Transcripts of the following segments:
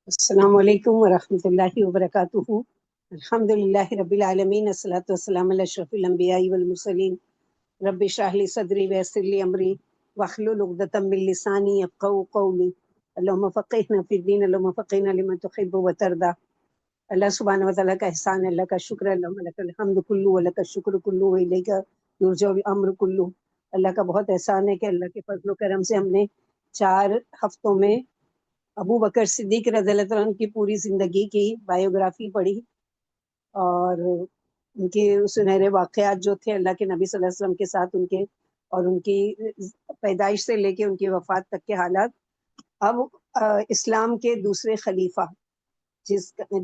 السلام علیکم ورحمۃ اللہ وبرکاتہ۔ الحمد للہ رب العالمین، الصلاۃ والسلام علی اشرف الانبیاء والمرسلین۔ رب اشرح لی صدری ویسر لی امری واحلل عقدۃ من لسانی یفقہوا قولی۔ اللہم فقہنا فی الدین، اللہم فقہنا لما تحب وترضی۔ اللہ سبحانہ و تعالیٰ کا احسان، اللہ کا شکر، اللہم لک الحمد کلہ ولک الشکر کلہ والیک یرجع الامر کلہ۔ اللہ کا بہت احسان ہے کہ اللہ کے فضل و کرم سے ہم نے 4 ہفتوں میں ابو بکر صدیق رضی اللہ عنہ کی پوری زندگی کی بایوگرافی پڑھی، اور ان کے سنہرے واقعات جو تھے اللہ کے نبی صلی اللہ علیہ وسلم کے ساتھ، ان کے اور ان کی پیدائش سے لے کے ان کی وفات تک کے حالات۔ اب اسلام کے دوسرے خلیفہ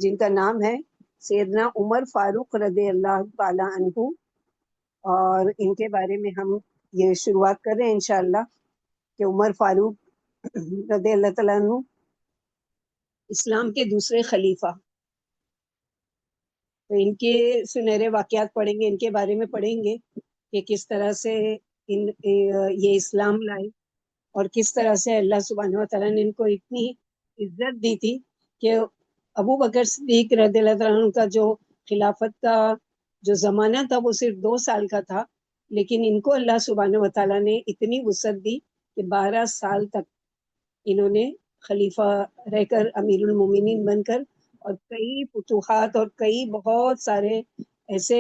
جن کا نام ہے سیدنا عمر فاروق رضی اللہ تعالی عنہ، اور ان کے بارے میں ہم یہ شروعات کر رہے ہیں انشاءاللہ کہ عمر فاروق رضی اللہ تعالیٰ عنہ اسلام کے دوسرے خلیفہ۔ تو ان کے سنہرے واقعات پڑھیں گے، ان کے بارے میں پڑھیں گے کہ کس طرح سے یہ اسلام لائے، اور کس طرح سے اللہ سبحانہ و تعالیٰ نے ان کو اتنی عزت دی تھی کہ ابو بکر صدیق رضی اللہ عنہ کا جو خلافت کا جو زمانہ تھا وہ صرف 2 سال کا تھا، لیکن ان کو اللہ سبحانہ و تعالیٰ نے اتنی وسعت دی کہ 12 سال تک انہوں نے خلیفہ رہ کر، امیر المومنین بن کر، اور کئی فتوحات اور کئی بہت سارے ایسے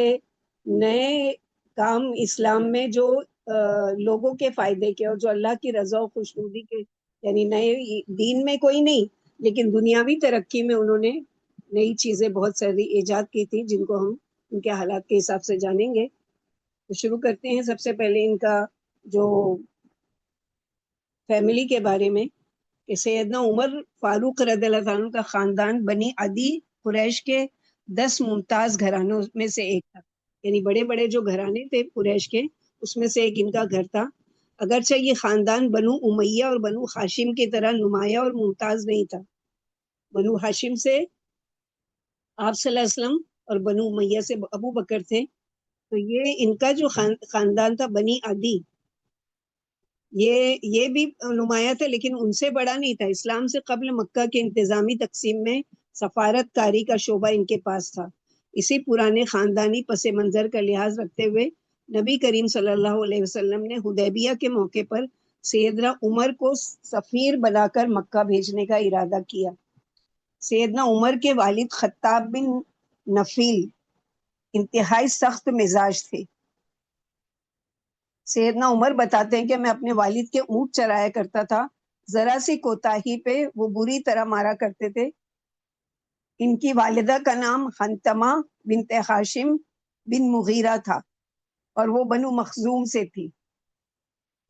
نئے کام اسلام میں جو لوگوں کے فائدے کے اور جو اللہ کی رضا و خوشنودی کے، یعنی نئے دین میں کوئی نہیں لیکن دنیاوی ترقی میں انہوں نے نئی چیزیں بہت ساری ایجاد کی تھی، جن کو ہم ان کے حالات کے حساب سے جانیں گے۔ تو شروع کرتے ہیں سب سے پہلے ان کا جو فیملی کے بارے میں، کہ سیدنا عمر فاروق رضی اللہ عنہ کا خاندان بنی عدی قریش کے 10 ممتاز گھرانوں میں سے ایک تھا، یعنی بڑے بڑے جو گھرانے تھے قریش کے، اس میں سے ایک ان کا گھر تھا۔ اگرچہ یہ خاندان بنو امیہ اور بنو ہاشم کی طرح نمایاں اور ممتاز نہیں تھا۔ بنو ہاشم سے آپ صلی اللہ علیہ وسلم اور بنو امیہ سے ابو بکر تھے، تو یہ ان کا جو خاندان تھا بنی عدی، یہ بھی نمایاں تھا لیکن ان سے بڑا نہیں تھا۔ اسلام سے قبل مکہ کے انتظامی تقسیم میں سفارت کاری کا شعبہ ان کے پاس تھا۔ اسی پرانے خاندانی پس منظر کا لحاظ رکھتے ہوئے نبی کریم صلی اللہ علیہ وسلم نے حدیبیہ کے موقع پر سیدنا عمر کو سفیر بنا کر مکہ بھیجنے کا ارادہ کیا۔ سیدنا عمر کے والد خطاب بن نفیل انتہائی سخت مزاج تھے۔ سیدنا عمر بتاتے ہیں کہ میں اپنے والد کے اونٹ چرایا کرتا تھا، ذرا سی کوتاہی پہ وہ بری طرح مارا کرتے تھے۔ ان کی والدہ کا نام حنتمہ بنت ہاشم بن مغیرہ تھا اور وہ بنو مخزوم سے تھی۔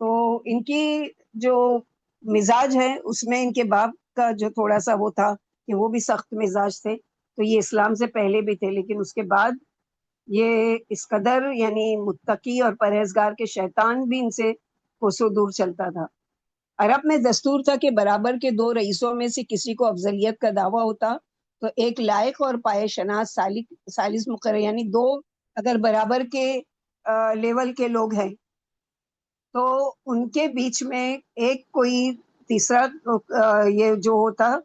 تو ان کی جو مزاج ہے اس میں ان کے باپ کا جو تھوڑا سا وہ تھا کہ وہ بھی سخت مزاج تھے، تو یہ اسلام سے پہلے بھی تھے، لیکن اس کے بعد یہ اس قدر یعنی متقی اور پرہیزگار کے شیطان بھی ان سے کوسوں دور چلتا تھا۔ عرب میں دستور تھا کہ برابر کے 2 رئیسوں میں سے کسی کو افضلیت کا دعویٰ ہوتا تو ایک لائق اور پائے شناس ثالث مقرر، یعنی 2 اگر برابر کے لیول کے لوگ ہیں تو ان کے بیچ میں ایک کوئی تیسرا یہ جو ہوتا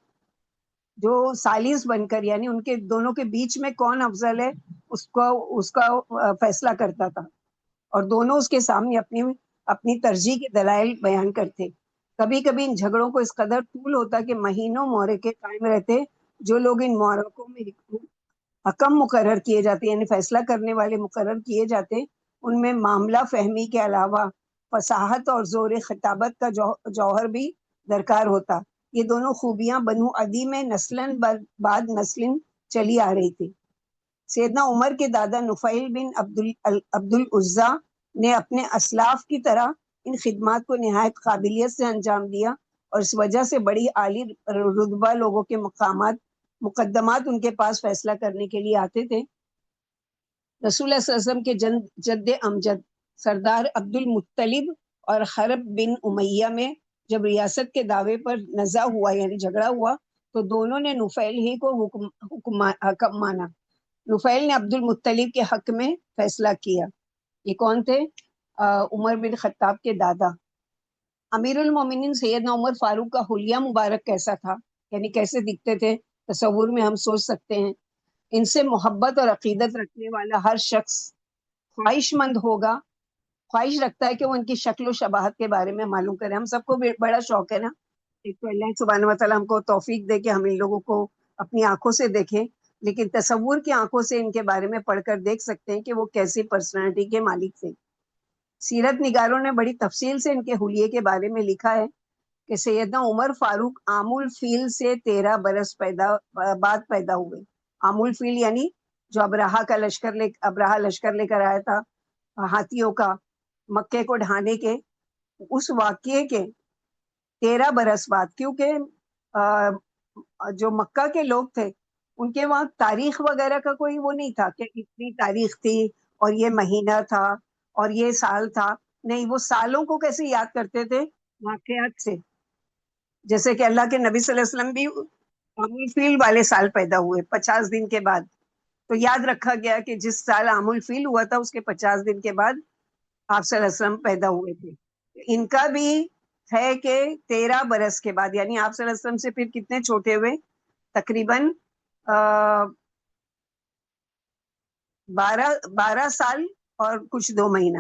جو ثالث بن کر، یعنی ان کے دونوں کے بیچ میں کون افضل ہے اس کا فیصلہ کرتا تھا، اور دونوں اس کے سامنے اپنی ترجیح کے دلائل بیان کرتے۔ کبھی کبھی ان جھگڑوں کو اس قدر طول ہوتا کہ مہینوں معرکے قائم رہتے۔ جو لوگ ان معرکوں میں حکم مقرر کیے جاتے، یعنی فیصلہ کرنے والے مقرر کیے جاتے، ان میں معاملہ فہمی کے علاوہ فصاحت اور زور خطابت کا جوہر بھی درکار ہوتا۔ یہ دونوں خوبیاں بنو عدی میں نسلاً بعد نسلاً چلی آ رہی تھی۔ سیدنا عمر کے دادا نفیل بن عبد العزا نے اپنے اسلاف کی طرح ان خدمات کو نہایت قابلیت سے انجام دیا، اور اس وجہ سے بڑی عالی رتبہ لوگوں کے مقدمات ان کے پاس فیصلہ کرنے کے لیے آتے تھے۔ رسول اللہ صلی اللہ علیہ وسلم کے جد امجد سردار عبد المطلب اور حرب بن امیہ میں جب ریاست کے دعوے پر نزاع ہوا، یعنی جھگڑا ہوا، تو دونوں نے نفیل ہی کو حکم مانا۔ نفیل نے عبد المطلب کے حق میں فیصلہ کیا۔ یہ کون تھے؟ عمر بن خطاب کے دادا۔ امیر المومنین سیدنا عمر فاروق کا حلیہ مبارک کیسا تھا؟ یعنی کیسے دکھتے تھے تصور میں ہم سوچ سکتے ہیں. ان سے محبت اور عقیدت رکھنے والا ہر شخص خواہش مند ہوگا، خواہش رکھتا ہے کہ وہ ان کی شکل و شباہت کے بارے میں معلوم کرے. ہم سب کو بڑا شوق ہے نا. ایک تو اللہ سبحانہ و تعالیٰ ہم کو توفیق دے کہ ہم ان لوگوں کو اپنی آنکھوں سے دیکھیں، لیکن تصور کی آنکھوں سے ان کے بارے میں پڑھ کر دیکھ سکتے ہیں کہ وہ کیسی پرسنالٹی کے مالک تھے. سیرت نگاروں نے بڑی تفصیل سے ان کے حلیے کے بارے میں لکھا ہے کہ سیدنا عمر فاروق عام الفیل سے 13 برس بعد پیدا ہوئے. عام الفیل یعنی جو ابراہا لشکر لے کر آیا تھا ہاتھیوں کا مکے کو ڈھانے کے، اس واقعے کے 13 برس بعد. کیونکہ جو مکہ کے لوگ تھے ان کے وہاں تاریخ وغیرہ کا کوئی وہ نہیں تھا کہ اتنی تاریخ تھی اور یہ مہینہ تھا اور یہ سال تھا. نہیں، وہ سالوں کو کیسے یاد کرتے تھے؟ واقعات سے. جیسے کہ اللہ کے نبی صلی اللہ علیہ وسلم بھی عام الفیل والے سال پیدا ہوئے 50 دن کے بعد. تو یاد رکھا گیا کہ جس سال عام الفیل ہوا تھا اس کے 50 دن کے بعد آپ صلی اللہ علیہ وسلم پیدا ہوئے تھے. ان کا بھی ہے کہ 13 برس کے بعد، یعنی آپ صلی اللہ علیہ وسلم سے پھر کتنے چھوٹے ہوئے؟ تقریباً 12 سال اور کچھ 2 مہینہ.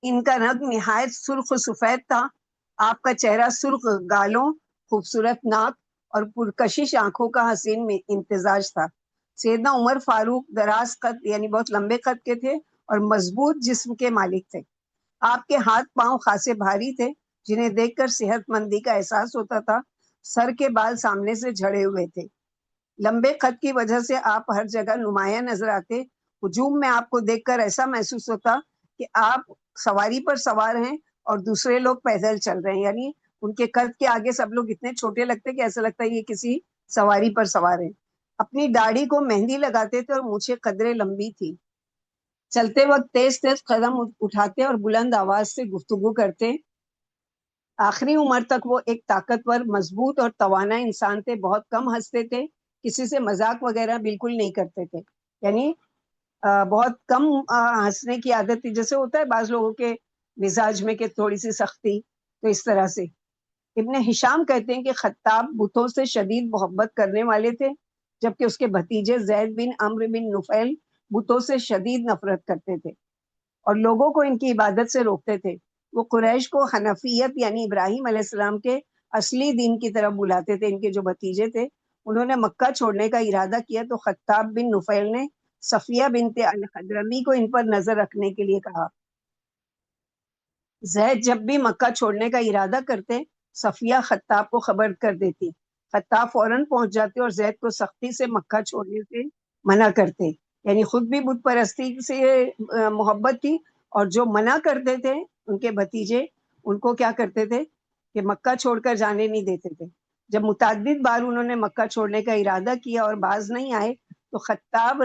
ان کا رنگ نہایت سرخ و سفید تھا. آپ کا چہرہ سرخ گالوں، خوبصورت ناک اور پرکشش آنکھوں کا حسین میں امتزاج تھا. سیدنا عمر فاروق دراز قد یعنی بہت لمبے قد کے تھے اور مضبوط جسم کے مالک تھے. آپ کے ہاتھ پاؤں خاصے بھاری تھے جنہیں دیکھ کر صحت مندی کا احساس ہوتا تھا. سر کے بال سامنے سے جھڑے ہوئے تھے. لمبے قد کی وجہ سے آپ ہر جگہ نمایاں نظر آتے. ہجوم میں آپ کو دیکھ کر ایسا محسوس ہوتا کہ آپ سواری پر سوار ہیں اور دوسرے لوگ پیدل چل رہے ہیں. یعنی ان کے قد کے آگے سب لوگ اتنے چھوٹے لگتے کہ ایسا لگتا ہے یہ کسی سواری پر سوار ہیں. اپنی داڑھی کو مہندی لگاتے تھے اور مونچھیں قدرے لمبی تھی. چلتے وقت تیز تیز قدم اٹھاتے اور بلند آواز سے گفتگو کرتے. آخری عمر تک وہ ایک طاقتور، مضبوط اور توانا انسان تھے. بہت کم ہنستے تھے، کسی سے مذاق وغیرہ بالکل نہیں کرتے تھے. یعنی بہت کم ہنسنے کی عادت تھی. جیسے ہوتا ہے بعض لوگوں کے مزاج میں کہ تھوڑی سی سختی، تو اس طرح سے. ابن ہشام کہتے ہیں کہ خطاب بتوں سے شدید محبت کرنے والے تھے، جبکہ اس کے بھتیجے زید بن عمرو بن نفیل بتوں سے شدید نفرت کرتے تھے اور لوگوں کو ان کی عبادت سے روکتے تھے. وہ قریش کو حنفیت یعنی ابراہیم علیہ السلام کے اصلی دین کی طرف بلاتے تھے. ان کے جو بھتیجے تھے انہوں نے مکہ چھوڑنے کا ارادہ کیا تو خطاب بن نفیل نے صفیہ بنت الحضرمی کو ان پر نظر رکھنے کے لیے کہا. زید جب بھی مکہ چھوڑنے کا ارادہ کرتے صفیہ خطاب کو خبر کر دیتی. خطاب فوراً پہنچ جاتے اور زید کو سختی سے مکہ چھوڑنے سے منع کرتے. یعنی خود بھی بت پرستی سے محبت تھی اور جو منع کرتے تھے ان کے بھتیجے ان کو کیا کرتے تھے کہ مکہ چھوڑ کر جانے نہیں دیتے تھے. جب متعدد بار انہوں نے مکہ چھوڑنے کا ارادہ کیا اور باز نہیں آئے تو خطاب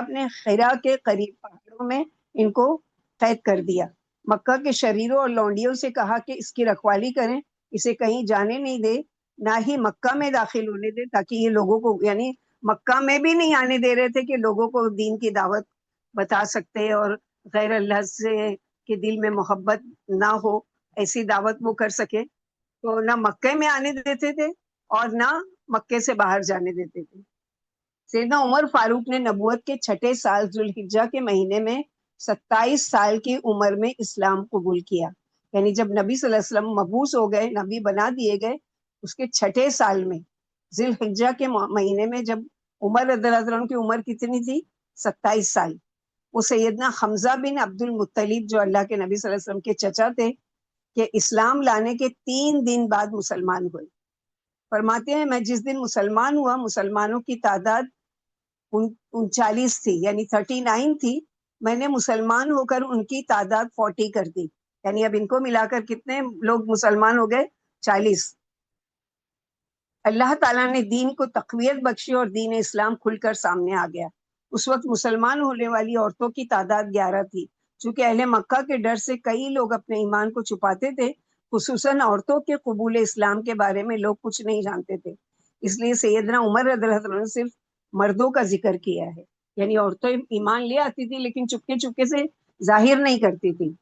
نے خیرا کے قریب پہاڑوں میں ان کو قید کر دیا. مکہ کے شریروں اور لونڈیوں سے کہا کہ اس کی رکھوالی کریں، اسے کہیں جانے نہیں دے، نہ ہی مکہ میں داخل ہونے دے، تاکہ یہ لوگوں کو یعنی مکہ میں بھی نہیں آنے دے رہے تھے کہ لوگوں کو دین کی دعوت بتا سکتے اور غیر اللہ سے کے دل میں محبت نہ ہو ایسی دعوت وہ کر سکے. تو نہ مکے میں آنے دیتے تھے اور نہ مکے سے باہر جانے دیتے تھے. سیدنا عمر فاروق نے نبوت کے 6 سال ذوالحجہ کے مہینے میں 27 سال کی عمر میں اسلام قبول کیا. یعنی جب نبی صلی اللہ علیہ وسلم مبعوث ہو گئے، نبی بنا دیے گئے، اس کے 6 سال میں ذوالحجہ کے مہینے میں جب عمر رضی اللہ عنہ کی عمر کتنی تھی؟ 27 سال. وہ سیدنا حمزہ بن عبد المطلب جو اللہ کے نبی صلی اللہ علیہ وسلم کے چچا تھے کہ اسلام لانے کے 3 دن بعد مسلمان ہوئے. فرماتے ہیں میں جس دن مسلمان ہوا مسلمانوں کی تعداد 39 تھی، یعنی 39 تھی. میں نے مسلمان ہو کر ان کی تعداد 40 کر دی. یعنی اب ان کو ملا کر کتنے لوگ مسلمان ہو گئے؟ 40. اللہ تعالیٰ نے دین کو تقویت بخشی اور دین اسلام کھل کر سامنے آ گیا. اس وقت مسلمان ہونے والی عورتوں کی تعداد 11 تھی. چونکہ اہل مکہ کے ڈر سے کئی لوگ اپنے ایمان کو چھپاتے تھے، خصوصاً عورتوں کے قبول اسلام کے بارے میں لوگ کچھ نہیں جانتے تھے. اس لیے سیدنا عمر رضی اللہ عنہ نے صرف مردوں کا ذکر کیا ہے. یعنی عورتیں ایمان لے آتی تھی لیکن چپکے چپکے سے ظاہر نہیں کرتی تھی.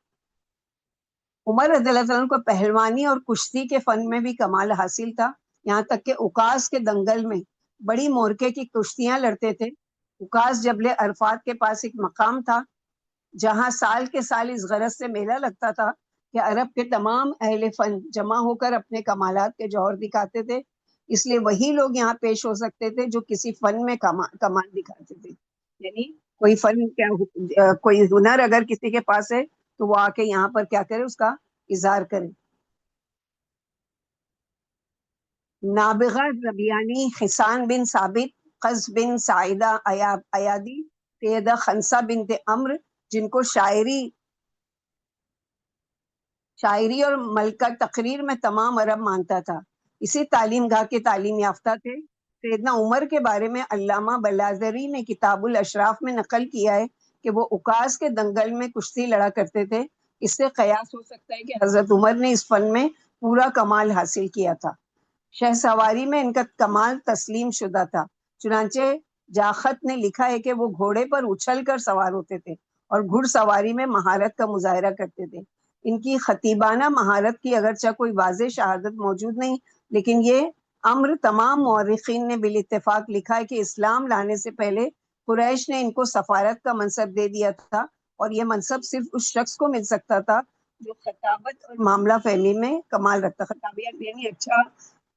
عمر رضی اللہ عنہ کو پہلوانی اور کشتی کے فن میں بھی کمال حاصل تھا، یہاں تک کہ اکاس کے دنگل میں بڑی مورکے کی کشتیاں لڑتے تھے۔ اکاس جبل عرفات کے پاس ایک مقام تھا جہاں سال کے سال اس غرض سے میلہ لگتا تھا کہ عرب کے تمام اہل فن جمع ہو کر اپنے کمالات کے جوہر دکھاتے تھے، اس لیے وہی لوگ یہاں پیش ہو سکتے تھے جو کسی فن میں کمال دکھاتے تھے۔ یعنی کوئی فن کوئی ہنر اگر کسی کے پاس ہے تو وہ آ کے یہاں پر کیا کرے، اس کا اظہار کرے۔ نابغہ ربیانی، حسان بن ثابت، قز بن سعیدہ ایادی، سیدہ خنسہ بنت عمر، جن کو شاعری اور ملکہ تقریر میں تمام عرب مانتا تھا، اسی تعلیم گاہ کے تعلیم یافتہ تھے۔ سیدنا عمر کے بارے میں علامہ بلازری نے کتاب الاشراف میں نقل کیا ہے کہ وہ اکاس کے دنگل میں کشتی لڑا کرتے تھے۔ اس سے قیاس ہو سکتا ہے کہ حضرت عمر نے اس فن میں پورا کمال حاصل کیا تھا۔ شہ سواری میں ان کا کمال تسلیم شدہ تھا، چنانچہ جاخت نے لکھا ہے کہ وہ گھوڑے پر اچھل کر سوار ہوتے تھے اور گھڑ سواری میں مہارت کا مظاہرہ کرتے تھے۔ ان کی خطیبانہ مہارت کی اگرچہ کوئی واضح شہادت موجود نہیں، لیکن یہ امر تمام مورخین نے بالاتفاق لکھا ہے کہ اسلام لانے سے پہلے قریش نے ان کو سفارت کا منصب دے دیا تھا، اور یہ منصب صرف اس شخص کو مل سکتا تھا جو خطابت اور معاملہ فہمی میں کمال رکھتا۔ خطابیت یعنی اچھا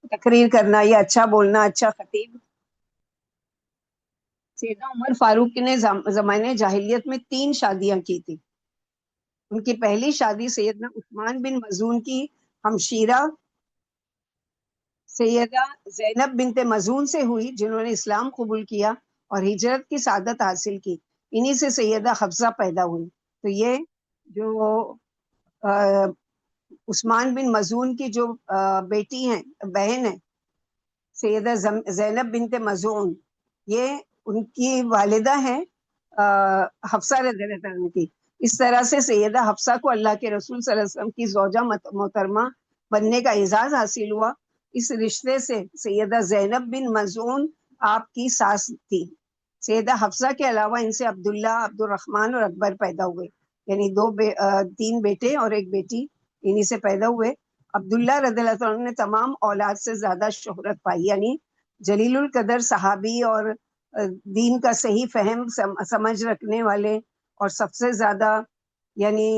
تقریر کرنا یا اچھا بولنا، اچھا خطیب۔ سیدنا عمر فاروق نے زمانے جاہلیت میں 3 شادیاں کی تھی۔ ان کی پہلی شادی سیدنا عثمان بن مظعون کی ہمشیرہ سیدہ زینب بنت مظعون سے ہوئی، جنہوں نے اسلام قبول کیا اور ہجرت کی سعادت حاصل کی۔ انہی سے سیدہ حفصہ پیدا ہوئی۔ تو یہ جو عثمان بن مظعون کی جو بیٹی ہیں، بہن ہے سیدہ زینب بنت مظعون، یہ ان کی والدہ ہیں حفصہ رضی اللہ عنہ کی۔ اس طرح سے سیدہ حفصہ کو اللہ کے رسول صلی اللہ علیہ وسلم کی زوجہ محترمہ بننے کا اعزاز حاصل ہوا۔ اس رشتے سے سیدہ زینب بن مظعون آپ کی ساس تھی۔ سیدہ حفصہ کے علاوہ ان سے عبداللہ، عبد الرحمن اور اکبر پیدا ہوئے، یعنی 3 بیٹے اور ایک بیٹی انہی سے پیدا ہوئے۔ عبداللہ رضی اللہ عنہ نے تمام اولاد سے زیادہ شہرت پائی، یعنی جلیل القدر صحابی اور دین کا صحیح فہم سمجھ رکھنے والے اور سب سے زیادہ یعنی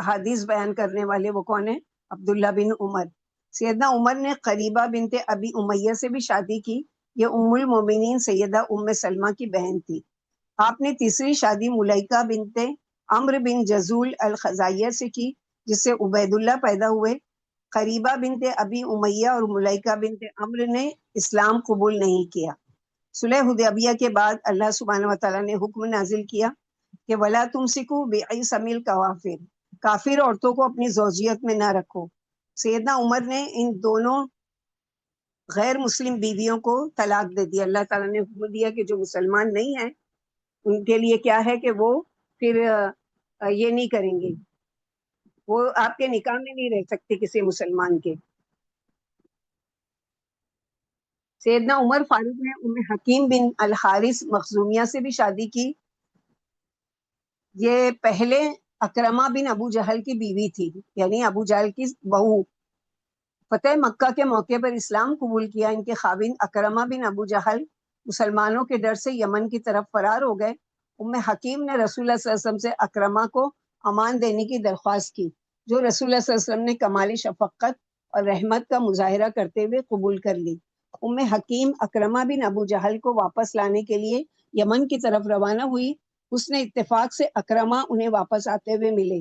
حدیث بیان کرنے والے وہ کون ہیں؟ عبداللہ بن عمر۔ سیدنا عمر نے قریبہ بنت ابی امیہ سے بھی شادی کی، یہ ام المومنین سیدہ ام سلمہ کی بہن تھی۔ آپ نے تیسری شادی ملیکہ بنت عمرو بن جزول الخزاعیہ سے کی، جس سے عبید اللہ پیدا ہوئے۔ قریبہ بنت ابی امیہ اور ملیکہ بنت عمرو نے اسلام قبول نہیں کیا۔ صلح حدیبیہ کے بعد اللہ سبحانہ وتعالیٰ نے حکم نازل کیا کہ وَلَا تُمْسِكُوا بِعِصَمِ الْكَوَافِرِ، کافر عورتوں کو اپنی زوجیت میں نہ رکھو۔ سیدنا عمر نے ان دونوں غیر مسلم بیویوں کو طلاق دے دیا۔ اللہ تعالیٰ نے حکم دیا کہ جو مسلمان نہیں ہیں ان کے لیے کیا ہے کہ وہ پھر یہ نہیں کریں گے، وہ آپ کے نکاح میں نہیں رہ سکتے کسی مسلمان کے۔ سیدنا عمر فاروق نے ام حکیم بن الحارث مخزومیہ سے بھی شادی کی۔ یہ پہلے اکرمہ بن ابو جہل کی بیوی تھی، یعنی ابو جہل کی بہو۔ فتح مکہ کے موقع پر اسلام قبول کیا۔ ان کے خاوند اکرمہ بن ابو جہل مسلمانوں کے ڈر سے یمن کی طرف فرار ہو گئے۔ ام حکیم نے رسول اللہ صلی اللہ علیہ وسلم سے اکرمہ کو امان دینے کی درخواست کی، جو رسول اللہ صلی اللہ علیہ وسلم نے کمال شفقت اور رحمت کا مظاہرہ کرتے ہوئے قبول کر لی۔ ام حکیم اکرمہ بن ابو جہل کو واپس لانے کے لیے یمن کی طرف روانہ ہوئی۔ اس نے اتفاق سے اکرمہ انہیں واپس آتے ہوئے ملے۔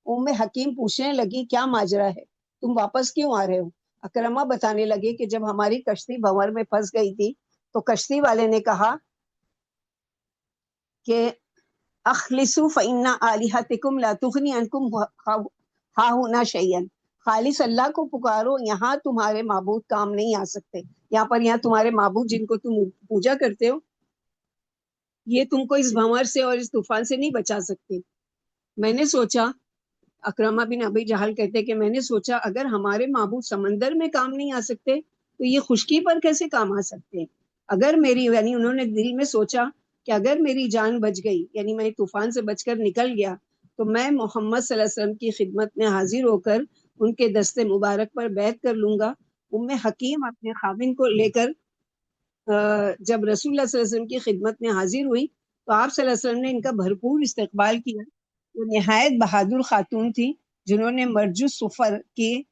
ام حکیم پوچھنے لگی کیا ماجرا ہے، تم واپس کیوں آ رہے ہو؟ اکرمہ بتانے لگے کہ جب ہماری کشتی بھنور میں پھنس گئی تھی تو کشتی والے نے کہا کہ اخلصوا فإن آلہتکم لا تغنی عنکم ہاہنا شیئا، خالص اللہ کو پکارو، یہاں تمہارے معبود کام نہیں آ سکتے۔ یہاں تمہارے معبود جن کو تم پوجا کرتے ہو یہ تم کو اس بھنور سے اور اس طوفان سے نہیں بچا سکتے۔ میں نے سوچا، اکرمہ بن ابی جہل کہتے کہ میں نے سوچا اگر ہمارے معبود سمندر میں کام نہیں آ سکتے تو یہ خشکی پر کیسے کام آ سکتے ہیں؟ اگر میری یعنی انہوں نے دل میں سوچا کہ اگر میری جان بچ گئی، یعنی میں طوفان سے بچ کر نکل گیا تو میں محمد صلی اللہ علیہ وسلم کی خدمت میں حاضر ہو کر ان کے دست مبارک پر بیعت کر لوں گا۔ حکیم اپنے خاوند کو لے کر جب رسول اللہ صلی اللہ علیہ وسلم کی خدمت میں حاضر ہوئی تو آپ صلی اللہ علیہ وسلم نے ان کا بھرپور استقبال کیا۔ وہ نہایت بہادر خاتون تھی جنہوں نے مرج صفر کی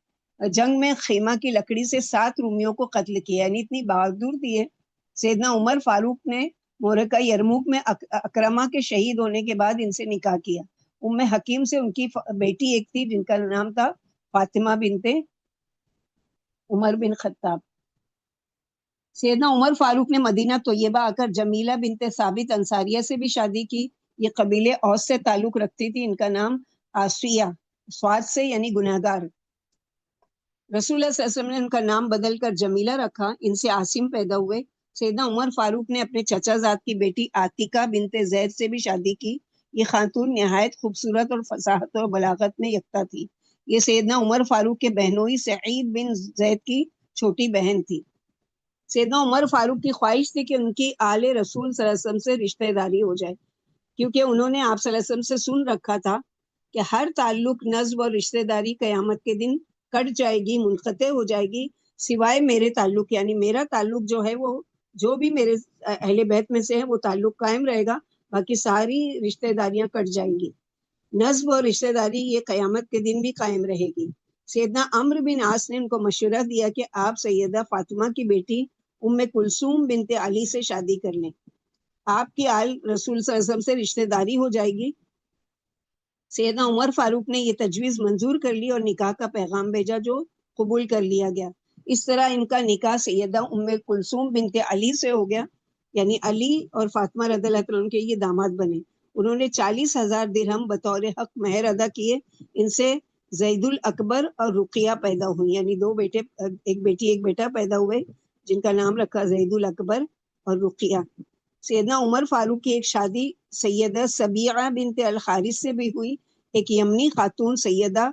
جنگ میں خیمہ کی لکڑی سے 7 رومیوں کو قتل کیا، یعنی اتنی بہادر تھی ہے۔ سیدنا عمر فاروق نے مورکہ یرموک میں اکرمہ کے شہید ہونے کے بعد ان سے نکاح کیا۔ حکیم سے ان کی بیٹی ایک تھی جن کا نام تھا فاطمہ بنت عمر بن خطاب۔ سیدنا عمر فاروق نے مدینہ طیبہ آ کر جمیلہ بنت ثابت انصاریہ سے بھی شادی کی۔ یہ قبیلے اوس سے تعلق رکھتی تھی۔ ان کا نام آسیہ، سواد سے یعنی گناہگار۔ رسول اللہ صلی اللہ علیہ وسلم نے ان کا نام بدل کر جمیلہ رکھا۔ ان سے عاصم پیدا ہوئے۔ سیدنا عمر فاروق نے اپنے چچا زاد کی بیٹی عاتقہ بنت زید سے بھی شادی کی۔ یہ خاتون نہایت خوبصورت اور فصاحت اور بلاغت میں یکتا تھی۔ یہ سیدنا عمر فاروق کے بہنوئی سعید بن زید کی چھوٹی بہن تھی۔ سیدنا عمر فاروق کی خواہش تھی کہ ان کی آل رسول صلی اللہ علیہ وسلم سے رشتہ داری ہو جائے، کیونکہ انہوں نے آپ صلی اللہ علیہ وسلم سے سن رکھا تھا کہ ہر تعلق، نسب اور رشتہ داری قیامت کے دن کٹ جائے گی، منقطع ہو جائے گی، سوائے میرے تعلق، یعنی میرا تعلق جو ہے وہ جو بھی میرے اہل بیت میں سے ہے وہ تعلق قائم رہے گا، باقی ساری رشتہ داریاں کٹ جائیں گی۔ نسب اور رشتہ داری یہ قیامت کے دن بھی قائم رہے گی۔ سیدنا عمرو بن عاص نے ان کو مشورہ دیا کہ آپ سیدہ فاطمہ کی بیٹی کلثوم بنت علی سے شادی کر لیں، آپ کی آل رسول صلی اللہ علیہ وسلم سے رشتہ داری ہو جائے گی۔ سیدنا عمر فاروق نے یہ تجویز منظور کر لی اور نکاح کا پیغام بھیجا جو قبول کر لیا گیا۔ اس طرح ان کا نکاح سیدہ کلثوم بنت علی سے ہو گیا، یعنی علی اور فاطمہ رضی اللہ عنہ کے یہ داماد بنے۔ انہوں نے 40,000 درہم بطور حق مہر ادا کیے۔ ان سے زید الاکبر اور رقیہ پیدا ہوئی، یعنی 2 بیٹے، ایک بیٹی ایک بیٹا پیدا ہوئے جن کا نام رکھا زید الاکبر اور رقیہ۔ سیدنا عمر فاروق کی ایک شادی سیدہ سبیعہ بنت الحارث سے بھی ہوئی۔ ایک یمنی خاتون سیدہ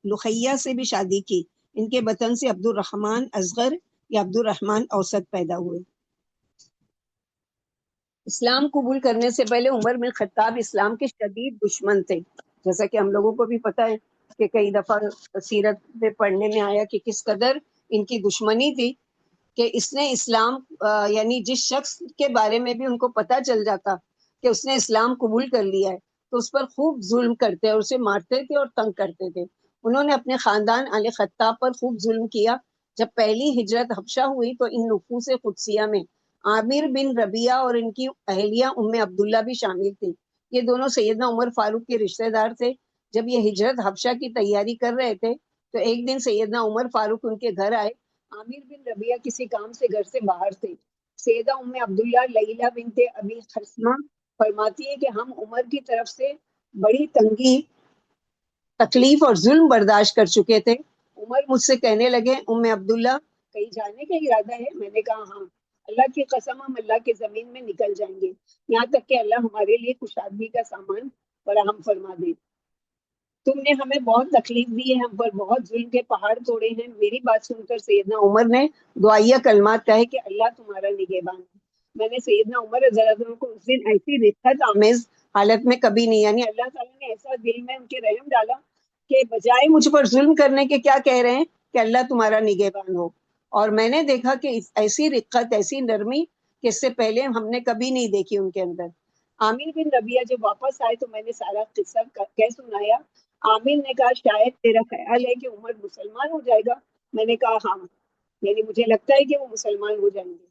لخیہ سے بھی شادی کی۔ ان کے بطن سے عبد الرحمن اصغر یا عبد الرحمن اوسط پیدا ہوئے۔ اسلام قبول کرنے سے پہلے عمر بن خطاب اسلام کے شدید دشمن تھے، جیسا کہ ہم لوگوں کو بھی پتہ ہے کہ کئی دفعہ سیرت میں پڑھنے میں آیا کہ کس قدر ان کی دشمنی تھی، کہ اس نے اسلام یعنی جس شخص کے بارے میں بھی ان کو پتہ چل جاتا کہ اس نے اسلام قبول کر لیا ہے تو اس پر خوب ظلم کرتے اور اسے مارتے تھے اور تنگ کرتے تھے۔ انہوں نے اپنے خاندان آل خطاب پر خوب ظلم کیا۔ جب پہلی ہجرت حبشہ ہوئی تو ان نفوس قدسیہ میں عامر بن ربیعہ اور ان کی اہلیہ عبداللہ بھی شامل تھی۔ یہ دونوں سیدنا عمر فاروق کے رشتہ دار تھے۔ جب یہ ہجرت حبشہ کی تیاری کر رہے تھے تو ایک دن سیدنا عمر فاروق ان کے گھر آئے۔ عامر بن ربیعہ کسی کام سے گھر سے باہر تھے۔ سیدہ عبداللہ لیلہ بنت ابی خرسمہ فرماتی ہے کہ ہم عمر کی طرف سے بڑی تنگی، تکلیف اور ظلم برداشت کر چکے تھے۔ عمر مجھ سے کہنے لگے، عبداللہ کہیں جانے کا ارادہ ہے؟ میں نے کہا ہاں، اللہ کی قسم ہم اللہ کے زمین میں نکل جائیں گے یہاں تک کہ اللہ ہمارے لیے کشادگی کا سامان فراہم فرما دے۔ تم نے ہمیں بہت تکلیف دی ہے، ہم پر بہت ظلم کے پہاڑ توڑے ہیں۔ میری بات سن کر سیدنا عمر نے دعائیہ کلمات کہے کہ اللہ تمہارا نگہبان ہے۔ میں نے سیدنا عمر رضی اللہ عنہ کو اس دن ایسی رقت آمیز حالت میں کبھی نہیں، یعنی اللہ تعالیٰ نے ایسا دل میں ان کے رحم ڈالا کہ بجائے مجھ پر ظلم کرنے کے کیا کہہ رہے ہیں کہ اللہ تمہارا نگہبان ہو۔ اور میں نے دیکھا کہ ایسی رقت، ایسی نرمی کہ اس سے پہلے ہم نے کبھی نہیں دیکھی ان کے اندر۔ عامر بن ربیعہ جب واپس آئے تو میں نے سارا قصہ کہہ سنایا۔ عامر نے کہا شاید تیرا خیال ہے کہ عمر مسلمان ہو جائے گا؟ میں نے کہا ہاں، یعنی مجھے لگتا ہے کہ وہ مسلمان ہو جائیں گے،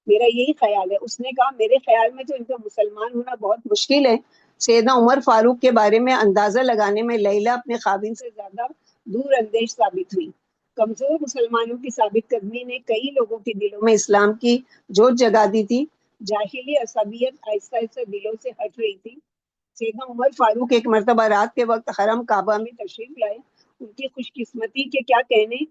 میرا یہی خیال ہے۔ اس نے کہا میرے خیال میں تو ان کا مسلمان ہونا بہت مشکل ہے۔ سیدنا عمر فاروق کے بارے میں اندازہ لگانے میں لیلہ اپنے خاوند سے زیادہ دور اندیش ثابت ہوئی۔ کمزور مسلمانوں کی ثابت قدمی نے کئی لوگوں کے دلوں میں اسلام کی جوت جگا دی تھی۔ جاہلی عصبیت آہستہ آہستہ دلوں سے ہٹ رہی تھی۔ سیدنا عمر فاروق ایک مرتبہ رات کے وقت حرم کعبہ میں تشریف لائے۔ ان کی خوش قسمتی کے کیا کہنے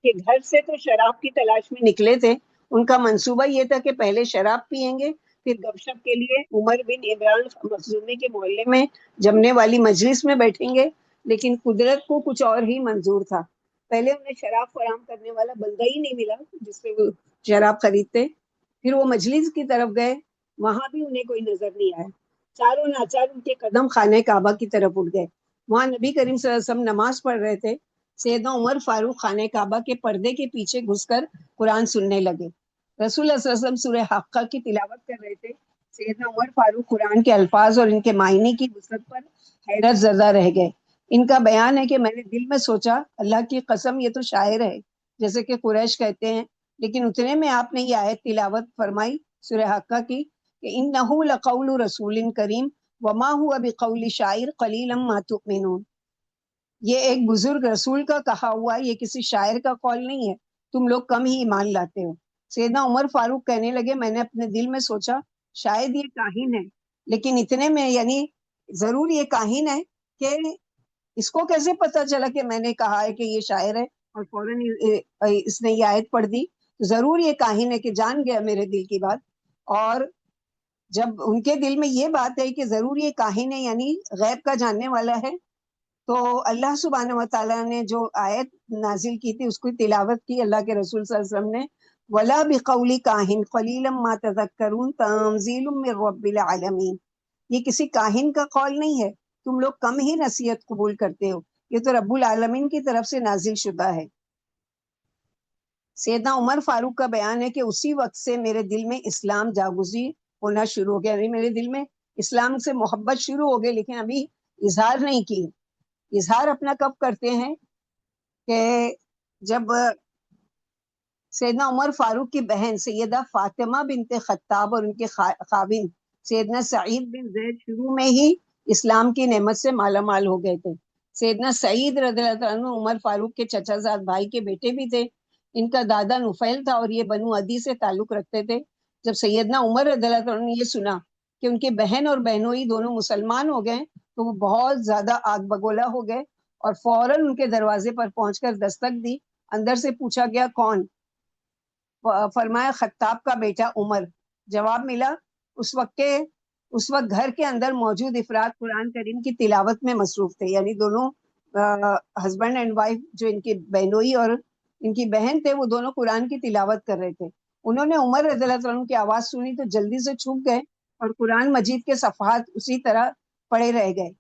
کہ گھر سے تو شراب کی تلاش میں نکلے تھے۔ ان کا منصوبہ یہ تھا کہ پہلے شراب پیئیں گے، پھر گپ شپ کے لیے عمر بن عمران مخزومی کے محلے میں جمنے والی مجلس میں بیٹھیں گے، لیکن قدرت کو کچھ اور ہی منظور تھا۔ پہلے انہیں شراب فراہم کرنے والا بندہ ہی نہیں ملا جس سے وہ شراب خریدتے۔ پھر وہ مجلس کی طرف گئے، وہاں بھی انہیں کوئی نظر نہیں آیا۔ چاروں ناچار ان کے قدم خانہ کعبہ کی طرف اٹھ گئے. وہاں نبی کریم صلی اللہ علیہ وسلم نماز پڑھ رہے تھے. سیدنا عمر فاروق خانہ کعبہ کے پردے کے پیچھے گھس کر قرآن سننے لگے. رسول اللہ صلی اللہ علیہ وسلم سورہ حقہ کی تلاوت کر رہے تھے. سیدنا عمر فاروق قرآن کے الفاظ اور ان کے معنی کی وسعت پر حیرت زدہ رہ گئے. ان کا بیان ہے کہ میں نے دل میں سوچا اللہ کی قسم یہ تو شاعر ہے جیسے کہ قریش کہتے ہیں. لیکن اتنے میں آپ نے یہ آیت تلاوت فرمائی سورہ حقہ کی کہ انہ لقول رسول کریم وما هو بقول شاعر قلیلا ما تؤمنون. یہ ایک بزرگ رسول کا کہا ہوا، یہ کسی شاعر کا قول نہیں ہے، تم لوگ کم ہی ایمان لاتے ہو. سیدنا عمر فاروق کہنے لگے میں نے اپنے دل میں سوچا شاید یہ کاہن ہے، لیکن اتنے میں یعنی ضرور یہ کاہن ہے کہ اس کو کیسے پتا چلا کہ میں نے کہا ہے کہ یہ شاعر ہے اور فوراً اس نے یہ آیت پڑھ دی. ضرور یہ کاہن ہے کہ جان گیا میرے دل کی بات. اور جب ان کے دل میں یہ بات ہے کہ ضرور یہ کاہن ہے یعنی غیب کا جاننے والا ہے، تو اللہ سبحانہ و تعالیٰ نے جو آیت نازل کی تھی اس کو تلاوت کی اللہ کے رسول صلی اللہ علیہ وسلم نے. ولا بقول کاہن قلیلا ما تذکرون تنزیل من رب العالمین. یہ کسی کاہن کا قول نہیں ہے، تم لوگ کم ہی نصیحت قبول کرتے ہو، یہ تو رب العالمین کی طرف سے نازل شدہ ہے. سیدنا عمر فاروق کا بیان ہے کہ اسی وقت سے میرے دل میں اسلام جاگزی ہونا شروع ہو گیا. میرے دل میں اسلام سے محبت شروع ہو گئی، لیکن ابھی اظہار نہیں کی. اظہار اپنا کب کرتے ہیں کہ جب سیدنا عمر فاروق کی بہن سیدہ فاطمہ بنت خطاب اور ان کے خاوند سیدنا سعید بن زید شروع میں ہی اسلام کی نعمت سے مالا مال ہو گئے تھے. سیدنا سعید رضی اللہ عنہ عمر فاروق کے چچا زاد بھائی کے بیٹے بھی تھے. ان کا دادا نفیل تھا اور یہ بنو عدی سے تعلق رکھتے تھے. جب سیدنا عمر رضی اللہ عنہ نے یہ سنا کہ ان کے بہن اور بہنوئی دونوں مسلمان ہو گئے تو وہ بہت زیادہ آگ بگولا ہو گئے اور فوراً ان کے دروازے پر پہنچ کر دستک دی. اندر سے پوچھا گیا کون؟ فرمایا خطاب کا بیٹا عمر. جواب ملا اس وقت گھر کے اندر موجود افراد قرآن کریم کی تلاوت میں مصروف تھے، یعنی دونوں ہسبینڈ اینڈ وائف جو ان کی بہنوئی اور ان کی بہن تھے وہ دونوں قرآن کی تلاوت کر رہے تھے. انہوں نے عمر رضی اللہ عنہ کی آواز سنی تو جلدی سے چھپ گئے اور قرآن مجید کے صفحات اسی طرح پڑے رہ گئے.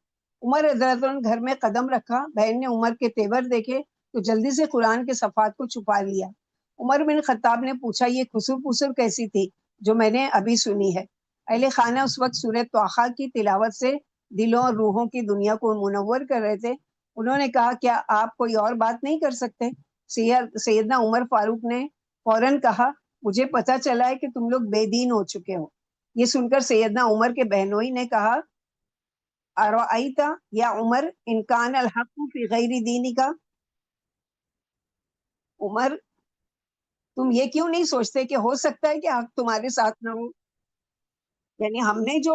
عمر رضی اللہ عنہ گھر میں قدم رکھا، بہن نے عمر کے تیور دیکھے تو جلدی سے قرآن کے صفحات کو چھپا لیا. عمر بن خطاب نے پوچھا یہ خسر پسر کیسی تھی جو میں نے ابھی سنی ہے؟ اہل خانہ اس وقت سورہ طٰہٰ کی تلاوت سے دلوں اور روحوں کی دنیا کو منور کر رہے تھے. انہوں نے کہا کیا آپ کوئی اور بات نہیں کر سکتے؟ سیدنا عمر فاروق نے فوراً کہا مجھے پتا چلا ہے کہ تم لوگ بے دین ہو چکے ہو. یہ سن کر سیدنا عمر کے بہنوئی نے کہا ارأیت یا عمر ان کان الحق فی غیر دینک. عمر تم یہ کیوں نہیں سوچتے کہ ہو سکتا ہے کہ حق تمہارے ساتھ نہ ہو، یعنی ہم نے جو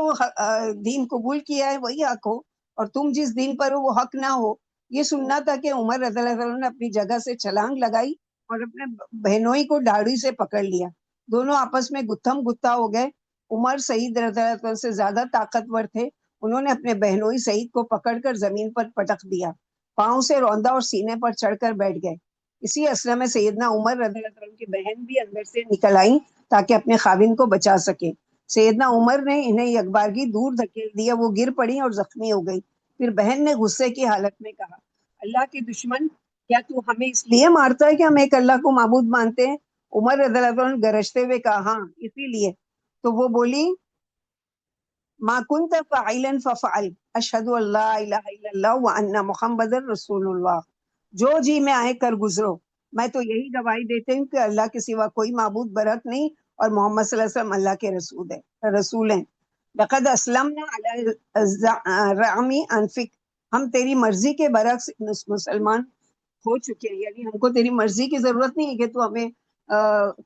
دین قبول کیا ہے وہی حق ہو اور تم جس دین پر ہو وہ حق نہ ہو. یہ سننا تھا کہ عمر رضی اللہ عنہ نے اپنی جگہ سے چھلانگ لگائی اور اپنے بہنوئی کو ڈاڑھی سے پکڑ لیا. دونوں آپس میں گتھم گتھا ہو گئے. عمر سعید رضی اللہ عنہ سے زیادہ طاقتور تھے. انہوں نے اپنے بہنوئی سعید کو پکڑ کر زمین پر پٹک دیا، پاؤں سے روندا اور سینے پر چڑھ کر بیٹھ گئے. اسی اسلحے میں سیدنا عمر رضی اللہ عنہ کی بہن بھی اندر سے نکل آئیں تاکہ اپنے خاوند کو بچا سکے. سیدنا عمر نے انہیں یکبارگی دور دھکیل دیا، وہ گر پڑی اور زخمی ہو گئی. پھر بہن نے غصے کی حالت میں کہا اللہ کے دشمن کیا تو ہمیں اس لیے مارتا ہے کہ ہم ایک اللہ کو معبود مانتے ہیں؟ عمر رضی اللہ عنہ گرجتے ہوئے کہا ہاں اسی لیے. تو وہ بولی ما كنت فاعلا ففعل اشهد ان لا اله الا الله وان محمد رسول اللہ. جو جی میں آئے کر گزرو، میں تو یہی گواہی دیتے ہوں کہ اللہ کے سوا کوئی معبود برحق نہیں اور محمد صلی اللہ علیہ وسلم اللہ کے رسول ہیں. لقد اسلمنا علی الرعم انفق. ہم تیری مرضی کے برعکس مسلمان ہو چکے ہیں، یعنی ہم کو تیری مرضی کی ضرورت نہیں ہے کہ تو ہمیں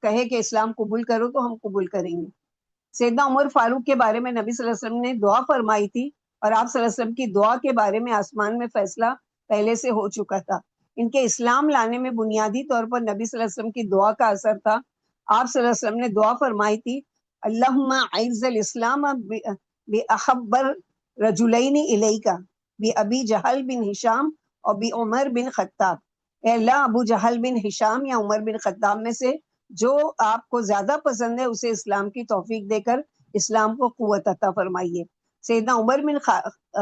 کہے کہ اسلام قبول کرو تو ہم قبول کریں گے. سیدنا عمر فاروق کے بارے میں نبی صلی اللہ علیہ وسلم نے دعا فرمائی تھی اور آپ صلی اللہ علیہ وسلم کی دعا کے بارے میں آسمان میں فیصلہ پہلے سے ہو چکا تھا. ان کے اسلام لانے میں بنیادی طور پر نبی صلی اللہ علیہ وسلم کی دعا کا اثر تھا. آپ صلی اللہ علیہ وسلم نے دعا فرمائی تھی اللہم اعز الاسلام باحب الرجلین الیک بابی جہل بن ہشام اور بعمر بن خطاب. اے اللہ ابو جہل بن ہشام یا عمر بن خطاب میں سے جو آپ کو زیادہ پسند ہے اسے اسلام کی توفیق دے کر اسلام کو قوت عطا فرمائیے. سیدنا عمر بن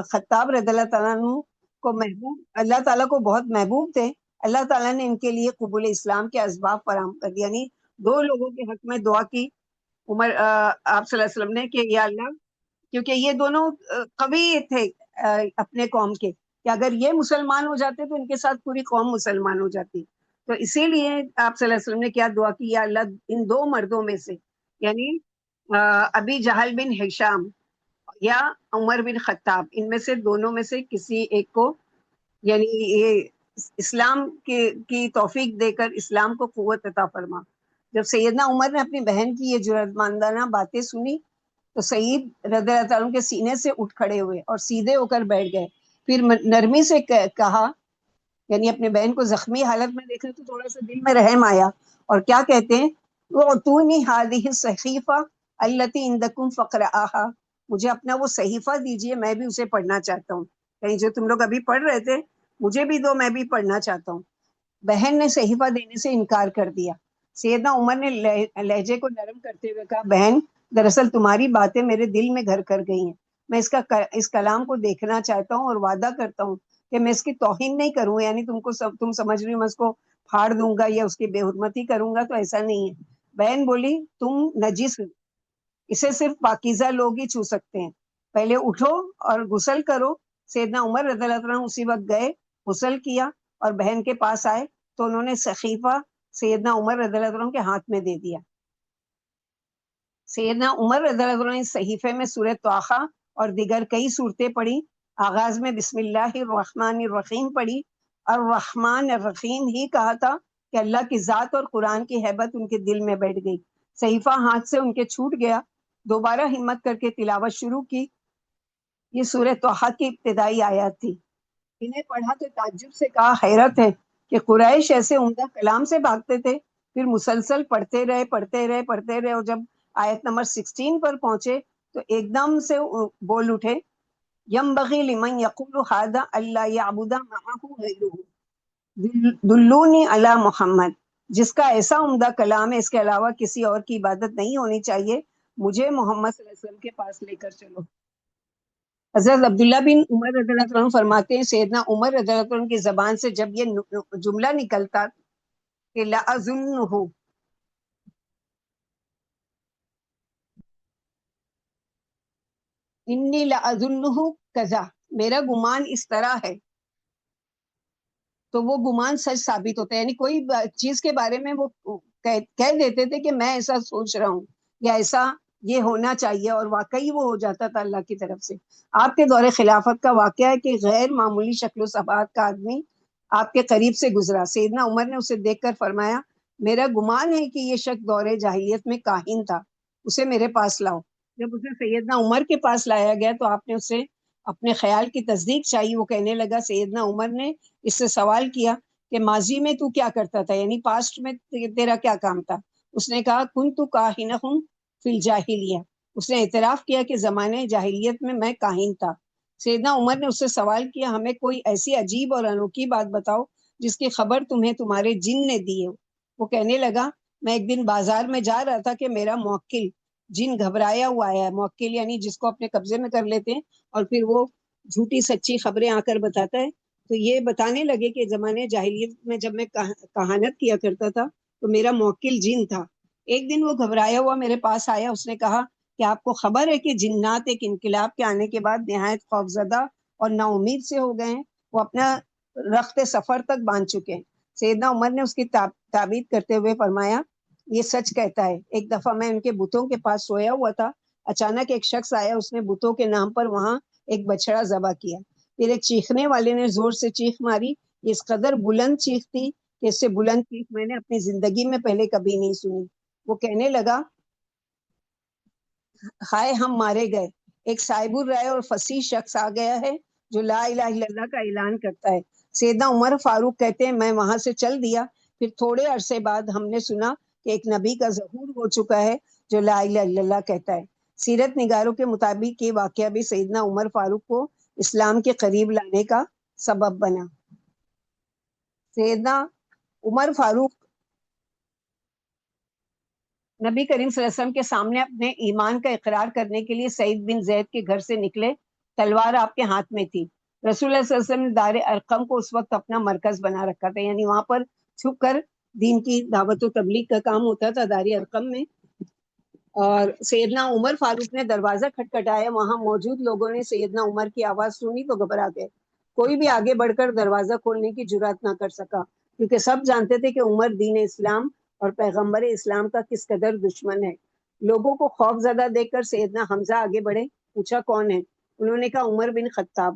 خطاب رضی اللہ تعالیٰ عنہ کو محبوب، اللہ تعالیٰ کو بہت محبوب تھے. اللہ تعالیٰ نے ان کے لیے قبول اسلام کے اسباب فراہم کر دیا. یعنی دو لوگوں کے حق میں دعا کی عمر آپ صلی اللہ علیہ وسلم نے کہ یا اللہ، کیونکہ یہ دونوں قوی تھے اپنے قوم کے، کہ اگر یہ مسلمان ہو جاتے تو ان کے ساتھ پوری قوم مسلمان ہو جاتی. تو اسی لیے آپ صلی اللہ علیہ وسلم نے کیا دعا کی، یا اللہ ان دو مردوں میں سے، یعنی ابی جہل بن ہشام یا عمر بن خطاب، ان میں سے دونوں میں سے کسی ایک کو یعنی یہ اسلام کی توفیق دے کر اسلام کو قوت عطا فرما. جب سیدنا عمر نے اپنی بہن کی یہ جرأتمندانہ باتیں سنی تو سعید رضی اللہ تعالیٰ کے سینے سے اٹھ کھڑے ہوئے اور سیدھے ہو کر بیٹھ گئے. پھر نرمی سے کہا، یعنی اپنے بہن کو زخمی حالت میں دیکھا تو تھوڑا سا دل میں رحم آیا، اور کیا کہتے ہیں، وَأْتُونِي هَٰذِهِ الصَّحِيفَةَ الَّتِي عِندَكُمْ فَاقْرَءُوهَا، مجھے اپنا وہ صحیفہ دیجیے، میں بھی اسے پڑھنا چاہتا ہوں. کہیں جو تم لوگ ابھی پڑھ رہے تھے مجھے بھی دو، میں بھی پڑھنا چاہتا ہوں. بہن نے صحیفہ دینے سے انکار کر دیا. سیدنا عمر نے لہجے کو نرم کرتے ہوئے کہا، بہن دراصل تمہاری باتیں میرے دل میں گھر کر گئی ہیں. میں اس کلام کو دیکھنا چاہتا ہوں اور وعدہ کرتا ہوں کہ میں اس کی توہین نہیں کروں، یعنی تم سمجھ رہی ہو میں اس کو پھاڑ دوں گا یا اس کی بے حرمتی کروں گا، تو ایسا نہیں ہے. بہن بولی، تم نجس ہو، اسے صرف پاکیزہ لوگ ہی چھو سکتے ہیں، پہلے اٹھو اور غسل کرو. سیدنا عمر رضی اللہ عنہ اسی وقت گئے، غسل کیا اور بہن کے پاس آئے تو انہوں نے صحیفہ سیدنا عمر رضی اللہ عنہ کے ہاتھ میں دے دیا. سیدنا عمر رضی اللہ عنہ نے صحیفے میں سورۃ طٰہٰ اور دیگر کئی صورتیں پڑھی. آغاز میں بسم اللہ الرحمن الرحیم پڑھی. الرحمن الرحیم ہی کہا تھا کہ اللہ کی ذات اور قرآن کی ہیبت ان کے دل میں بیٹھ گئی. صحیفہ ہاتھ سے ان کے چھوٹ گیا. دوبارہ ہمت کر کے تلاوت شروع کی. یہ سورۃ طٰہٰ کی ابتدائی آیات تھی. انہیں پڑھا تو تعجب سے کہا، حیرت ہے کہ قریش ایسے عمدہ کلام سے بھاگتے تھے. پھر مسلسل پڑھتے رہے اور جب آیت نمبر 16 پر پہنچے تو ایک دم سے بول اٹھے، ينبغي لمن يقول هذا الا يعبد معه غيره دلوني على محمد. جس کا ایسا عمدہ کلام ہے اس کے علاوہ کسی اور کی عبادت نہیں ہونی چاہیے، مجھے محمد صلی اللہ علیہ وسلم کے پاس لے کر چلو. حضرت عبداللہ بن عمر رضی اللہ عنہ فرماتے ہیں، سیدنا عمر رضی اللہ عنہ کی زبان سے جب یہ جملہ نکلتا کہ لَأَظُنُّهُ، انی لَأَظُنُّهُ کذا، میرا گمان اس طرح ہے، تو وہ گمان سچ ثابت ہوتا ہے. یعنی کوئی چیز کے بارے میں وہ کہہ دیتے تھے کہ میں ایسا سوچ رہا ہوں یا ایسا یہ ہونا چاہیے، اور واقعی وہ ہو جاتا تھا اللہ کی طرف سے. آپ کے دور خلافت کا واقعہ ہے کہ غیر معمولی شکل و صفات کا آدمی آپ کے قریب سے گزرا. سیدنا عمر نے اسے دیکھ کر فرمایا، میرا گمان ہے کہ یہ شخص دور جاہلیت میں کاہن تھا، اسے میرے پاس لاؤ. جب اسے سیدنا عمر کے پاس لایا گیا تو آپ نے اسے اپنے خیال کی تصدیق چاہیے. وہ کہنے لگا، سیدنا عمر نے اس سے سوال کیا کہ ماضی میں تو کیا کرتا تھا، یعنی پاسٹ میں تیرا کیا کام تھا. اس نے کہا، کنت کاہنہ فی الجاہلیہ. اس نے اعتراف کیا کہ زمانے جاہلیت میں کاہن تھا. سیدنا عمر نے اس سے سوال کیا، ہمیں کوئی ایسی عجیب اور انوکھی بات بتاؤ جس کی خبر تمہیں تمہارے جن نے دی ہے. وہ کہنے لگا، میں ایک دن بازار میں جا رہا تھا کہ میرا موکل جن گھبرایا ہوا آیا ہے. موکل یعنی جس کو اپنے قبضے میں کر لیتے ہیں اور پھر وہ جھوٹی سچی خبریں آ کر بتاتا ہے. تو یہ بتانے لگے کہ زمانے جاہلیت میں جب میں کہانت کیا کرتا تھا تو میرا موکل جن تھا. ایک دن وہ گھبرایا ہوا میرے پاس آیا. اس نے کہا کہ آپ کو خبر ہے کہ جنات ایک انقلاب کے آنے کے بعد نہایت خوفزدہ اور نا امید سے ہو گئے ہیں، وہ اپنا رخت سفر تک باندھ چکے ہیں. سیدنا عمر نے اس کی تعبید کرتے ہوئے فرمایا، یہ سچ کہتا ہے. ایک دفعہ میں ان کے بتوں کے پاس سویا ہوا تھا، اچانک ایک شخص آیا، اس نے بتوں کے نام پر وہاں ایک بچڑا ذبح کیا. پھر ایک چیخنے والے نے زور سے چیخ ماری. یہ اس قدر بلند چیخ تھی کہ اس سے بلند چیخ میں نے اپنی زندگی میں پہلے کبھی نہیں سنی. وہ کہنے لگا، ہائے ہم مارے گئے. ایک صاحب الرائے اور فصیح شخص آ گیا ہے جو لا الہ الا اللہ کا اعلان کرتا ہے. سیدنا عمر فاروق کہتے ہیں، میں وہاں سے چل دیا. پھر تھوڑے عرصے بعد ہم نے سنا کہ ایک نبی کا ظہور ہو چکا ہے جو لا الہ الا اللہ کہتا ہے. سیرت نگاروں کے مطابق یہ واقعہ بھی سیدنا عمر فاروق کو اسلام کے قریب لانے کا سبب بنا. سیدنا عمر فاروق نبی کریم صلی اللہ علیہ وسلم کے سامنے اپنے ایمان کا اقرار کرنے کے لیے سعید بن زید کے گھر سے نکلے، تلوار آپ کے ہاتھ میں تھی۔ رسول اللہ صلی اللہ علیہ وسلم نے دار ارقم کو اس وقت اپنا مرکز بنا رکھا تھا، یعنی وہاں پر چھپ کر دین کی دعوت و تبلیغ کا کام ہوتا تھا دار ارقم میں۔ اور سیدنا عمر فاروق نے دروازہ کھٹکھٹایا، وہاں موجود لوگوں نے سیدنا عمر کی آواز سنی تو گھبرا گئے، کوئی بھی آگے بڑھ کر دروازہ کھولنے کی جرات نہ کر سکا، کیونکہ سب جانتے تھے کہ عمر دین اسلام اور پیغمبر اسلام کا کس قدر دشمن ہے۔ لوگوں کو خوف زدہ دیکھ کر سیدنا حمزہ آگے بڑھے، پوچھا کون ہے؟ انہوں نے کہا عمر بن خطاب۔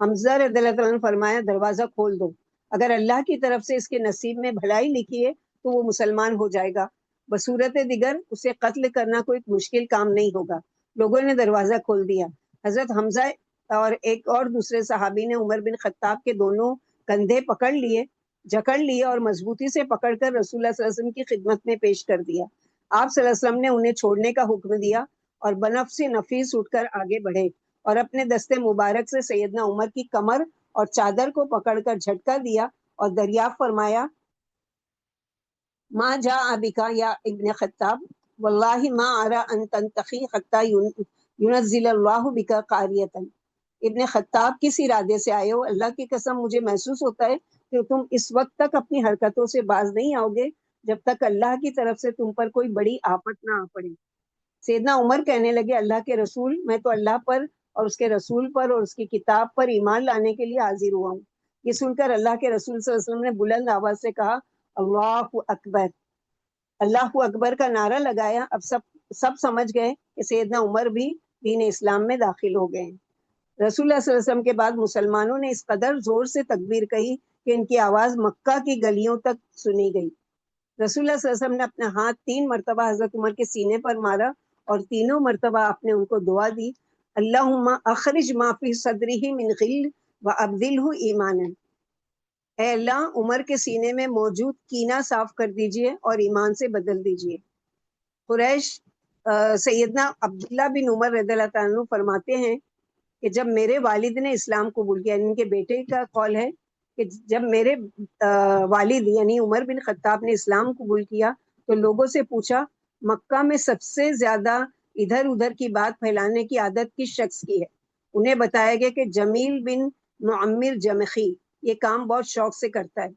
حمزہ رضی اللہ تعالیٰ نے فرمایا دروازہ کھول دو، اگر اللہ کی طرف سے اس کے نصیب میں بھلائی لکھی ہے تو وہ مسلمان ہو جائے گا، بصورت دیگر اسے قتل کرنا کوئی مشکل کام نہیں ہوگا۔ لوگوں نے دروازہ کھول دیا۔ حضرت حمزہ اور ایک اور دوسرے صحابی نے عمر بن خطاب کے دونوں کندھے پکڑ لیے، جکڑ لیے اور مضبوطی سے پکڑ کر رسول اللہ صلی اللہ علیہ وسلم کی خدمت میں پیش کر دیا۔ آپ صلی اللہ علیہ وسلم نے انہیں چھوڑنے کا حکم دیا اور بنفس نفیس اٹھ کر آگے بڑھے اور اپنے دستے مبارک سے سیدنا عمر کی کمر اور چادر کو پکڑ کر جھٹکا دیا اور دریافت فرمایا ما جاء بک یا ابن خطاب واللہ ما ارى ان تنتخی حتی ینزل اللہ بک قاریۃ۔ ابن خطاب کس ارادے سے آئے ہو؟ اللہ کی قسم مجھے محسوس ہوتا ہے کہ تم اس وقت تک اپنی حرکتوں سے باز نہیں آؤ گے جب تک اللہ کی طرف سے تم پر کوئی بڑی آفت نہ آ پڑے۔ سیدنا عمر کہنے لگے اللہ کے رسول، میں تو اللہ پر اور اس کے رسول پر اور اس کی کتاب پر ایمان لانے کے لیے حاضر ہوا ہوں۔ یہ سن کر اللہ کے رسول صلی اللہ علیہ وسلم نے بلند آواز سے کہا اللہ اکبر، اللہ اکبر کا نعرہ لگایا۔ اب سب سمجھ گئے کہ سیدنا عمر بھی دین اسلام میں داخل ہو گئے ہیں۔ رسول اللہ صلی اللہ علیہ وسلم کے بعد مسلمانوں نے اس قدر زور سے تکبیر کہی کہ ان کی آواز مکہ کی گلیوں تک سنی گئی۔ رسول اللہ صلی اللہ علیہ وسلم نے اپنا ہاتھ 3 مرتبہ حضرت عمر کے سینے پر مارا اور تینوں مرتبہ آپ نے ان کو دعا دی، اللہم اخرج ما فی صدرہ من غل وابدلہ ایمانا۔ اے اللہ عمر کے سینے میں موجود کینہ صاف کر دیجئے اور ایمان سے بدل دیجئے۔ قریش سیدنا عبداللہ بن عمر رضی اللہ تعالیٰ عنہ فرماتے ہیں کہ جب میرے والد نے اسلام قبول کیا، ان کے بیٹے کا قول ہے کہ جب میرے والد یعنی عمر بن خطاب نے اسلام قبول کیا تو لوگوں سے پوچھا مکہ میں سب سے زیادہ ادھر ادھر کی بات پھیلانے کی عادت کس شخص کی ہے؟ انہیں بتایا گیا کہ جمیل بن معمر جمخی یہ کام بہت شوق سے کرتا ہے۔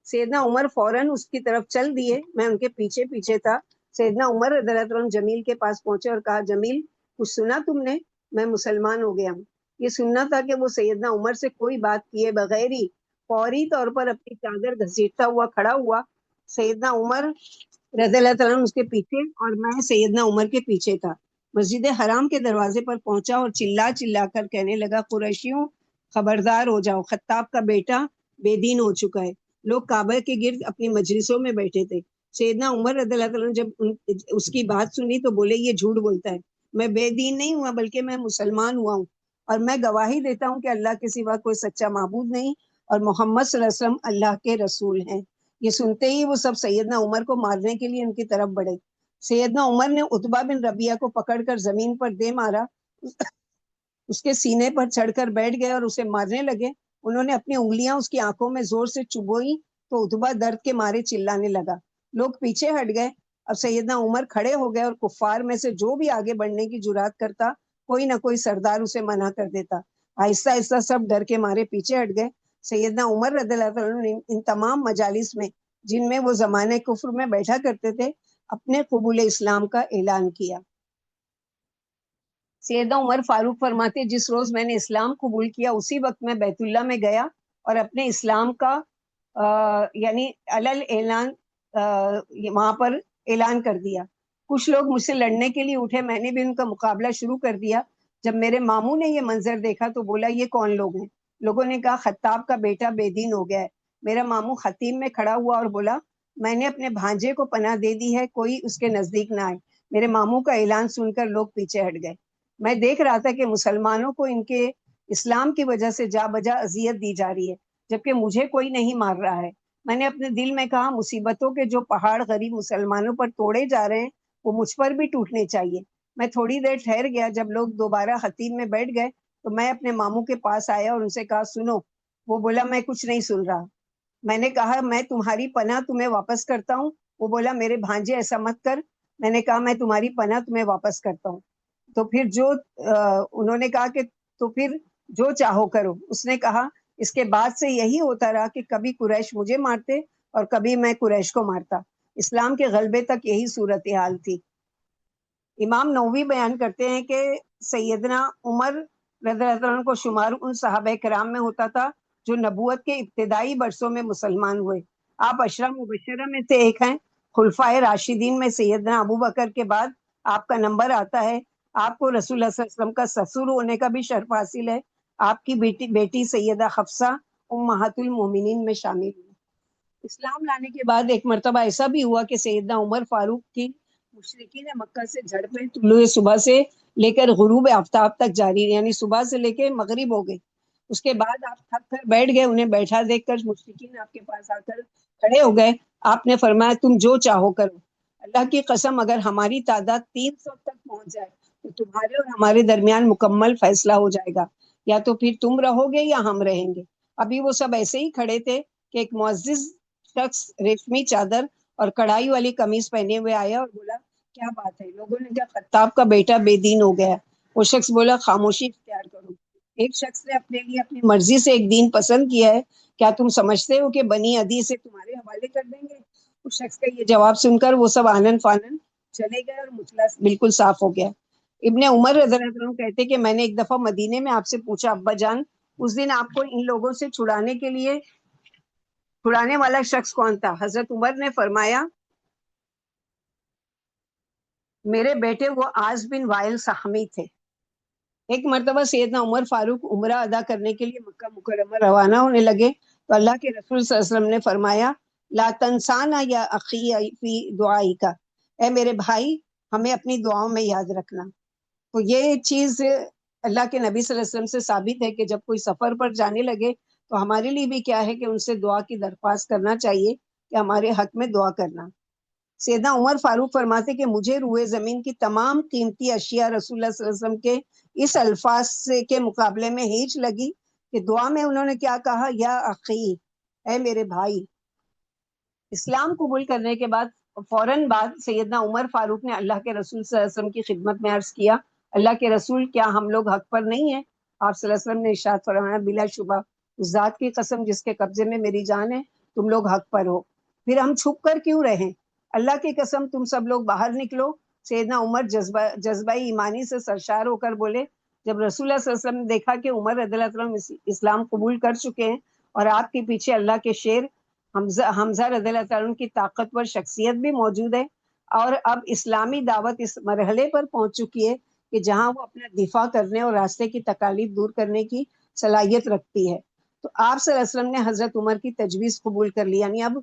سیدنا عمر فوراً اس کی طرف چل دیے، میں ان کے پیچھے پیچھے تھا۔ سیدنا عمر رضی اللہ عنہ جمیل کے پاس پہنچے اور کہا جمیل کچھ سنا تم نے؟ میں مسلمان ہو گیا ہوں۔ یہ سننا تھا کہ وہ سیدنا عمر سے کوئی بات کیے بغیر ہی فوری طور پر اپنی چادر گھسیٹتا ہوا کھڑا ہوا۔ سیدنا عمر رضی اللہ تعالیٰ عنہ اس کے پیچھے اور میں سیدنا عمر کے پیچھے تھا۔ مسجد حرام کے دروازے پر پہنچا اور چلا چلا کر کہنے لگا قریشیوں خبردار ہو جاؤ، خطاب کا بیٹا بے دین ہو چکا ہے۔ لوگ کعبہ کے گرد اپنی مجلسوں میں بیٹھے تھے۔ سیدنا عمر رضی اللہ تعالیٰ عنہ جب اس کی بات سنی تو بولے یہ جھوٹ بولتا ہے، میں بے دین نہیں ہوا بلکہ میں مسلمان ہوا ہوں، اور میں گواہی دیتا ہوں کہ اللہ کے سوا کوئی سچا معبود نہیں اور محمد صلی اللہ علیہ وسلم اللہ کے رسول ہیں۔ یہ سنتے ہی وہ سب سیدنا عمر کو مارنے کے لیے ان کی طرف بڑھے۔ سیدنا عمر نے عتبہ بن ربیعہ کو پکڑ کر زمین پر دے مارا، اس کے سینے پر چڑھ کر بیٹھ گئے اور اسے مارنے لگے۔ انہوں نے اپنی انگلیاں اس کی آنکھوں میں زور سے چبوئی تو عتبہ درد کے مارے چلانے لگا۔ لوگ پیچھے ہٹ گئے۔ اب سیدنا عمر کھڑے ہو گئے اور کفار میں سے جو بھی آگے بڑھنے کی جرات کرتا کوئی نہ کوئی سردار اسے منع کر دیتا۔ آہستہ آہستہ سب ڈر کے مارے پیچھے ہٹ گئے۔ سیدنا عمر رضی اللہ عنہ نے ان تمام مجالس میں جن میں وہ زمانے کفر میں بیٹھا کرتے تھے اپنے قبول اسلام کا اعلان کیا۔ سیدنا عمر فاروق فرماتے جس روز میں نے اسلام قبول کیا اسی وقت میں بیت اللہ میں گیا اور اپنے اسلام کا یعنی علل اعلان وہاں پر اعلان کر دیا۔ کچھ لوگ مجھ سے لڑنے کے لیے اٹھے، میں نے بھی ان کا مقابلہ شروع کر دیا۔ جب میرے ماموں نے یہ منظر دیکھا تو بولا یہ کون لوگ ہیں؟ لوگوں نے کہا خطاب کا بیٹا بے دین ہو گیا ہے۔ میرا ماموں خطیب میں کھڑا ہوا اور بولا میں نے اپنے بھانجے کو پناہ دے دی ہے، کوئی اس کے نزدیک نہ آئے۔ میرے ماموں کا اعلان سن کر لوگ پیچھے ہٹ گئے۔ میں دیکھ رہا تھا کہ مسلمانوں کو ان کے اسلام کی وجہ سے جا بجا اذیت دی جا رہی ہے جبکہ مجھے کوئی نہیں مار رہا ہے۔ میں نے اپنے دل میں کہا مصیبتوں کے جو پہاڑ غریب مسلمانوں پر توڑے جا رہے ہیں وہ مجھ پر بھی ٹوٹنے چاہیے۔ میں تھوڑی دیر ٹھہر گیا، جب لوگ دوبارہ خطیب میں بیٹھ گئے تو میں اپنے ماموں کے پاس آیا اور ان سے کہا سنو۔ وہ بولا میں کچھ نہیں سن رہا۔ میں نے کہا میں تمہاری پناہ تمہیں واپس کرتا ہوں۔ وہ بولا میرے بھانجے ایسا مت کر، میں نے کہا میں تمہاری پناہ تمہیں واپس کرتا ہوں. تو پھر انہوں نے کہا کہ تو پھر جو چاہو کرو. اس نے کہا اس کے بعد سے یہی ہوتا رہا کہ کبھی قریش مجھے مارتے اور کبھی میں قریش کو مارتا. اسلام کے غلبے تک یہی صورتحال تھی. امام نووی بیان کرتے ہیں کہ سیدنا عمر رضی اللہ عنہ کو شمار ان صحابہ کرام میں ہوتا تھا جو نبوت کے ابتدائی برسوں میں مسلمان ہوئے. آپ عشرہ مبشرہ میں سے ایک ہیں. خلفائے راشدین میں سیدنا ابو بکر کے بعد آپ کا نمبر آتا ہے. آپ کو رسول اللہ صلی اللہ علیہ وسلم کا سسر ہونے کا بھی شرف حاصل ہے. آپ کی بیٹی سیدہ حفصہ امہات المومنین میں شامل ہوئی. اسلام لانے کے بعد ایک مرتبہ ایسا بھی ہوا کہ سیدنا عمر فاروق کی مشرکین مکہ سے جھڑپیں طلوع صبح سے لے کر غروب آفتاب تک جاری، یعنی صبح سے لے کے مغرب ہو گئی. اس کے بعد آپ تھک کر بیٹھ گئے. انہیں بیٹھا دیکھ کر مشرکین آپ کے پاس آ کر کھڑے ہو گئے. آپ نے فرمایا تم جو چاہو کرو، اللہ کی قسم اگر ہماری تعداد 300 تک پہنچ جائے تو تمہارے اور ہمارے درمیان مکمل فیصلہ ہو جائے گا، یا تو پھر تم رہو گے یا ہم رہیں گے. ابھی وہ سب ایسے ہی کھڑے تھے کہ ایک معزز شخص ریشمی چادر اور کڑھائی والی قمیض پہنے ہوئے آیا اور بولا کیا بات ہے؟ لوگوں نے کہا خطاب کا بیٹا بے دین ہو گیا. وہ شخص بولا خاموشی اختیار کرو. ایک شخص نے اپنے لیے اپنی مرضی سے ایک دین پسند کیا ہے، کیا تم سمجھتے ہو کہ بنی عدی سے تمہارے حوالے کر دیں گے؟ اس شخص کا یہ جواب سن کر وہ سب آنن فانن چلے گئے اور مسئلہ بالکل صاف ہو گیا. ابن عمر رضی اللہ عنہ کہتے کہ میں نے ایک دفعہ مدینے میں آپ سے پوچھا ابا جان اس دن آپ کو ان لوگوں سے چھڑانے والا شخص کون تھا؟ حضرت عمر نے فرمایا میرے بیٹے وہ عاص بن وائل سہمی تھے. ایک مرتبہ سیدنا عمر فاروق عمرہ ادا کرنے کے لیے مکہ مکرمہ روانہ ہونے لگے تو اللہ کے رسول صلی اللہ علیہ وسلم نے فرمایا لا تنسانا یا اخی فی دعائی کا، اے میرے بھائی ہمیں اپنی دعاؤں میں یاد رکھنا. تو یہ چیز اللہ کے نبی صلی اللہ علیہ وسلم سے ثابت ہے کہ جب کوئی سفر پر جانے لگے تو ہمارے لیے بھی کیا ہے کہ ان سے دعا کی درخواست کرنا چاہیے کہ ہمارے حق میں دعا کرنا. سیدنا عمر فاروق فرماتے کہ مجھے روئے زمین کی تمام قیمتی اشیاء رسول اللہ صلی اللہ علیہ وسلم کے اس الفاظ سے کے مقابلے میں ہیچ لگی کہ دعا میں انہوں نے کیا کہا، یا اخی، اے میرے بھائی. اسلام قبول کرنے کے بعد فوراً بعد سیدنا عمر فاروق نے اللہ کے رسول صلی اللہ علیہ وسلم کی خدمت میں عرض کیا اللہ کے رسول کیا ہم لوگ حق پر نہیں ہیں؟ آپ صلی اللہ علیہ وسلم نے ارشاد فرمایا بلا شبہ اس ذات کی قسم جس کے قبضے میں میری جان ہے تم لوگ حق پر ہو. پھر ہم چھپ کر کیوں رہیں؟ اللہ کی قسم تم سب لوگ باہر نکلو. سیدنا عمر جذبہ ایمانی سے سرشار ہو کر بولے جب رسول اللہ صلی اللہ علیہ وسلم نے دیکھا کہ عمر رضی اللہ عنہ اسلام قبول کر چکے ہیں اور آپ کے پیچھے اللہ کے شیر حمزہ رضی اللہ عنہ کی طاقتور شخصیت بھی موجود ہے اور اب اسلامی دعوت اس مرحلے پر پہنچ چکی ہے کہ جہاں وہ اپنا دفاع کرنے اور راستے کی تکالیف دور کرنے کی صلاحیت رکھتی ہے، تو آپ صلی اللہ علیہ وسلم نے حضرت عمر کی تجویز قبول کر لی. یعنی اب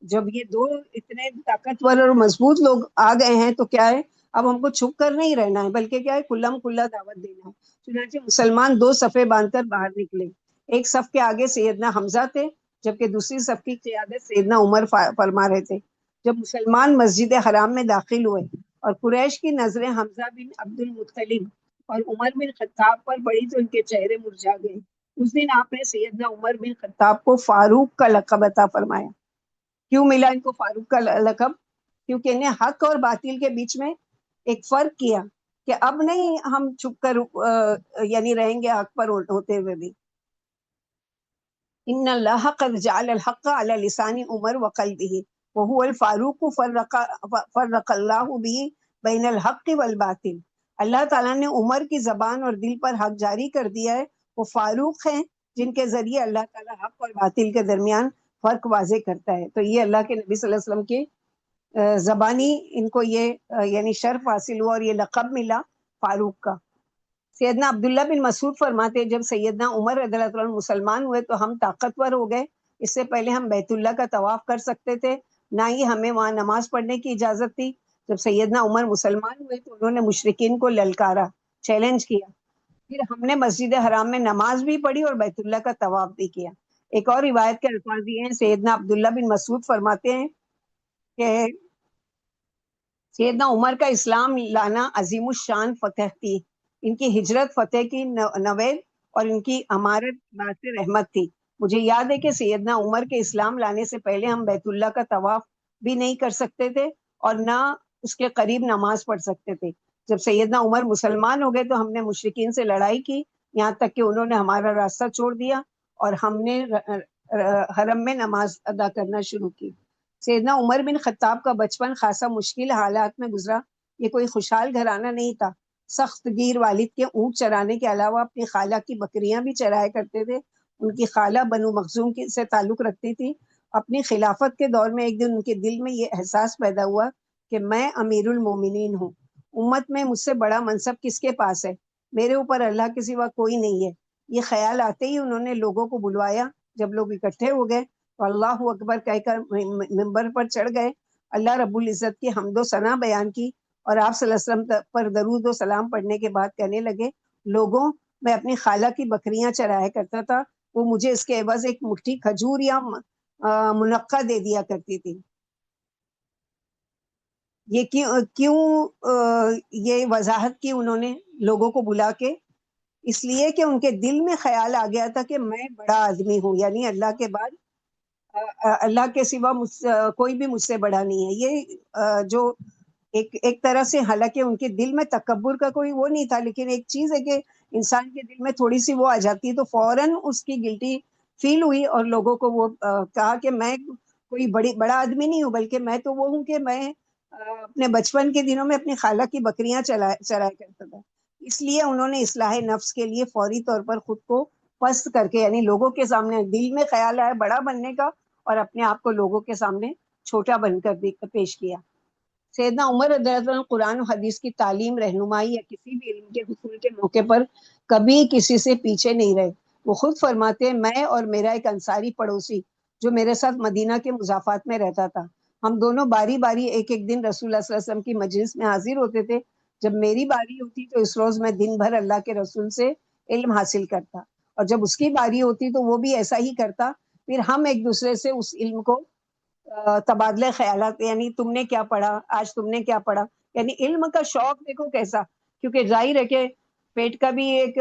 جب یہ دو اتنے طاقتور اور مضبوط لوگ آ گئے ہیں تو کیا ہے اب ہم کو چھپ کر نہیں رہنا ہے بلکہ کیا ہے کھلم کھلا دعوت دینا ہے. چنانچہ مسلمان دو صفے باندھ کر باہر نکلے. ایک صف کے آگے سیدنا حمزہ تھے جبکہ دوسری صف کی قیادت سیدنا عمر فرما رہے تھے. جب مسلمان مسجد حرام میں داخل ہوئے اور قریش کی نظریں حمزہ بن عبد المطلب اور عمر بن خطاب پر پڑی تو ان کے چہرے مرجھا گئے. اس دن آپ نے سیدنا عمر بن خطاب کو فاروق کا لقب عطا فرمایا. کیوں ملا ان کو فاروق کا لقب؟ کیونکہ انہیں حق اور باطل کے بیچ میں ایک فرق کیا کہ اب نہیں ہم چھپ کر یعنی رہیں گے حق پر ہوتے ہوئے بھی. ان اللہ قد جعل الحق على لسان عمر وقلبه وهو الفاروق فرق اللہ به بین الحق والباطل. اللہ تعالیٰ نے عمر کی زبان اور دل پر حق جاری کر دیا ہے. وہ فاروق ہیں جن کے ذریعے اللہ تعالیٰ حق اور باطل کے درمیان فرق واضح کرتا ہے. تو یہ اللہ کے نبی صلی اللہ علیہ وسلم کے زبانی ان کو یہ یعنی شرف حاصل ہوا اور یہ لقب ملا فاروق کا. سیدنا عبداللہ بن مسعود فرماتے جب سیدنا عمر رضی اللہ عنہ مسلمان ہوئے تو ہم طاقتور ہو گئے. اس سے پہلے ہم بیت اللہ کا طواف کر سکتے تھے، نہ ہی ہمیں وہاں نماز پڑھنے کی اجازت تھی. جب سیدنا عمر مسلمان ہوئے تو انہوں نے مشرکین کو للکارا، چیلنج کیا. پھر ہم نے مسجد حرام میں نماز بھی پڑھی اور بیت اللہ کا طواف بھی کیا. ایک اور روایت کے الفاظ یہ ہیں سیدنا عبداللہ بن مسعود فرماتے ہیں کہ سیدنا عمر کا اسلام لانا عظیم الشان فتح تھی. ان کی ہجرت فتح کی نوید اور ان کی امارت باعث رحمت تھی. مجھے یاد ہے کہ سیدنا عمر کے اسلام لانے سے پہلے ہم بیت اللہ کا طواف بھی نہیں کر سکتے تھے اور نہ اس کے قریب نماز پڑھ سکتے تھے. جب سیدنا عمر مسلمان ہو گئے تو ہم نے مشرکین سے لڑائی کی، یہاں تک کہ انہوں نے ہمارا راستہ چھوڑ دیا اور ہم نے حرم میں نماز ادا کرنا شروع کی. سیدنا عمر بن خطاب کا بچپن خاصا مشکل حالات میں گزرا. یہ کوئی خوشحال گھرانہ نہیں تھا. سخت گیر والد کے اونٹ چرانے کے علاوہ اپنی خالہ کی بکریاں بھی چرایا کرتے تھے. ان کی خالہ بنو مخزوم سے تعلق رکھتی تھی. اپنی خلافت کے دور میں ایک دن ان کے دل میں یہ احساس پیدا ہوا کہ میں امیر المومنین ہوں. امت میں مجھ سے بڑا منصب کس کے پاس ہے؟ میرے اوپر اللہ کے سوا کوئی نہیں ہے. یہ خیال آتے ہی انہوں نے لوگوں کو بلوایا. جب لوگ اکٹھے ہو گئے تو اللہ اکبر کہہ کر ممبر پر چڑھ گئے. اللہ رب العزت کی حمد و ثنا بیان کی اور آپ صلی اللہ علیہ وسلم پر درود و سلام پڑھنے کے بعد کہنے لگے، لوگوں، میں اپنی خالہ کی بکریاں چرایا کرتا تھا، وہ مجھے اس کے عوض ایک مٹھی کھجور یا منقع دے دیا کرتی تھی. یہ کیوں یہ وضاحت کی انہوں نے لوگوں کو بلا کے؟ اس لیے کہ ان کے دل میں خیال آ گیا تھا کہ میں بڑا آدمی ہوں، یعنی اللہ کے بعد اللہ کے سوا کوئی بھی مجھ سے بڑا نہیں ہے. یہ جو ایک طرح سے، حالانکہ ان کے دل میں تکبر کا کوئی وہ نہیں تھا، لیکن ایک چیز ہے کہ انسان کے دل میں تھوڑی سی وہ آ جاتی ہے تو فوراً اس کی گلٹی فیل ہوئی اور لوگوں کو وہ کہا کہ میں کوئی بڑا آدمی نہیں ہوں، بلکہ میں تو وہ ہوں کہ میں اپنے بچپن کے دنوں میں اپنی خالہ کی بکریاں چرایا کرتا تھا. اس لیے انہوں نے اصلاح نفس کے لیے فوری طور پر خود کو پست کر کے، یعنی لوگوں کے سامنے دل میں خیال آیا بڑا بننے کا اور اپنے آپ کو لوگوں کے سامنے چھوٹا بن کر پیش کیا. سیدنا عمر رضی اللہ عنہ قرآن و حدیث کی تعلیم، رہنمائی یا کسی بھی علم کے حصول کے موقع پر کبھی کسی سے پیچھے نہیں رہے. وہ خود فرماتے ہیں، میں اور میرا ایک انصاری پڑوسی جو میرے ساتھ مدینہ کے مضافات میں رہتا تھا، ہم دونوں باری باری ایک دن رسول اللہ صلی اللہ علیہ وسلم کی مجلس میں حاضر ہوتے تھے. جب میری باری ہوتی تو اس روز میں دن بھر اللہ کے رسول سے علم حاصل کرتا، اور جب اس کی باری ہوتی تو وہ بھی ایسا ہی کرتا. پھر ہم ایک دوسرے سے اس علم کو تبادلہ خیالات، یعنی تم نے کیا پڑھا آج، تم نے کیا پڑھا، یعنی علم کا شوق دیکھو کیسا. کیونکہ ظاہر ہے کہ پیٹ کا بھی ایک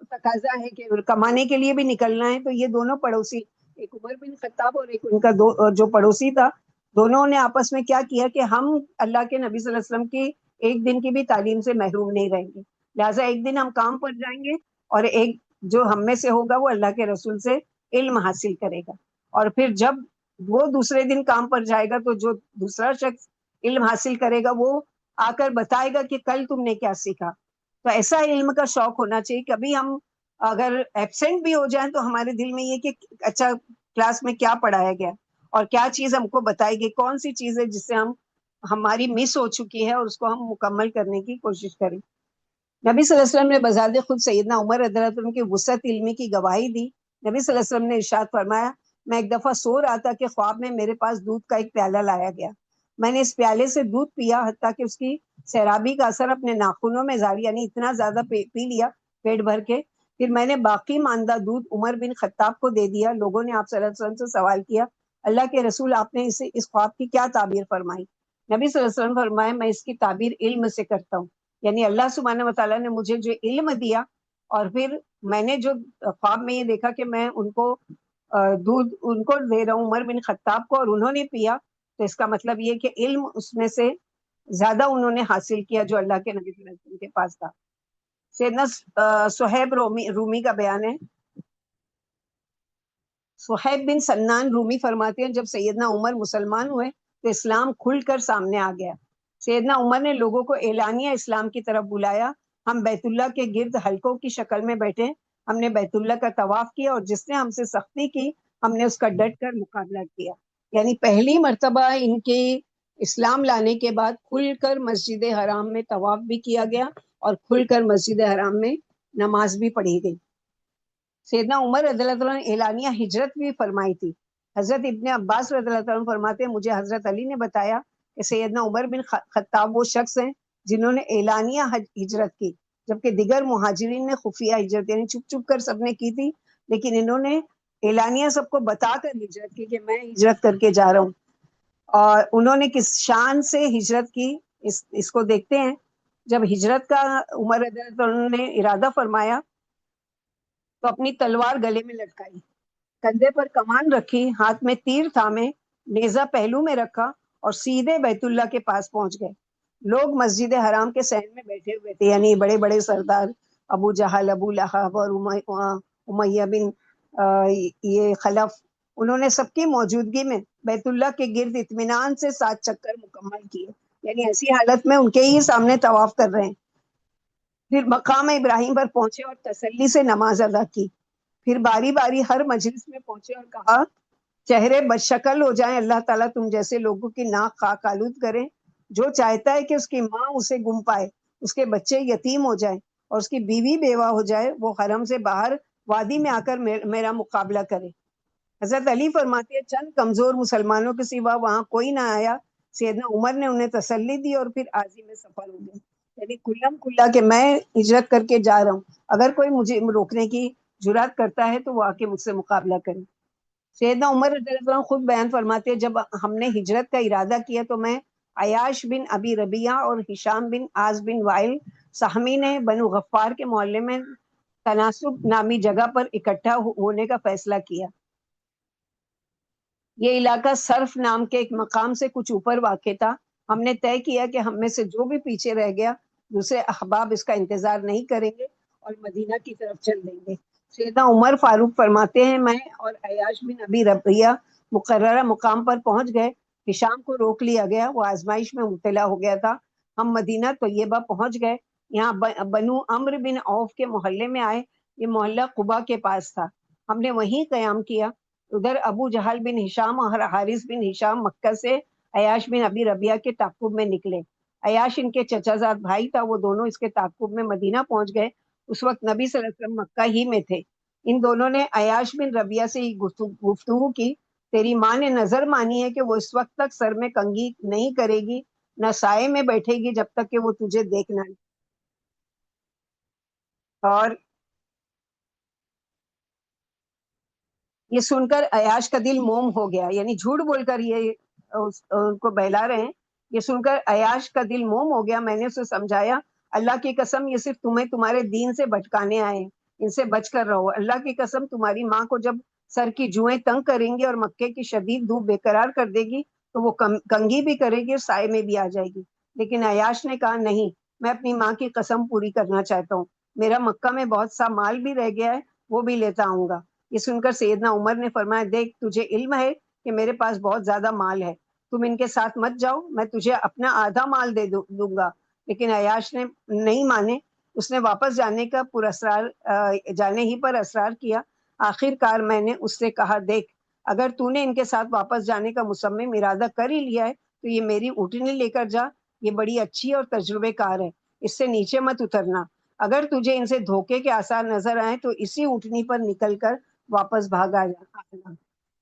تقاضا ہے کہ کمانے کے لیے بھی نکلنا ہے. تو یہ دونوں پڑوسی، ایک عمر بن خطاب اور ایک ان کا جو پڑوسی تھا، دونوں نے آپس میں کیا کیا کہ ہم اللہ کے نبی صلی اللہ علیہ وسلم کی ایک دن کی بھی تعلیم سے محروم نہیں رہیں گے. لہٰذا ایک دن ہم کام پر جائیں گے اور ایک جو ہم میں سے ہوگا وہ اللہ کے رسول سے علم حاصل کرے گا. اور پھر جب وہ دوسرے دن کام پر جائے گا تو جو دوسرا شخص علم حاصل کرے گا وہ آ کر بتائے گا کہ کل تم نے کیا سیکھا. تو ایسا علم کا شوق ہونا چاہیے. کبھی ہم اگر ایبسینٹ بھی ہو جائیں تو ہمارے دل میں یہ کہ اچھا کلاس میں کیا پڑھایا گیا اور کیا چیز ہم کو بتائی گئی، کون سی چیز ہے جس سے ہماری مس ہو چکی ہے اور اس کو ہم مکمل کرنے کی کوشش کریں. نبی صلی اللہ علیہ وسلم نے بذات خود سیدنا عمر رضی اللہ عنہ کی وسعت علمی کی گواہی دی. نبی صلی اللہ علیہ وسلم نے ارشاد فرمایا، میں ایک دفعہ سو رہا تھا کہ خواب میں میرے پاس دودھ کا ایک پیالہ لایا گیا. میں نے اس پیالے سے دودھ پیا حتیٰ کہ اس کی سیرابی کا اثر اپنے ناخنوں میں ظاہر، یعنی اتنا زیادہ پی لیا پیٹ بھر کے. پھر میں نے باقی ماندہ دودھ عمر بن خطاب کو دے دیا. لوگوں نے آپ صلی اللہ علیہ وسلم سے سوال کیا، اللہ کے رسول، آپ نے اس خواب کی کیا تعبیر فرمائی؟ نبی صلی اللہ علیہ وسلم فرمائے، میں اس کی تعبیر علم سے کرتا ہوں. یعنی اللہ سبحانہ وتعالیٰ نے مجھے جو علم دیا اور پھر میں نے جو خواب میں یہ دیکھا کہ میں ان کو دودھ ان کو دے رہا ہوں، عمر بن خطاب کو، اور انہوں نے پیا، تو اس کا مطلب یہ کہ علم اس میں سے زیادہ انہوں نے حاصل کیا جو اللہ کے نبی صلی اللہ علیہ وسلم کے پاس تھا. سیدنا صہیب رومی کا بیان ہے. صہیب بن سنان رومی فرماتے ہیں، جب سیدنا عمر مسلمان ہوئے تو اسلام کھل کر سامنے آ گیا. سیدنا عمر نے لوگوں کو اعلانیہ اسلام کی طرف بلایا. ہم بیت اللہ کے گرد حلقوں کی شکل میں بیٹھے، ہم نے بیت اللہ کا طواف کیا اور جس نے ہم سے سختی کی ہم نے اس کا ڈٹ کر مقابلہ کیا. یعنی پہلی مرتبہ ان کے اسلام لانے کے بعد کھل کر مسجد حرام میں طواف بھی کیا گیا اور کھل کر مسجد حرام میں نماز بھی پڑھی گئی. سیدنا عمر رضی اللہ عنہ نے اعلانیہ ہجرت بھی فرمائی تھی. حضرت ابن عباس رضی اللہ عنہ فرماتے ہیں، مجھے حضرت علی نے بتایا کہ سیدنا عمر بن خطاب وہ شخص ہیں جنہوں نے اعلانیہ ہجرت کی، جبکہ دیگر مہاجرین نے خفیہ ہجرت، یعنی چھپ چھپ کر سب نے کی تھی، لیکن انہوں نے اعلانیہ سب کو بتا کر ہجرت کی کہ میں ہجرت کر کے جا رہا ہوں. اور انہوں نے کس شان سے ہجرت کی اس کو دیکھتے ہیں. جب ہجرت کا عمر رضی اللہ عنہ نے ارادہ فرمایا تو اپنی تلوار گلے میں لٹکائی، کندھے پر کمان رکھی، ہاتھ میں تیر تھامے، نیزہ پہلو میں رکھا اور سیدھے بیت اللہ کے پاس پہنچ گئے. لوگ مسجد حرام کے صحن میں بیٹھے ہوئے تھے، یعنی بڑے بڑے سردار ابو جہل، ابو لہب اور امیہ بن یہ خلف، انہوں نے سب کی موجودگی میں بیت اللہ کے گرد اطمینان سے 7 چکر مکمل کیے، یعنی ایسی حالت میں ان کے ہی سامنے طواف کر رہے ہیں۔ پھر مقام ابراہیم پر پہنچے اور تسلی سے نماز ادا کی۔ پھر باری باری ہر مجلس میں پہنچے اور کہا چہرے بدشکل ہو جائیں، اللہ تعالیٰ تم جیسے لوگوں کی ناک خاک آلود کریں۔ جو چاہتا ہے کہ اس کی ماں اسے گم پائے، اس کے بچے یتیم ہو جائیں اور اس کی بیوی بیوہ ہو جائے، وہ حرم سے باہر وادی میں آ کر میرا مقابلہ کرے۔ حضرت علی فرماتے ہیں چند کمزور مسلمانوں کے سوا وہاں کوئی نہ آیا۔ سیدنا عمر نے انہیں تسلی دی اور پھر عازم سفر ہو گئے، یعنی کلم کلا کہ میں ہجرت کر کے جا رہا ہوں، اگر کوئی مجھے روکنے کی جرات کرتا ہے تو وہ آ کے مجھ سے مقابلہ کرے۔ سیدنا عمر رضی اللہ عنہ خود بیان فرماتے ہیں جب ہم نے ہجرت کا ارادہ کیا تو میں، عیاش بن ابی ربیعہ اور ہشام بن عاص بن وائل سہمی نے بنو غفار کے محلے میں تناسب نامی جگہ پر اکٹھا ہونے کا فیصلہ کیا۔ یہ علاقہ صرف نام کے ایک مقام سے کچھ اوپر واقع تھا۔ ہم نے طے کیا کہ ہم میں سے جو بھی پیچھے رہ گیا دوسرے احباب اس کا انتظار نہیں کریں گے اور مدینہ کی طرف چل دیں گے۔ سیدنا عمر فاروق فرماتے ہیں میں اور عیاش بن ابی ربیعہ مقررہ مقام پر پہنچ گئے۔ ہشام کو روک لیا گیا، وہ آزمائش میں مبتلا ہو گیا تھا۔ ہم مدینہ طیبہ پہنچ گئے، یہاں بنو عمرو بن عوف کے محلے میں آئے، یہ محلہ قبا کے پاس تھا، ہم نے وہیں قیام کیا۔ ادھر ابو جہل بن ہشام اور حارث بن ہشام مکہ سے عیاش بن ابی ربیعہ کے تعاقب میں نکلے۔ عیاش ان کے چچا زاد بھائی تھا، وہ دونوں اس کے تعاقب میں مدینہ پہنچ گئے۔ اس وقت نبی صلی اللہ علیہ وسلم مکہ ہی میں تھے۔ ان دونوں نے عیاش بن ربیعہ سے گفتگو کی، تیری ماں نے نظر مانی ہے کہ وہ اس وقت تک سر میں کنگھی نہیں کرے گی، نہ سائے میں بیٹھے گی جب تک کہ وہ تجھے دیکھنا ہے۔ اور یہ سن کر عیاش کا دل موم ہو گیا، یعنی جھوٹ بول کر یہ ان کو بہلا رہے ہیں۔ یہ سن کر عیاش کا دل موم ہو گیا، میں نے اسے سمجھایا اللہ کی قسم یہ صرف تمہیں تمہارے دین سے بھٹکانے آئے ہیں، ان سے بچ کر رہو۔ اللہ کی قسم تمہاری ماں کو جب سر کی جوئیں تنگ کریں گی اور مکے کی شدید دھوپ بےقرار کر دے گی تو وہ کنگھی بھی کرے گی اور سائے میں بھی آ جائے گی۔ لیکن عیاش نے کہا نہیں، میں اپنی ماں کی قسم پوری کرنا چاہتا ہوں، میرا مکہ میں بہت سا مال بھی رہ گیا ہے، وہ بھی لیتا آؤں گا۔ یہ سن کر سیدنا عمر نے فرمایا دیکھ تجھے علم ہے کہ میرے پاس بہت زیادہ مال ہے، تم ان کے ساتھ مت جاؤ، میں تجھے اپنا آدھا مال دے دوں گا۔ لیکن عیاش نے نہیں مانے، اس نے واپس جانے ہی پر اصرار کیا۔ آخر کار میں نے اس سے کہا دیکھ اگر تو نے ان کے ساتھ واپس جانے کا مصمم ارادہ کر ہی لیا ہے تو یہ میری اونٹنی لے کر جا، یہ بڑی اچھی اور تجربے کار ہے، اس سے نیچے مت اترنا۔ اگر تجھے ان سے دھوکے کے آثار نظر آئے تو اسی اونٹنی پر نکل کر واپس بھاگ آنا۔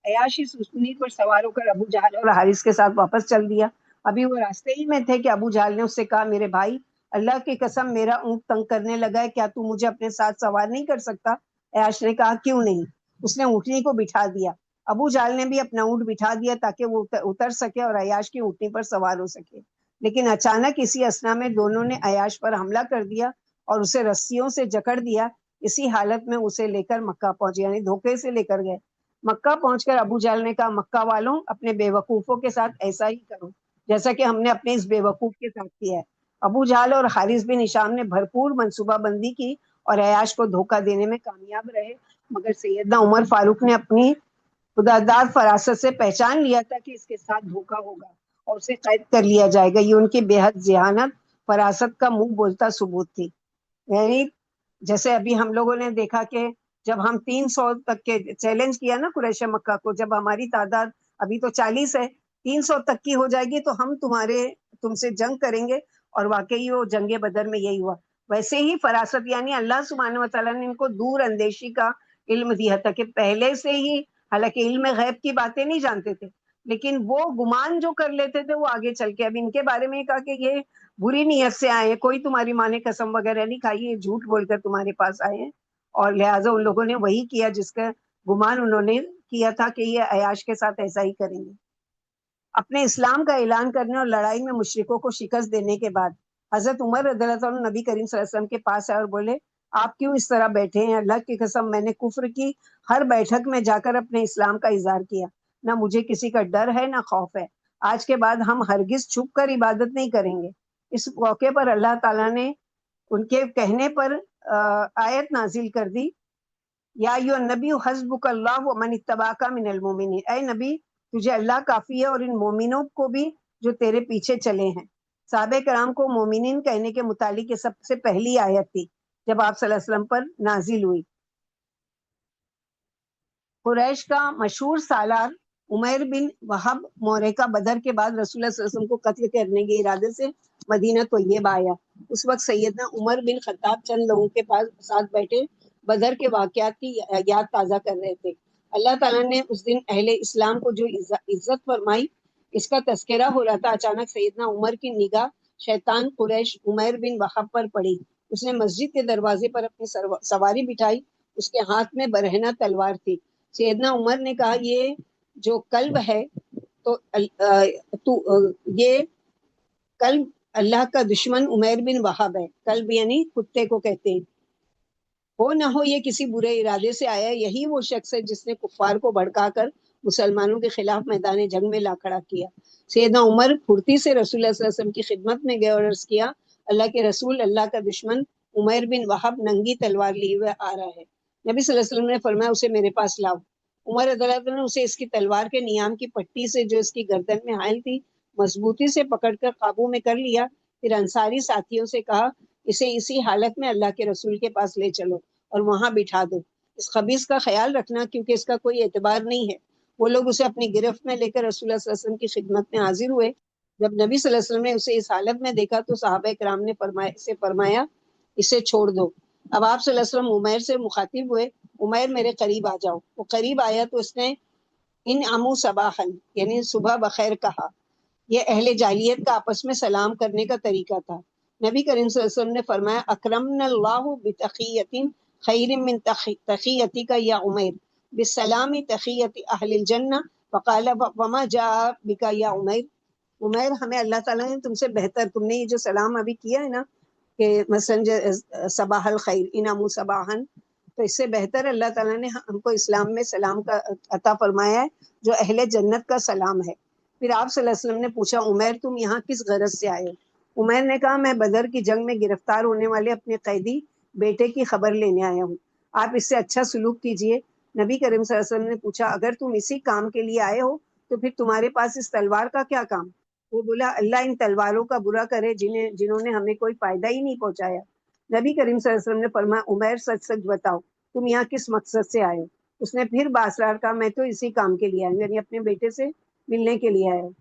عیاش اس اونٹنی پر سوار ہو کر ابو جہل اور حارث کے ساتھ واپس چل دیا۔ ابھی وہ راستے ہی میں تھے کہ ابو جہل نے اس سے کہا میرے بھائی اللہ کی قسم میرا اونٹ تنگ کرنے لگا ہے، کیا تو مجھے اپنے ساتھ سوار نہیں کر سکتا؟ عیاش نے کہا کیوں نہیں۔ اس نے اونٹنی کو بٹھا دیا، ابو جہل نے بھی اپنا اونٹ بٹھا دیا تاکہ وہ اتر سکے اور عیاش کی اونٹنی پر سوار ہو سکے۔ لیکن اچانک اسی اثنا میں دونوں نے عیاش پر حملہ کر دیا اور اسے رسیوں سے جکڑ دیا۔ اسی حالت میں اسے لے کر مکہ پہنچے، یعنی دھوکے سے لے کر گئے۔ مکہ پہنچ کر ابو جہل نے کہا مکہ والوں اپنے بے وقوفوں کے ساتھ ایسا ہی کرو جیسا کہ ہم نے اپنے اس بے وقوف کے ساتھ کیا ہے۔ ابو جہل اور حارث بن ہشام نے بھرپور منصوبہ بندی کی اور عیاش کو دھوکہ دینے میں کامیاب رہے، مگر سیدنا عمر فاروق نے اپنی خدادار فراست سے پہچان لیا تھا کہ اس کے ساتھ دھوکہ ہوگا اور اسے قید کر لیا جائے گا۔ یہ ان کی بے حد ذہانت فراست کا منہ بولتا ثبوت تھی۔ یعنی جیسے ابھی ہم لوگوں نے دیکھا کہ جب ہم 300 تک کے چیلنج کیا نا قریش مکہ کو، جب ہماری تعداد ابھی تو 40 ہے، 300 تک کی ہو جائے گی تو ہم تم سے جنگ کریں گے، اور واقعی وہ جنگ بدر میں یہی ہوا۔ ویسے ہی فراست یعنی اللہ سبحانہ وتعالیٰ نے ان کو دور اندیشی کا علم دیا تھا کہ پہلے سے ہی، حالانکہ علم غیب کی باتیں نہیں جانتے تھے لیکن وہ گمان جو کر لیتے تھے وہ آگے چل کے، اب ان کے بارے میں کہا کہ یہ بری نیت سے آئے ہیں، کوئی تمہاری ماں نے قسم وغیرہ نہیں کھائی، یہ جھوٹ بول کر تمہارے پاس آئے ہیں، اور لہٰذا ان لوگوں نے وہی کیا جس کا گمان انہوں نے کیا تھا کہ یہ عیاش کے ساتھ ایسا ہی کریں گے۔ اپنے اسلام کا اعلان کرنے اور لڑائی میں مشرکوں کو شکست دینے کے بعد حضرت عمر رضی اللہ عنہ نبی کریم صلی اللہ علیہ وسلم کے پاس آئے اور بولے آپ کیوں اس طرح بیٹھے ہیں؟ اللہ کی قسم میں نے کفر کی ہر بیٹھک میں جا کر اپنے اسلام کا اظہار کیا، نہ مجھے کسی کا ڈر ہے نہ خوف ہے، آج کے بعد ہم ہرگز چھپ کر عبادت نہیں کریں گے۔ اس موقع پر اللہ تعالیٰ نے ان کے کہنے پر آیت نازل کر دی، یا ایھا النبی حسبک اللہ ومن اتبعک من المؤمنین، اے نبی تجھے اللہ کافی ہے اور ان مومنوں کو بھی جو تیرے پیچھے چلے ہیں۔ صحابہ کرام کو مومنین کہنے کے متعلق یہ سب سے پہلی آیت تھی جب آپ صلی اللہ علیہ وسلم پر نازل ہوئی۔ قریش کا مشہور سالار عمیر بن وہب مورکہ بدر کے بعد رسول اللہ صلی اللہ علیہ وسلم کو قتل کرنے کے ارادے سے مدینہ طیبہ آیا۔ اس وقت سیدنا عمر بن خطاب چند لوگوں کے ساتھ بیٹھے بدر کے واقعات کی یاد تازہ کر رہے تھے۔ اللہ تعالیٰ نے اس دن اہل اسلام کو جو عزت فرمائی اس کا تذکرہ ہو رہا تھا، اچانک سیدنا عمر کی نگاہ شیطان قریش عمیر بن وہب پر پڑی۔ اس نے مسجد کے دروازے پر اپنی سواری بٹھائی، اس کے ہاتھ میں برہنہ تلوار تھی۔ سیدنا عمر نے کہا، یہ جو کلب ہے یہ کلب اللہ کا دشمن عمیر بن وہب ہے۔ کلب یعنی کتے کو کہتے ہیں۔ ہو نہ ہو یہ کسی برے ارادے سے آیا، یہی وہ شخص ہے جس نے کفار کو بھڑکا کر مسلمانوں کے خلاف میدان جنگ میں لا کھڑا کیا۔ سیدنا عمر پھرتی سے رسول اللہ صلی اللہ علیہ وسلم کی خدمت میں گئے اور عرض کیا، اللہ کے رسول، اللہ کا دشمن عمیر بن وہب ننگی تلوار لیے ہوئے آ رہا ہے۔ نبی صلی اللہ علیہ وسلم نے فرمایا، اسے میرے پاس لاؤ۔ عمر رضی اللہ عنہ نے اسے اس کی تلوار کے نیام کی پٹی سے جو اس کی گردن میں حائل تھی مضبوطی سے پکڑ کر قابو میں کر لیا۔ پھر انصاری ساتھیوں سے کہا، اسے اسی حالت میں اللہ کے رسول کے پاس لے چلو اور وہاں بٹھا دو۔ اس خبیث کا خیال رکھنا کیونکہ اس کا کوئی اعتبار نہیں ہے۔ وہ لوگ اسے اپنی گرفت میں لے کر رسول اللہ صلی اللہ علیہ وسلم کی خدمت میں حاضر ہوئے۔ جب نبی صلی اللہ علیہ وسلم نے اسے اس حالت میں دیکھا تو صحابہ کرام نے فرمایا اسے چھوڑ دو۔ اب آپ صلی اللہ علیہ وسلم عمیر سے مخاطب ہوئے، عمیر میرے قریب آ جاؤ۔ وہ قریب آیا تو اس نے ان امو صباحن یعنی صبح بخیر کہا۔ یہ اہل جاہلیت کا آپس میں سلام کرنے کا طریقہ تھا۔ نبی کریم صلی اللہ علیہ وسلم نے فرمایا، اکرمنا اللہ بتحیۃ خیر من تحیتک یا عمیر، بالسلام تحیت اہل الجنہ، فقال وما جاء بک یا عمیر۔ عمیر، ہمیں اللہ تعالیٰ نے تم سے بہتر، تم نے یہ جو سلام ابھی کیا ہے نا کہ مثلا صباح الخیر انامو صباحن، تو اس سے بہتر اللہ تعالیٰ نے ہم کو اسلام میں سلام کا عطا فرمایا ہے جو اہل جنت کا سلام ہے۔ پھر آپ صلی اللہ علیہ وسلم نے پوچھا، عمیر تم یہاں کس غرض سے آئے ہو؟ عمیر نے کہا، میں بدر کی جنگ میں گرفتار ہونے والے اپنے قیدی بیٹے کی خبر لینے آیا ہوں، آپ اس سے اچھا سلوک کیجئے۔ نبی کریم صلی اللہ علیہ وسلم نے پوچھا، اگر تم اسی کام کے لیے آئے ہو تو پھر تمہارے پاس اس تلوار کا کیا کام؟ وہ بولا، اللہ ان تلواروں کا برا کرے جنہوں نے ہمیں کوئی فائدہ ہی نہیں پہنچایا۔ نبی کریم صلی اللہ علیہ وسلم نے فرمایا، عمیر سچ سچ بتاؤ تم یہاں کس مقصد سے آئے ہو؟ اس نے پھر باسرار کہا، میں تو اسی کام کے لیے آیا ہوں، یعنی اپنے بیٹے سے ملنے کے لیے آیا ہوں۔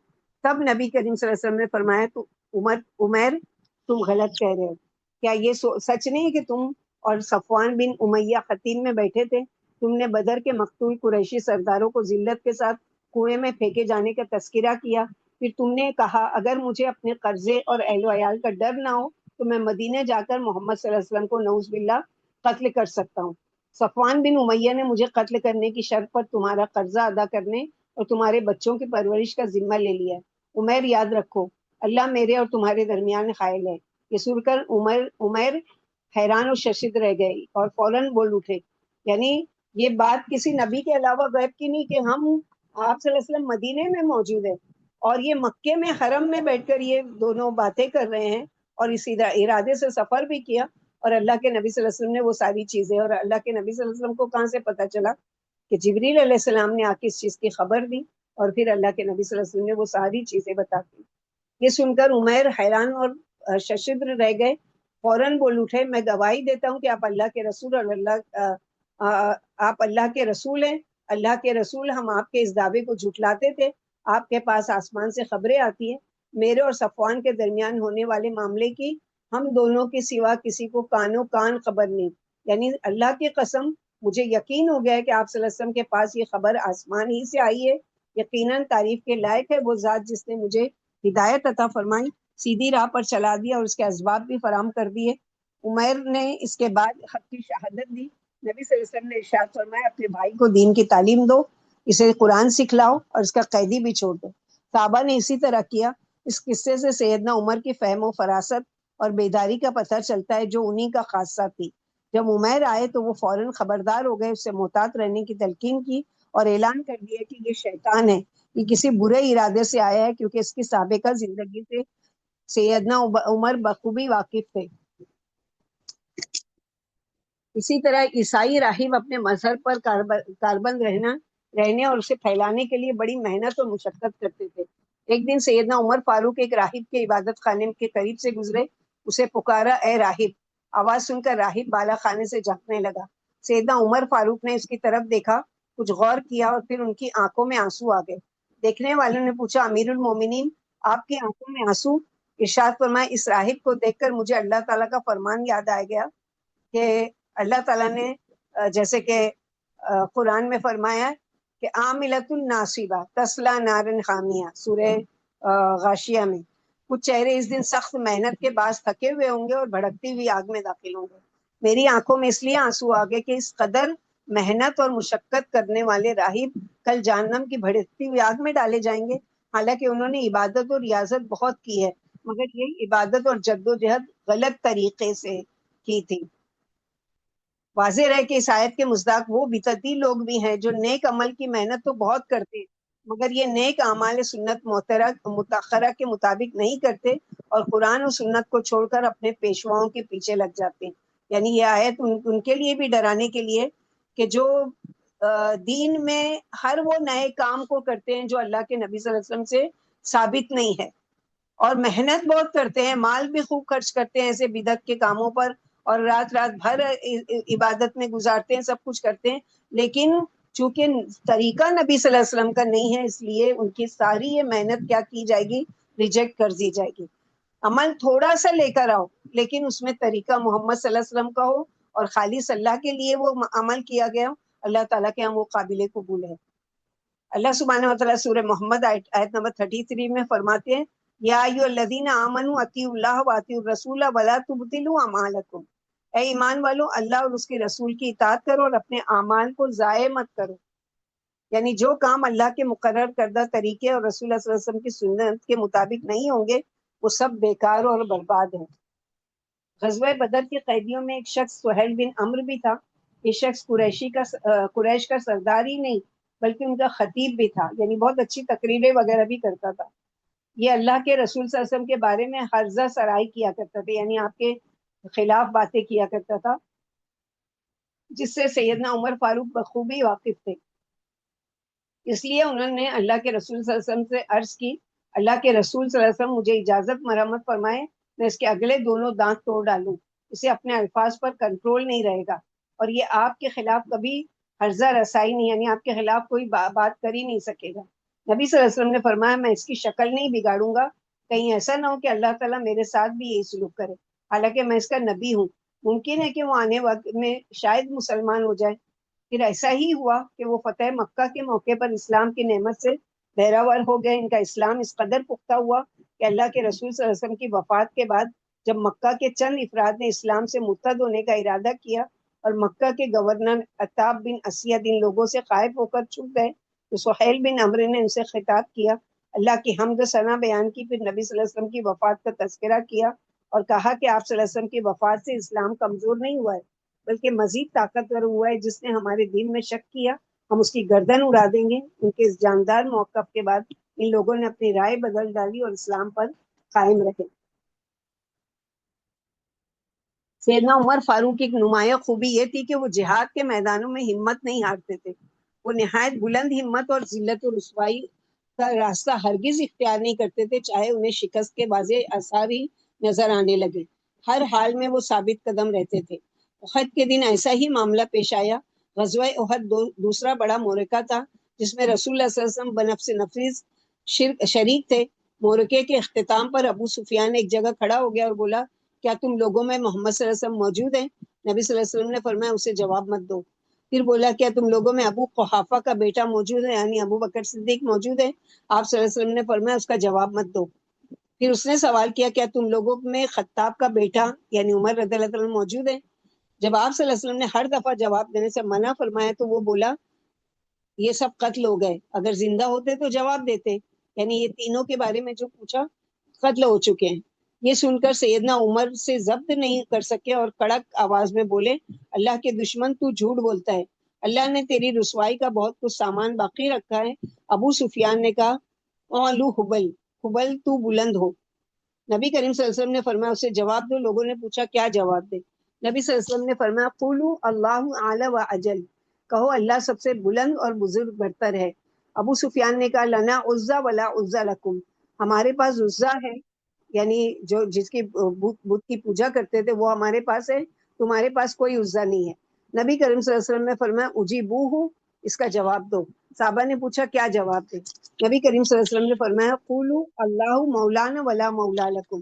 تب نبی کریم صلی اللہ علیہ وسلم نے فرمایا، تو عمیر تم غلط کہہ رہے ہو، کیا یہ سچ نہیں ہے کہ تم اور صفوان بن امیہ خطین میں بیٹھے تھے؟ تم نے بدر کے مقتول قریشی سرداروں کو ذلت کے ساتھ کنویں میں پھینکے جانے کا تذکرہ کیا، پھر تم نے کہا اگر مجھے اپنے قرضے اور اہل و عیال کا ڈر نہ ہو تو میں مدینے جا کر محمد صلی اللہ علیہ وسلم کو نعوذ باللہ قتل کر سکتا ہوں۔ صفوان بن امیہ نے مجھے قتل کرنے کی شرط پر تمہارا قرضہ ادا کرنے اور تمہارے بچوں کی پرورش کا ذمہ لے لیا ہے۔ عمیر یاد رکھو، اللہ میرے اور تمہارے درمیان حائل ہے۔ یہ سن کر عمیر حیران اور ششد رہ گئے اور فوراً بول اٹھے، یعنی یہ بات کسی نبی کے علاوہ غیب کی نہیں کہ ہم آپ صلی اللہ علیہ وسلم مدینے میں موجود ہیں اور یہ مکے میں حرم میں بیٹھ کر یہ دونوں باتیں کر رہے ہیں اور اس ارادے سے سفر بھی کیا، اور اللہ کے نبی صلی اللہ علیہ وسلم نے وہ ساری چیزیں، اور اللہ کے نبی صلی اللہ علیہ وسلم کو کہاں سے پتہ چلا کہ جبریل علیہ السلام نے آ کے اس چیز کی خبر دی اور پھر اللہ کے نبی صلی اللہ علیہ وسلم نے وہ ساری چیزیں بتا دی۔ یہ سن کر عمیر حیران اور ششد رہ گئے، فوراً بول اٹھے، میں گواہی دیتا ہوں کہ آپ اللہ کے رسول اور آپ اللہ کے رسول ہیں۔ اللہ کے رسول، ہم آپ کے اس دعوے کو جھٹلاتے تھے۔ آپ کے پاس آسمان سے خبریں آتی ہیں، میرے اور صفوان کے درمیان ہونے والے معاملے کی ہم دونوں کے سوا کسی کو کانوں کان خبر نہیں، یعنی اللہ کی قسم مجھے یقین ہو گیا ہے کہ آپ صلی اللہ علیہ وسلم کے پاس یہ خبر آسمان ہی سے آئی ہے۔ یقیناً تعریف کے لائق ہے وہ ذات جس نے مجھے ہدایت عطا فرمائی، سیدھی راہ پر چلا دیا اور اس کے اسباب بھی فراہم کر دیے۔ عمیر نے اس کے بعد حق کی شہادت دی۔ نبی صلی اللہ علیہ وسلم نے ارشاد فرمایا، اپنے بھائی کو دین کی تعلیم دو، اسے قرآن سکھلاؤ اور اس کا قیدی بھی چھوڑ دو۔ صحابہ نے اسی طرح کیا۔ اس قصے سے سیدنا عمر کی فہم و فراست اور بیداری کا پتہ چلتا ہے جو انہی کا خاصہ تھی۔ جب عمیر آئے تو وہ فوراً خبردار ہو گئے، اس سے محتاط رہنے کی تلقین کی اور اعلان کر دیا کہ یہ شیطان ہے، یہ کسی برے ارادے سے آیا ہے کیونکہ اس کی سابقہ زندگی سے سیدنا عمر بخوبی واقف تھے۔ اسی طرح عیسائی راہب اپنے مذہب پر کاربند رہنے اور اسے پھیلانے کے لیے بڑی محنت اور مشقت کرتے تھے۔ ایک دن سیدنا عمر فاروق ایک راہب کے عبادت خانے کے قریب سے گزرے، اسے پکارا، اے راہب! آواز سن کر راہب بالا خانے سے جھانکنے لگا۔ سیدنا عمر فاروق نے اس کی طرف دیکھا، کچھ غور کیا اور پھر ان کی آنکھوں میں آنسو آ گئے۔ دیکھنے والوں نے پوچھا، امیر المومنین، آپ کی آنکھوں میں آنسو؟ ارشاد فرمایا، اس راہب کو دیکھ کر مجھے اللہ تعالیٰ کا فرمان یاد آ گیا کہ اللہ تعالیٰ نے جیسے کہ قرآن میں فرمایا کہ عاملۃ الناصبہ تسلا نارن حامیہ، سورہ غاشیہ میں، کچھ چہرے اس دن سخت محنت کے باعث تھکے ہوئے ہوں گے اور بھڑکتی ہوئی آگ میں داخل ہوں گے۔ میری آنکھوں میں اس لیے آنسو آ گئے کہ اس قدر محنت اور مشقت کرنے والے راہب کل جہنم کی بھڑکتی ہوئی آگ میں ڈالے جائیں گے۔ حالانکہ انہوں نے عبادت اور ریاضت بہت کی ہے، مگر یہ عبادت اور جد و جہد غلط طریقے سے کی تھی۔ واضح رہے کہ اس آیت کے مصداق وہ بدعتی لوگ بھی ہیں جو نیک عمل کی محنت تو بہت کرتے، مگر یہ نیک اعمال سنت متأخرہ کے مطابق نہیں کرتے اور قرآن و سنت کو چھوڑ کر اپنے پیشواؤں کے پیچھے لگ جاتے ہیں۔ یعنی یہ آیت ان کے لیے بھی ڈرانے کے لیے کہ جو دین میں ہر وہ نئے کام کو کرتے ہیں جو اللہ کے نبی صلی اللہ علیہ وسلم سے ثابت نہیں ہے، اور محنت بہت کرتے ہیں، مال بھی خوب خرچ کرتے ہیں ایسے بدعت کے کاموں پر، اور رات بھر عبادت میں گزارتے ہیں، سب کچھ کرتے ہیں، لیکن چونکہ طریقہ نبی صلی اللہ علیہ وسلم کا نہیں ہے، اس لیے ان کی ساری یہ محنت کیا کی جائے گی؟ ریجیکٹ کر دی جائے گی۔ عمل تھوڑا سا لے کر آؤ، لیکن اس میں طریقہ محمد صلی اللہ علیہ وسلم کا ہو اور خالص اللہ کے لیے وہ عمل کیا گیا ہو، اللہ تعالیٰ کے ہاں وہ قابل قبول ہے۔ اللہ سبحانہ وتعالیٰ سورہ محمد آیت نمبر 33 میں فرماتے ہیں، یا ایھا الذین آمنوا اطیعوا اللہ واطیعوا الرسول ولا تبطلوا اعمالکم، اے ایمان والو، اللہ اور اس کے رسول کی اطاعت کرو اور اپنے اعمال کو ضائع مت کرو۔ یعنی جو کام اللہ کے مقرر کردہ طریقے اور رسول اللہ صلی اللہ علیہ وسلم کی سنت کے مطابق نہیں ہوں گے، وہ سب بیکار اور برباد ہیں۔ غزوہ بدر کے قیدیوں میں ایک شخص سہیل بن عمرو بھی تھا۔ یہ شخص قریش کا سردار ہی نہیں بلکہ ان کا خطیب بھی تھا، یعنی بہت اچھی تقریریں وغیرہ بھی کرتا تھا۔ یہ اللہ کے رسول صلی اللہ علیہ وسلم کے بارے میں ہرزہ سرائی کیا کرتا تھا، یعنی آپ کے خلاف باتیں کیا کرتا تھا، جس سے سیدنا عمر فاروق بخوبی واقف تھے۔ اس لیے انہوں نے اللہ کے رسول صلی اللہ علیہ وسلم سے عرض کی، اللہ کے رسول صلی اللہ علیہ وسلم، مجھے اجازت مرحمت فرمائے، میں اس کے اگلے دونوں دانت توڑ ڈالوں، اسے اپنے الفاظ پر کنٹرول نہیں رہے گا، اور یہ آپ کے خلاف کبھی ہرزہ رسائی نہیں، یعنی آپ کے خلاف کوئی بات کر ہی نہیں سکے گا۔ نبی صلی اللہ علیہ وسلم نے فرمایا، میں اس کی شکل نہیں بگاڑوں گا، کہیں ایسا نہ ہو کہ اللہ تعالیٰ میرے ساتھ بھی یہی سلوک کرے، حالانکہ میں اس کا نبی ہوں، ممکن ہے کہ وہ آنے وقت میں شاید مسلمان ہو جائے۔ پھر ایسا ہی ہوا کہ وہ فتح مکہ کے موقع پر اسلام کی نعمت سے بہراور ہو گئے۔ ان کا اسلام اس قدر پختہ ہوا کہ اللہ کے رسول صلی اللہ علیہ وسلم کی وفات کے بعد جب مکہ کے چند افراد نے اسلام سے مرتد ہونے کا ارادہ کیا اور مکہ کے گورنر عتاب بن اسید ان لوگوں سے خائف ہو کر چھپ گئے، تو سہیل بن عمرو نے ان سے خطاب کیا، اللہ کی حمد و ثنا بیان کی، پھر نبی صلی اللہ علیہ وسلم کی وفات کا تذکرہ کیا اور کہا کہ آپ صلی اللہ علیہ وسلم کی وفات سے اسلام کمزور نہیں ہوا ہے بلکہ مزید طاقتور ہوا ہے۔ جس نے ہمارے دین میں شک کیا ہم اس کی گردن اڑا دیں گے۔ ان کے اس جاندار موقف کے بعد ان لوگوں نے اپنی رائے بدل ڈالی اور اسلام پر قائم رہے۔ سیدنا عمر فاروق کی ایک نمایاں خوبی یہ تھی کہ وہ جہاد کے میدانوں میں ہمت نہیں ہارتے تھے۔ وہ نہایت بلند ہمت اور ذلت و رسوائی کا راستہ ہرگز اختیار نہیں کرتے تھے، چاہے انہیں شکست کے واضح آثار ہی نظر آنے لگے۔ ہر حال میں وہ ثابت قدم رہتے تھے۔ احد کے دن ایسا ہی معاملہ پیش آیا۔ غزوہ احد دوسرا بڑا معرکہ تھا جس میں رسول اللہ صلی اللہ علیہ وسلم بنفس نفیس شریک تھے۔ معرکے کے اختتام پر ابو سفیان ایک جگہ کھڑا ہو گیا اور بولا، کیا تم لوگوں میں محمد صلی اللہ علیہ وسلم موجود ہیں؟ نبی صلی اللہ علیہ وسلم نے فرمایا، اسے جواب مت دو۔ پھر بولا، کیا تم لوگوں میں ابو قحافہ کا بیٹا موجود ہے، یعنی ابو بکر صدیق موجود ہے؟ آپ صلی اللہ علیہ وسلم نے فرمایا، اس کا جواب مت دو۔ پھر اس نے سوال کیا، کیا تم لوگوں میں خطاب کا بیٹا یعنی عمر رضی اللہ عنہ موجود ہے؟ جب آپ صلی اللہ علیہ وسلم نے ہر دفعہ جواب دینے سے منع فرمایا تو وہ بولا، یہ سب قتل ہو گئے، اگر زندہ ہوتے تو جواب دیتے، یعنی یہ تینوں کے بارے میں جو پوچھا قتل ہو چکے ہیں۔ یہ سن کر سیدنا عمر سے ضبط نہیں کر سکے اور کڑک آواز میں بولے، اللہ کے دشمن، تو جھوٹ بولتا ہے، اللہ نے تیری رسوائی کا بہت کچھ سامان باقی رکھا ہے۔ ابو سفیان نے کہا، اولو حبل، حبل تو بلند ہو۔ نبی کریم صلی اللہ علیہ وسلم نے فرمایا اسے جواب دو. لوگوں نے پوچھا کیا جواب دے؟ نبی صلی اللہ علیہ وسلم نے فرمایا قولوا اللہ اعلی و اجل، کہو اللہ سب سے بلند اور بزرگ برتر ہے. ابو سفیان نے کہا لنا عزا ولا عزا لکم، ہمارے پاس عزا ہے، یعنی جو جس کی بت کی پوجا کرتے تھے وہ ہمارے پاس ہے، تمہارے پاس کوئی عزا نہیں ہے. نبی کریم صلی اللہ علیہ وسلم نے فرمایا اجیبوہ، اس کا جواب دو. صحابہ نے پوچھا کیا جواب دے؟ نبی کریم صلی اللہ علیہ وسلم نے فرمایا قولوا اللہ مولانا ولا مولا لکم،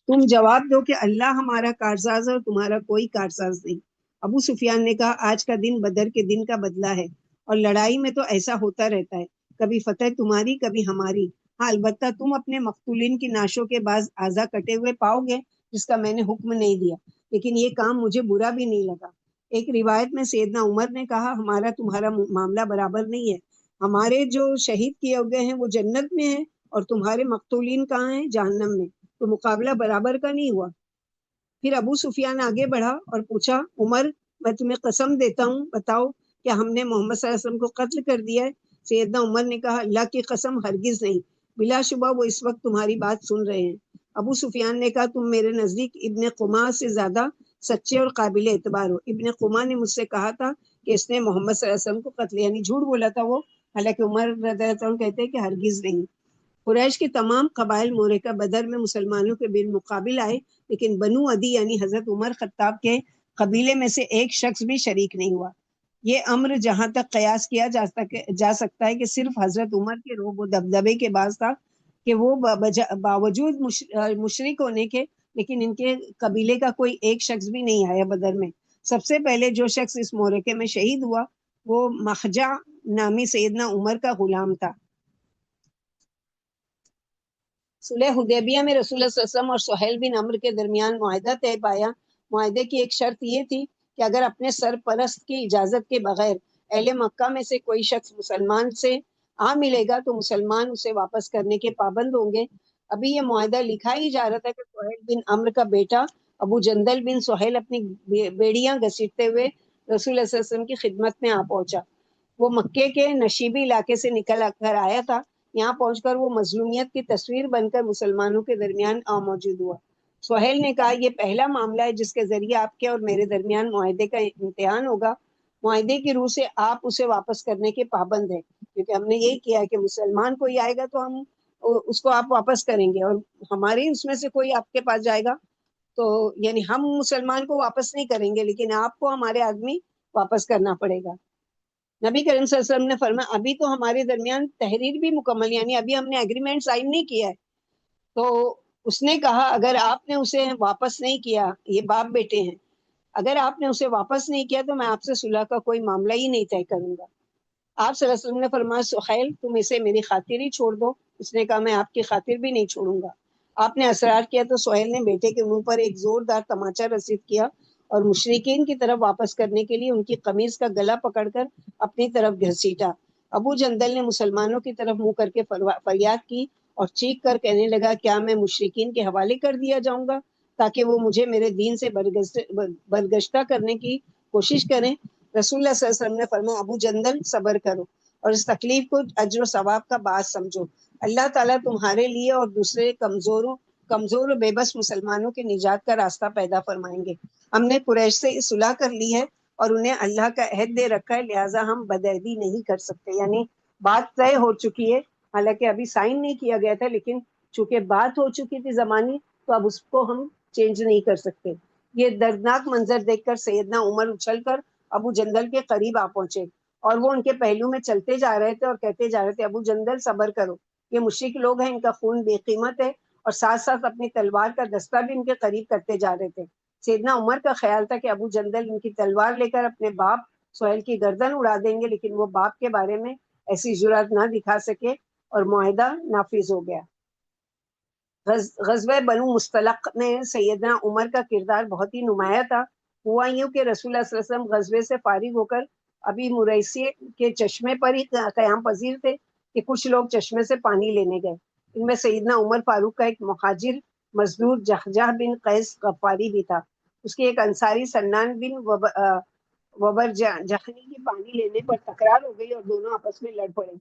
تم جواب دو کہ اللہ ہمارا کارساز ہے اور تمہارا کوئی کارساز نہیں. ابو سفیان نے کہا آج کا دن بدر کے دن کا بدلہ ہے، اور لڑائی میں تو ایسا ہوتا رہتا ہے، کبھی فتح تمہاری کبھی ہماری. ہاں البتہ تم اپنے مقتولین کی ناشوں کے بعض اعضا کٹے ہوئے پاؤ گے جس کا میں نے حکم نہیں دیا، لیکن یہ کام مجھے برا بھی نہیں لگا. ایک روایت میں سیدنا عمر نے کہا ہمارا تمہارا معاملہ برابر نہیں ہے، ہمارے جو شہید کیے گئے ہیں وہ جنت میں ہیں اور تمہارے مقتولین کہاں ہیں؟ جہنم میں، تو مقابلہ برابر کا نہیں ہوا. پھر ابو سفیان آگے بڑھا اور پوچھا عمر میں تمہیں قسم دیتا ہوں بتاؤ کیا ہم نے محمد صلی اللہ علیہ وسلم کو قتل کر دیا ہے؟ سیدنا عمر نے کہا اللہ کی قسم ہرگز نہیں، بلا شبہ وہ اس وقت تمہاری بات سن رہے ہیں. ابو سفیان نے کہا تم میرے نزدیک ابن قمہ سے زیادہ سچے اور قابل اعتبار ہو. ابن قمہ نے مجھ سے کہا تھا کہ اس نے محمد صلی اللہ علیہ وسلم کو قتل، یعنی جھوٹ بولا تھا وہ، حالانکہ عمر رضی اللہ عنہ کہتے ہیں کہ ہرگز نہیں. قریش کے تمام قبائل مورکہ بدر میں مسلمانوں کے بالمقابل آئے، لیکن بنو عدی یعنی حضرت عمر خطاب کے قبیلے میں سے ایک شخص بھی شریک نہیں ہوا. یہ امر جہاں تک قیاس کیا جا سکتا ہے کہ صرف حضرت عمر کے روب و دبدبے کے باعث تھا کہ وہ باوجود مشرک ہونے کے لیکن ان کے قبیلے کا کوئی ایک شخص بھی نہیں آیا بدر میں. سب سے پہلے جو شخص اس مورکے میں شہید ہوا وہ مخجع نامی سیدنا عمر کا غلام تھا. صلح حدیبیہ میں رسول اللہ صلی اللہ علیہ وسلم اور سہیل بن عمرو کے درمیان معاہدہ طے پایا. معاہدے کی ایک شرط یہ تھی کہ اگر اپنے سرپرست کی اجازت کے بغیر اہل مکہ میں سے کوئی شخص مسلمان سے آ ملے گا تو مسلمان اسے واپس کرنے کے پابند ہوں گے. ابھی یہ معاہدہ لکھا ہی جا رہا تھا کہ سہیل بن عمرو کا بیٹا ابو جندل بن سہیل اپنی بیڑیاں گھسیٹتے ہوئے رسول اللہ صلی اللہ علیہ وسلم کی خدمت میں آ پہنچا. وہ مکے کے نشیبی علاقے سے نکل کر آیا تھا. یہاں پہنچ کر وہ مظلومیت کی تصویر بن کر مسلمانوں کے درمیان موجود ہوا. سہیل نے کہا یہ پہلا معاملہ ہے جس کے ذریعے آپ کے اور میرے درمیان معاہدے کا امتحان ہوگا. معاہدے کی روح سے آپ اسے واپس کرنے کے پابند ہیں، کیونکہ ہم نے یہی کیا کہ مسلمان کوئی آئے گا تو ہم اس کو آپ واپس کریں گے، اور ہمارے اس میں سے کوئی آپ کے پاس جائے گا تو یعنی ہم مسلمان کو واپس نہیں کریں گے لیکن آپ کو ہمارے آدمی واپس کرنا پڑے گا. نبی کریم صلی اللہ علیہ وسلم نے فرمایا ابھی تو ہمارے درمیان تحریر بھی مکمل، یعنی ابھی ہم نے ایگریمنٹ سائن نہیں کیا ہے. تو اس نے کہا اگر آپ نے اسے واپس نہیں کیا، یہ باپ بیٹے ہیں، اگر آپ نے اسے واپس نہیں کیا تو میں آپ سے صلح کا کوئی معاملہ ہی نہیں طے کروں گا. آپ صلی اللہ علیہ وسلم نے فرمایا سہیل تم اسے میری خاطر ہی چھوڑ دو. اس نے کہا میں آپ کی خاطر بھی نہیں چھوڑوں گا. آپ نے اصرار کیا تو سہیل نے بیٹے کے منہ پر ایک زوردار تماچا رسید کیا اور مشرکین کی طرف واپس کرنے کے لیے ان کی قمیض کا گلا پکڑ کر اپنی طرف گھسیٹا. ابو جندل نے مسلمانوں کی طرف منہ کر کے فریاد کی اور چیخ کر کہنے لگا کیا میں مشرکین کے حوالے کر دیا جاؤں گا تاکہ وہ مجھے میرے دین سے برگشتہ کرنے کی کوشش کریں؟ رسول اللہ صلی اللہ علیہ وسلم نے فرمایا ابو جندل صبر کرو اور اس تکلیف کو اجر و ثواب کا باعث سمجھو. اللہ تعالیٰ تمہارے لیے اور دوسرے کمزور و بے بس مسلمانوں کے نجات کا راستہ پیدا فرمائیں گے. ہم نے قریش سے صلح کر لی ہے اور انہیں اللہ کا عہد دے رکھا ہے، لہٰذا ہم بدعہدی نہیں کر سکتے. یعنی بات طے ہو چکی ہے، حالانکہ ابھی سائن نہیں کیا گیا تھا لیکن چونکہ بات ہو چکی تھی زمانی تو اب اس کو ہم چینج نہیں کر سکتے. یہ دردناک منظر دیکھ کر سیدنا عمر اچھل کر ابو جندل کے قریب آ پہنچے اور وہ ان کے پہلو میں چلتے جا رہے تھے اور کہتے جا رہے تھے ابو جندل صبر کرو، یہ مشرک لوگ ہیں، ان کا خون بے قیمت ہے، اور ساتھ ساتھ اپنی تلوار کا دستہ بھی ان کے قریب کرتے جا رہے تھے. سیدنا عمر کا خیال تھا کہ ابو جندل ان کی تلوار لے کر اپنے باپ سہیل کی گردن اڑا دیں گے، لیکن وہ باپ کے بارے میں ایسی جرات نہ دکھا سکے اور معاہدہ نافذ ہو گیا. غزوہ بنو مستلق میں سیدنا عمر کا کردار بہت ہی نمایاں تھا. ہوا یوں کہ رسول اللہ صلی اللہ علیہ وسلم غزوے سے فارغ ہو کر ابھی مریسی کے چشمے پر ہی قیام پذیر تھے کہ کچھ لوگ چشمے سے پانی لینے گئے. ان میں سیدنا عمر فاروق کا ایک مہاجر مزدور جہجہ بن قیس غفاری بھی تھا. اس کے ایک انصاری سنان بن وبر جہنی کی پانی لینے پر تکرار ہو گئی اور دونوں آپس میں لڑ پڑے.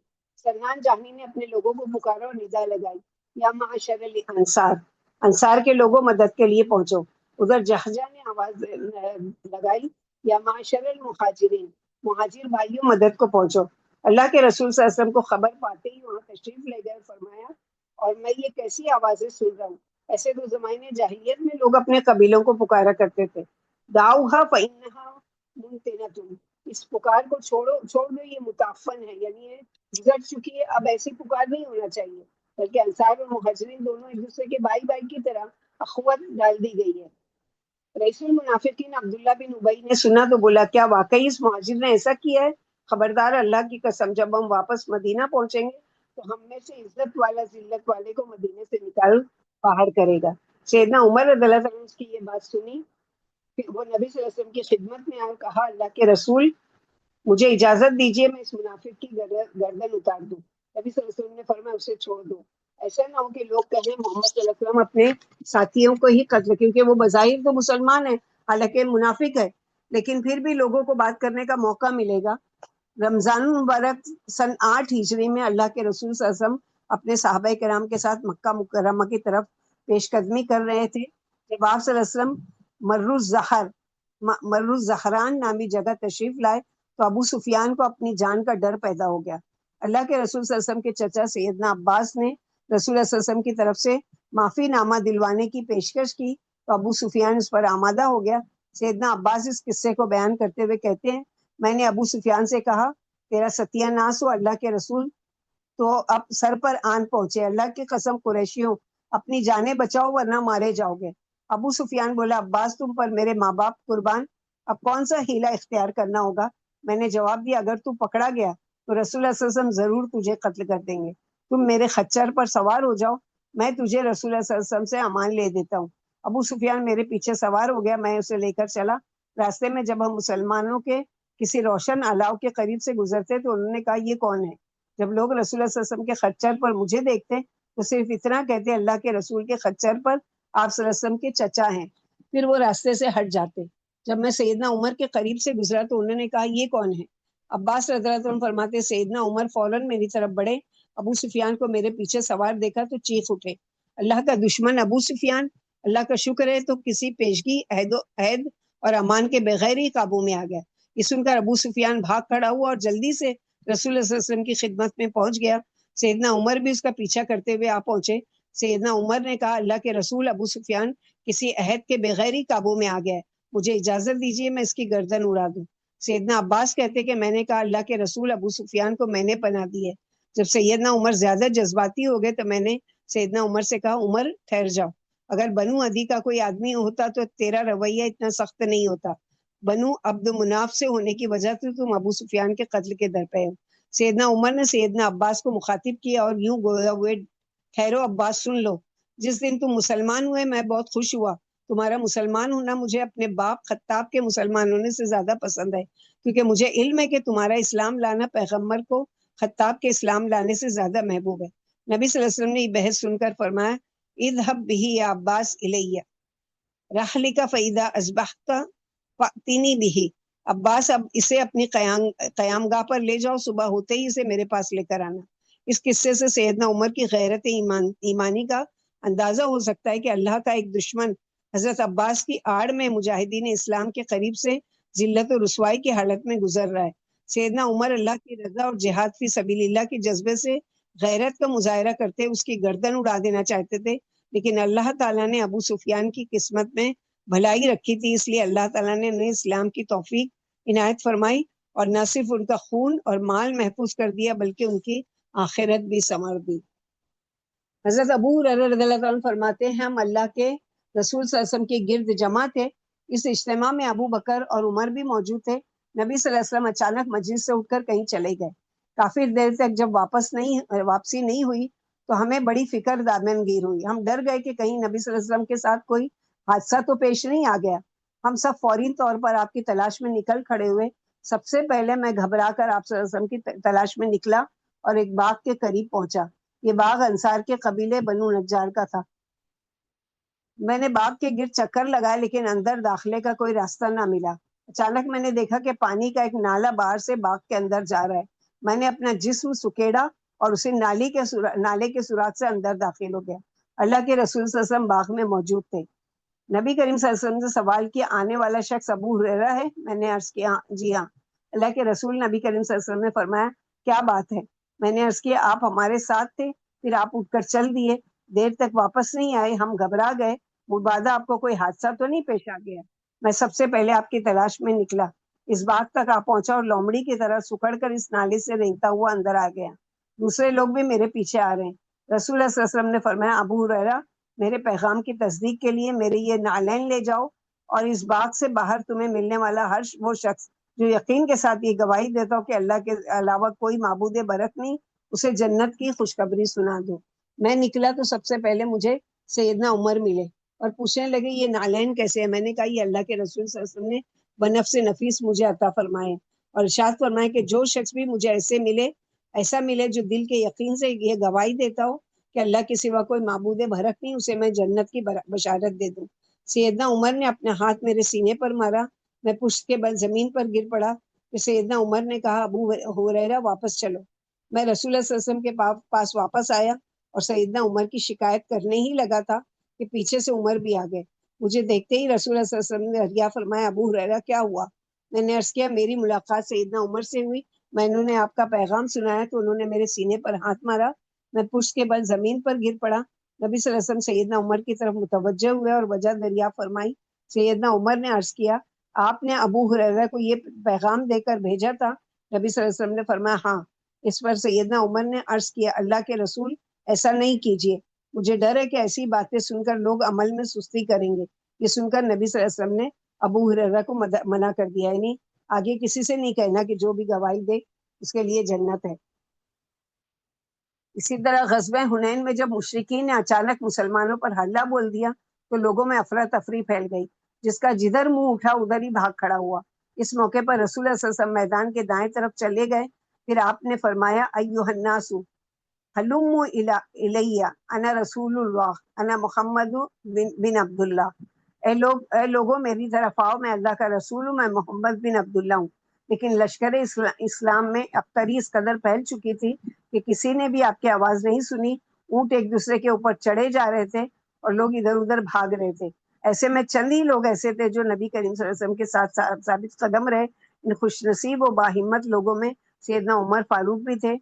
سنان جہنی نے اپنے لوگوں کو پکارا اور ندا لگائی یا معاشر الانصار، انصار کے لوگوں مدد کے لیے پہنچو۔ ادھر جہجہ نے آواز لگائی، یا معاشر المہاجرین، مہاجر بھائیوں مدد کو پہنچو۔ اللہ کے رسول صلی اللہ علیہ وسلم کو خبر پاتے ہی وہاں تشریف لے گئے، فرمایا اور میں یہ کیسی آوازیں سن رہا ہوں؟ ایسے تو زمانے جاہلیت میں لوگ اپنے قبیلوں کو پکارا کرتے تھے، دعوها فإنها منتنۃ، اس پکار کو چھوڑ دو، یہ متعفن ہے، یعنی یہ گزر چکی ہے، اب ایسی پکار نہیں ہونا چاہیے، بلکہ انصار اور مہاجرین دونوں ایک دوسرے کے بھائی بھائی کی طرح اخوت ڈال دی گئی ہے۔ رئیس المنافقین عبداللہ بن ابی نے سنا تو بولا، کیا واقعی اس مہاجر نے ایسا کیا ہے؟ خبردار، اللہ کی قسم، جب ہم واپس مدینہ پہنچیں گے تو ہم میں سے عزت والا ذلت والے کو مدینے سے نکال باہر کرے گا۔ سیدنا عمر رضی اللہ عنہ کی یہ بات سنی، پھر وہ نبی صلی اللہ علیہ وسلم کی خدمت میں آئے اور کہا، اللہ کے رسول، مجھے اجازت دیجیے میں اس منافق کی گردن اتار دوں۔ نبی صلی اللہ علیہ وسلم نے فرمایا، اسے چھوڑ دو، ایسا نہ ہو کہ لوگ کہیں محمد صلی اللہ علیہ وسلم اپنے ساتھیوں کو ہی قتل، کیونکہ وہ بظاہر تو مسلمان ہے حالانکہ منافق ہے، لیکن پھر بھی لوگوں کو بات کرنے کا موقع ملے گا۔ رمضان المبارک سن 8 ہجری میں اللہ کے رسول صلی اللہ علیہ وسلم اپنے صحابہ کرام کے ساتھ مکہ مکرمہ کی طرف پیش قدمی کر رہے تھے، جب آپ صلی اللہ علیہ وسلم مر الزہران نامی جگہ تشریف لائے تو ابو سفیان کو اپنی جان کا ڈر پیدا ہو گیا۔ اللہ کے رسول صلی اللہ علیہ وسلم کے چچا سیدنا عباس نے رسول اللہ صلی اللہ علیہ وسلم کی طرف سے معافی نامہ دلوانے کی پیشکش کی تو ابو سفیان اس پر آمادہ ہو گیا۔ سیدنا عباس اس قصے کو بیان کرتے ہوئے کہتے ہیں، میں نے ابو سفیان سے کہا، تیرا ستیہ ناس ہو، اللہ کے رسول تو اب سر پر آن پہنچے، اللہ کی قسم قریشیوں، اپنی جانیں بچاؤ ورنہ مارے جاؤ گے۔ ابو سفیان بولا، عباس تم پر میرے ماں باپ قربان، اب کون سا ہیلا اختیار کرنا ہوگا؟ میں نے جواب دیا، اگر تو پکڑا گیا تو رسول اللہ صلی اللہ علیہ وسلم ضرور تجھے قتل کر دیں گے، تم میرے خچر پر سوار ہو جاؤ، میں تجھے رسول اللہ صلی اللہ علیہ وسلم سے امان لے دیتا ہوں۔ ابو سفیان میرے پیچھے سوار ہو گیا، میں اسے لے کر چلا۔ راستے میں جب ہم مسلمانوں کے کسی روشن الاؤ کے قریب سے گزرتے تو انہوں نے کہا، یہ کون ہے؟ جب لوگ رسول اللہ صلی اللہ علیہ وسلم کے خچر پر مجھے دیکھتے تو صرف اتنا کہتے، اللہ کے رسول کے خچر پر آپ صلی اللہ علیہ وسلم کے چچا ہیں، پھر وہ راستے سے ہٹ جاتے۔ جب میں سیدنا عمر کے قریب سے گزرا تو انہوں نے کہا، یہ کون ہے؟ عباس رضی اللہ عنہ فرماتے، سیدنا عمر فوراً میری طرف بڑھے، ابو سفیان کو میرے پیچھے سوار دیکھا تو چیخ اٹھے، اللہ کا دشمن ابو سفیان، اللہ کا شکر ہے تو کسی پیشگی عہد اور امان کے بغیر ہی قابو میں آ گیا۔ یہ سن کر ابو سفیان بھاگ کھڑا ہوا اور جلدی سے رسول اللہ صلی اللہ علیہ وسلم کی خدمت میں پہنچ گیا۔ سیدنا عمر بھی اس کا پیچھا کرتے ہوئے آ پہنچے۔ سیدنا عمر نے کہا، اللہ کے رسول، ابو سفیان کسی عہد کے بغیر ہی قابو میں آ گیا ہے، مجھے اجازت دیجیے میں اس کی گردن اڑا دوں۔ سیدنا عباس کہتے کہ میں نے کہا، اللہ کے رسول، ابو سفیان کو میں نے پناہ دی ہے۔ جب سیدنا عمر زیادہ جذباتی ہو گئے تو میں نے سیدنا عمر سے کہا، عمر ٹھہر جاؤ، اگر بنو عدی کا کوئی آدمی ہوتا تو تیرا رویہ اتنا سخت نہیں ہوتا، بنو عبد مناف سے ہونے کی وجہ سے تم ابو سفیان کے قتل کے درپے ہو۔ سیدنا عمر نے سیدنا عباس کو مخاطب کیا اور یوں گویا ہوئے، ٹھہرو عباس، سن لو، جس دن تم مسلمان ہوئے میں بہت خوش ہوا، تمہارا مسلمان ہونا مجھے اپنے باپ خطاب کے مسلمان ہونے سے زیادہ پسند ہے، کیونکہ مجھے علم ہے کہ تمہارا اسلام لانا پیغمبر کو خطاب کے اسلام لانے سے زیادہ محبوب ہے۔ نبی صلی اللہ علیہ وسلم نے یہ بحث سن کر فرمایا، اذهب به یا عباس الیہ رحلک فاذا اصبحت فاتنی به، عباس اب اسے اپنی قیام گاہ پر لے جاؤ، صبح ہوتے ہی اسے میرے پاس لے کر آنا۔ اس قصے سے سیدنا عمر کی غیرت ایمانی کا اندازہ ہو سکتا ہے کہ اللہ کا ایک دشمن حضرت عباس کی آڑ میں مجاہدین اسلام کے قریب سے ذلت و رسوائی کی حالت میں گزر رہا ہے۔ سیدنا عمر اللہ کی رضا اور جہاد فی سبیل اللہ کے جذبے سے غیرت کا مظاہرہ کرتے اس کی گردن اڑا دینا چاہتے تھے، لیکن اللہ تعالیٰ نے ابو سفیان کی قسمت میں بھلائی رکھی تھی، اس لیے اللہ تعالیٰ نے انہیں اسلام کی توفیق عنایت فرمائی اور نہ صرف ان کا خون اور مال محفوظ کر دیا بلکہ ان کی آخرت بھی سنور دی۔ حضرت ابو ہریرہ رضی اللہ عنہ فرماتے ہیں، ہم اللہ کے رسول صلی اللہ علیہ وسلم کے گرد جمع تھے، اس اجتماع میں ابو بکر اور عمر بھی موجود تھے۔ نبی صلی اللہ علیہ وسلم اچانک مجلس سے اٹھ کر کہیں چلے گئے۔ کافی دیر تک جب واپسی نہیں ہوئی تو ہمیں بڑی فکر دامنگیر ہوئی، ہم ڈر گئے کہ کہیں نبی صلی اللہ علیہ وسلم کے ساتھ کوئی حادثہ تو پیش نہیں آ گیا۔ ہم سب فوری طور پر آپ کی تلاش میں نکل کھڑے ہوئے۔ سب سے پہلے میں گھبرا کر آپ صلی اللہ علیہ وسلم کی تلاش میں نکلا اور ایک باغ کے قریب پہنچا۔ یہ باغ انصار کے قبیلے بنو نجار کا تھا۔ میں نے باغ کے گرد چکر لگایا لیکن اندر داخلے کا کوئی راستہ نہ ملا۔ اچانک میں نے دیکھا کہ پانی کا ایک نالا باہر سے باغ کے اندر جا رہا ہے۔ میں نے اپنا جسم سکیڑا اور اسے نالے کے سوراخ سے اندر داخل ہو گیا۔ اللہ کے رسول صلی اللہ علیہ وسلم باغ میں موجود تھے۔ نبی کریم صلی اللہ علیہ وسلم سے سوال کیا آنے والا شخص ابو ہریرہ ہے؟ میں نے عرض کیا جی ہاں۔ اللہ کے رسول نبی کریم صلی اللہ علیہ وسلم نے فرمایا کیا بات ہے؟ میں نے عرض کیا آپ ہمارے ساتھ تھے، پھر آپ اٹھ کر چل دیے، دیر تک واپس نہیں آئے، ہم گھبرا گئے، مبادہ آپ کو کوئی حادثہ تو نہیں پیش آ گیا؟ میں سب سے پہلے آپ کی تلاش میں نکلا، اس بات تک آپ پہنچا اور لومڑی کی طرح سکڑ کر اس نالے سے رینگتا ہوا اندر آ گیا۔ دوسرے لوگ بھی میرے پیچھے آ رہے ہیں۔ رسول اللہ صلی اللہ علیہ وسلم نے فرمایا ابو ہریرہ میرے پیغام کی تصدیق کے لیے میرے یہ نالین لے جاؤ، اور اس بات سے باہر تمہیں ملنے والا ہر وہ شخص جو یقین کے ساتھ یہ گواہی دیتا ہو کہ اللہ کے علاوہ کوئی معبود برحق نہیں، اسے جنت کی خوشخبری سنا دو۔ میں نکلا تو سب سے پہلے مجھے سیدنا عمر ملے اور پوچھنے لگے یہ نالین کیسے ہے؟ میں نے کہا یہ اللہ کے رسول صلی اللہ علیہ وسلم نے بنفس نفیس مجھے عطا فرمائے، اور ارشاد فرمائے کہ جو شخص بھی مجھے ایسا ملے جو دل کے یقین سے یہ گواہی دیتا ہو کہ اللہ کے سوا کوئی معبود برحق نہیں، اسے میں جنت کی بشارت دے دوں۔ سیدنا عمر نے اپنا ہاتھ میرے سینے پر مارا، میں پشت کے بل زمین پر گر پڑا۔ پھر سیدنا عمر نے کہا ابو ہریرہ واپس چلو۔ میں رسول اللہ صلی اللہ علیہ وسلم کے پاس واپس آیا اور سیدنا عمر کی شکایت کرنے ہی لگا تھا کہ پیچھے سے عمر بھی آ گئے۔ مجھے دیکھتے ہی رسول اللہ صلی اللہ علیہ وسلم نے ہریا فرمایا ابو ہریرہ کیا ہوا؟ میں نے عرض کیا میری ملاقات سیدنا عمر سے ہوئی، میں انہوں نے آپ کا پیغام سنایا تو انہوں نے میرے سینے پر ہاتھ مارا، میں پشت کے بل زمین پر گر پڑا۔ نبی صلی اللہ علیہ وسلم سیدنا عمر کی طرف متوجہ ہوئے اور وجہ دریافت فرمائی۔ سیدنا عمر نے عرض کیا آپ نے ابو ہریرہ کو یہ پیغام دے کر بھیجا تھا؟ نبی صلی اللہ علیہ وسلم نے فرمایا ہاں۔ اس پر سیدنا عمر نے عرض کیا اللہ کے رسول ایسا نہیں کیجیے، مجھے ڈر ہے کہ ایسی باتیں سن کر لوگ عمل میں سستی کریں گے۔ یہ سن کر نبی صلی اللہ علیہ وسلم نے ابو ہریرہ کو منع کر دیا، یعنی آگے کسی سے نہیں کہنا کہ جو بھی گواہی دے اس کے لیے جنت ہے۔ اسی طرح غزوہ حنین میں جب مشرکین نے اچانک مسلمانوں پر حملہ بول دیا تو لوگوں میں افراتفری پھیل گئی، جس کا جدھر منہ اٹھا ادھر ہی بھاگ کھڑا ہوا۔ اس موقع پر رسول اللہ صلی اللہ علیہ وسلم میدان کے دائیں طرف چلے گئے، پھر آپ نے فرمایا ایھا الناس ہلموا الی انا رسول اللہ انا محمد بن عبداللہ، اے لوگوں میری طرف آؤ، میں اللہ کا رسول ہوں، میں محمد بن عبداللہ ہوں۔ لیکن لشکر اسلام میں ابتری اس قدر پھیل چکی تھی کہ کسی نے بھی آپ کی آواز نہیں سنی، اونٹ ایک دوسرے کے اوپر چڑھے جا رہے تھے اور لوگ ادھر ادھر بھاگ رہے تھے۔ ایسے میں چند ہی لوگ ایسے تھے جو نبی کریم صلی اللہ علیہ وسلم کے ساتھ ثابت قدم رہے۔ ان خوش نصیب و باہمت لوگوں میں سیدنا عمر فاروق بھی تھے،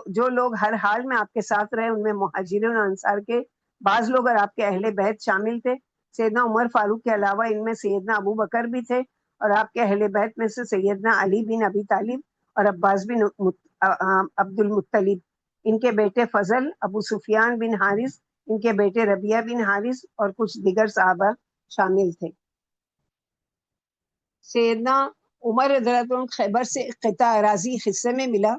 جو لوگ ہر حال میں آپ کے ساتھ رہے، ان میں مہاجرین اور انصار کے بعض لوگ اور آپ کے اہل بیت شامل تھے۔ سیدنا عمر فاروق کے علاوہ ان میں سیدنا ابو بکر بھی تھے، اور آپ کے اہل بیت میں سے سیدنا علی بن ابی طالب اور عباس بن عبد المطلب، ان کے بیٹے فضل، ابو سفیان بن حارث، ان کے بیٹے ربیعہ بن حارث اور کچھ دیگر صحابہ شامل تھے۔ سیدنا عمر رضی اللہ عنہ خیبر سے قطع اراضی حصے میں ملا۔